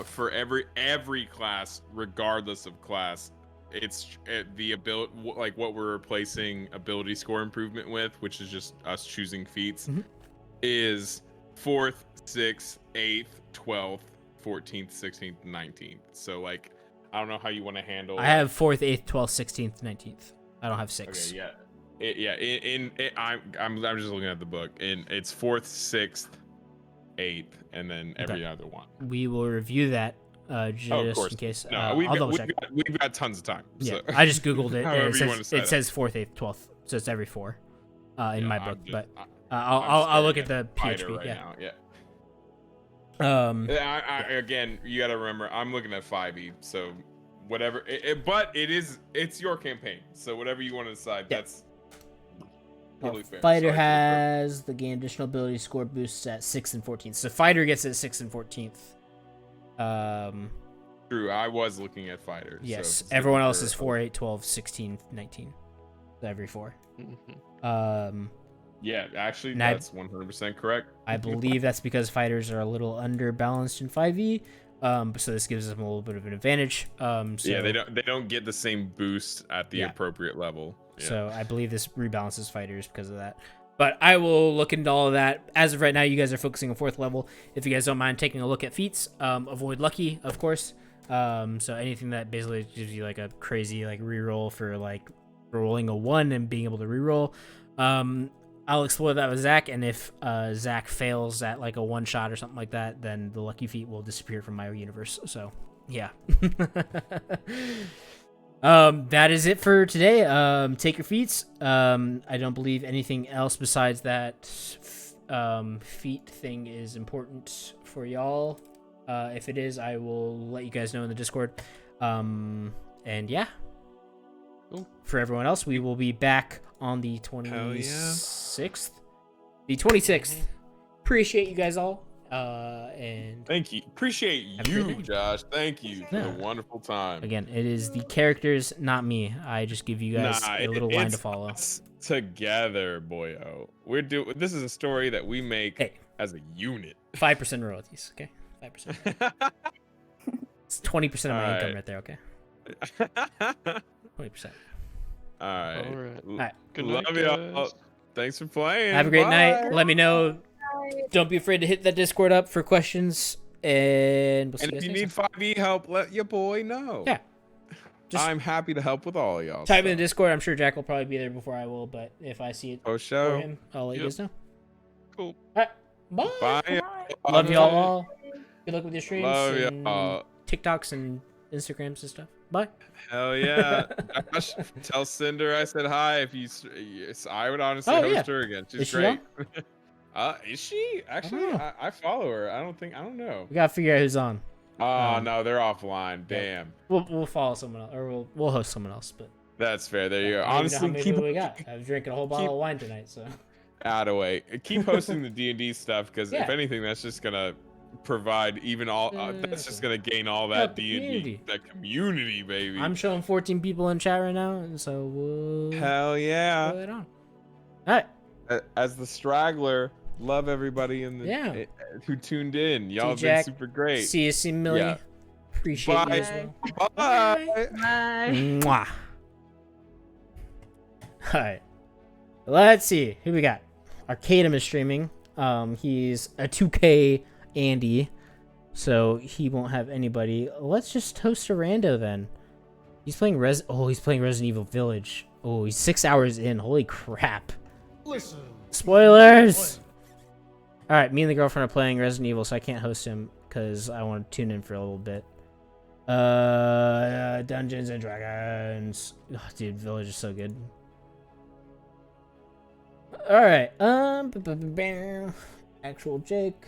for every class, regardless of class, it's the ability, like what we're replacing ability score improvement with, which is just us choosing feats, is 4th, 6th, 8th, 12th, 14th, 16th, 19th. So like, I don't know how you want to handle. I have 4th, 8th, 12th, 16th, 19th. I don't have 6. Okay, yeah. I'm just looking at the book, and it's 4th, 6th, 8th, and then every other one. We will review that just in case. No, we've got tons of time. Yeah, So. I just googled it. However It says 4th, 8th, 12th, so it's every 4 in my book. But I'm I'll look at the fighter PHP. right Yeah. Now, again, you got to remember, I'm looking at 5e, so whatever. But it's your campaign, so whatever you want to decide, that's totally fair. Fighter has the gain additional ability score boosts at 6th and 14th. So fighter gets it 6th and 14th. True, I was looking at fighter. Yes, so everyone else is 4, 8, 12, 16, 19. So every 4. Yeah, actually, that's 100% correct. I believe that's because fighters are a little underbalanced in 5e. So this gives them a little bit of an advantage. Yeah, they don't get the same boost at the appropriate level. Yeah. So I believe this rebalances fighters because of that. But I will look into all of that. As of right now, you guys are focusing on 4th level. If you guys don't mind taking a look at feats, avoid lucky, of course. So anything that basically gives you like a crazy like reroll for like rolling a 1 and being able to reroll. I'll explore that with Zach, and if Zach fails at like a 1-shot or something like that, then the lucky feat will disappear from my universe. So yeah. That is it for today. Take your feats. I don't believe anything else besides that feat thing is important for y'all. If it is, I will let you guys know in the Discord. And yeah. Cool. For everyone else, we will be back on the 26th. The 26th. Appreciate you guys all. And thank you. Appreciate you, Josh. Thank you for the wonderful time. Again, it is the characters, not me. I just give you guys a little line to follow. Together, boyo. This is a story that we make as a unit. 5% royalties, okay? 5%. It's 20% of my income right there, okay? 20%. All right. All right. Good love y'all. Thanks for playing. Have a great night. Let me know. Don't be afraid to hit that Discord up for questions. And we'll see you guys if you next need time. 5e help, let your boy know. Yeah. I'm happy to help with all of y'all. Type in the Discord. I'm sure Jack will probably be there before I will, but if I see it for him, I'll let you guys know. Cool. All right. Bye. Bye. Love y'all all. Good luck with your streams. Love and y'all. TikToks and Instagrams and stuff. Bye. Hell yeah. Josh, tell Cinder I said hi. I would honestly host her again. She's great. Is she? Actually, I follow her. I don't know. We gotta figure out who's on. Oh no, they're offline. Damn. We'll follow someone else, or we'll host someone else. But that's fair. There you go. Honestly, keep we got. I'm drinking a whole bottle of wine tonight, so. Out of way. Keep hosting the D&D stuff because if anything, that's just gonna provide even all. That's just gonna gain all that D&D, that community, baby. I'm showing 14 people in chat right now, and so we'll. Hell yeah. Go it on. All right. As the straggler. Love everybody who tuned in. Y'all have been super great. See you soon, Millie. Yeah. Appreciate you as well. Bye. Bye. Mwah. All right. Let's see. Who we got? Arcadum is streaming. He's a 2K Andy, so he won't have anybody. Let's just host a rando then. He's playing he's playing Resident Evil Village. Oh, he's 6 hours in. Holy crap. Listen. Spoilers. All right, me and the girlfriend are playing Resident Evil, so I can't host him because I want to tune in for a little bit. Dungeons and Dragons. Oh, dude, Village is so good. All right. Actual Jake.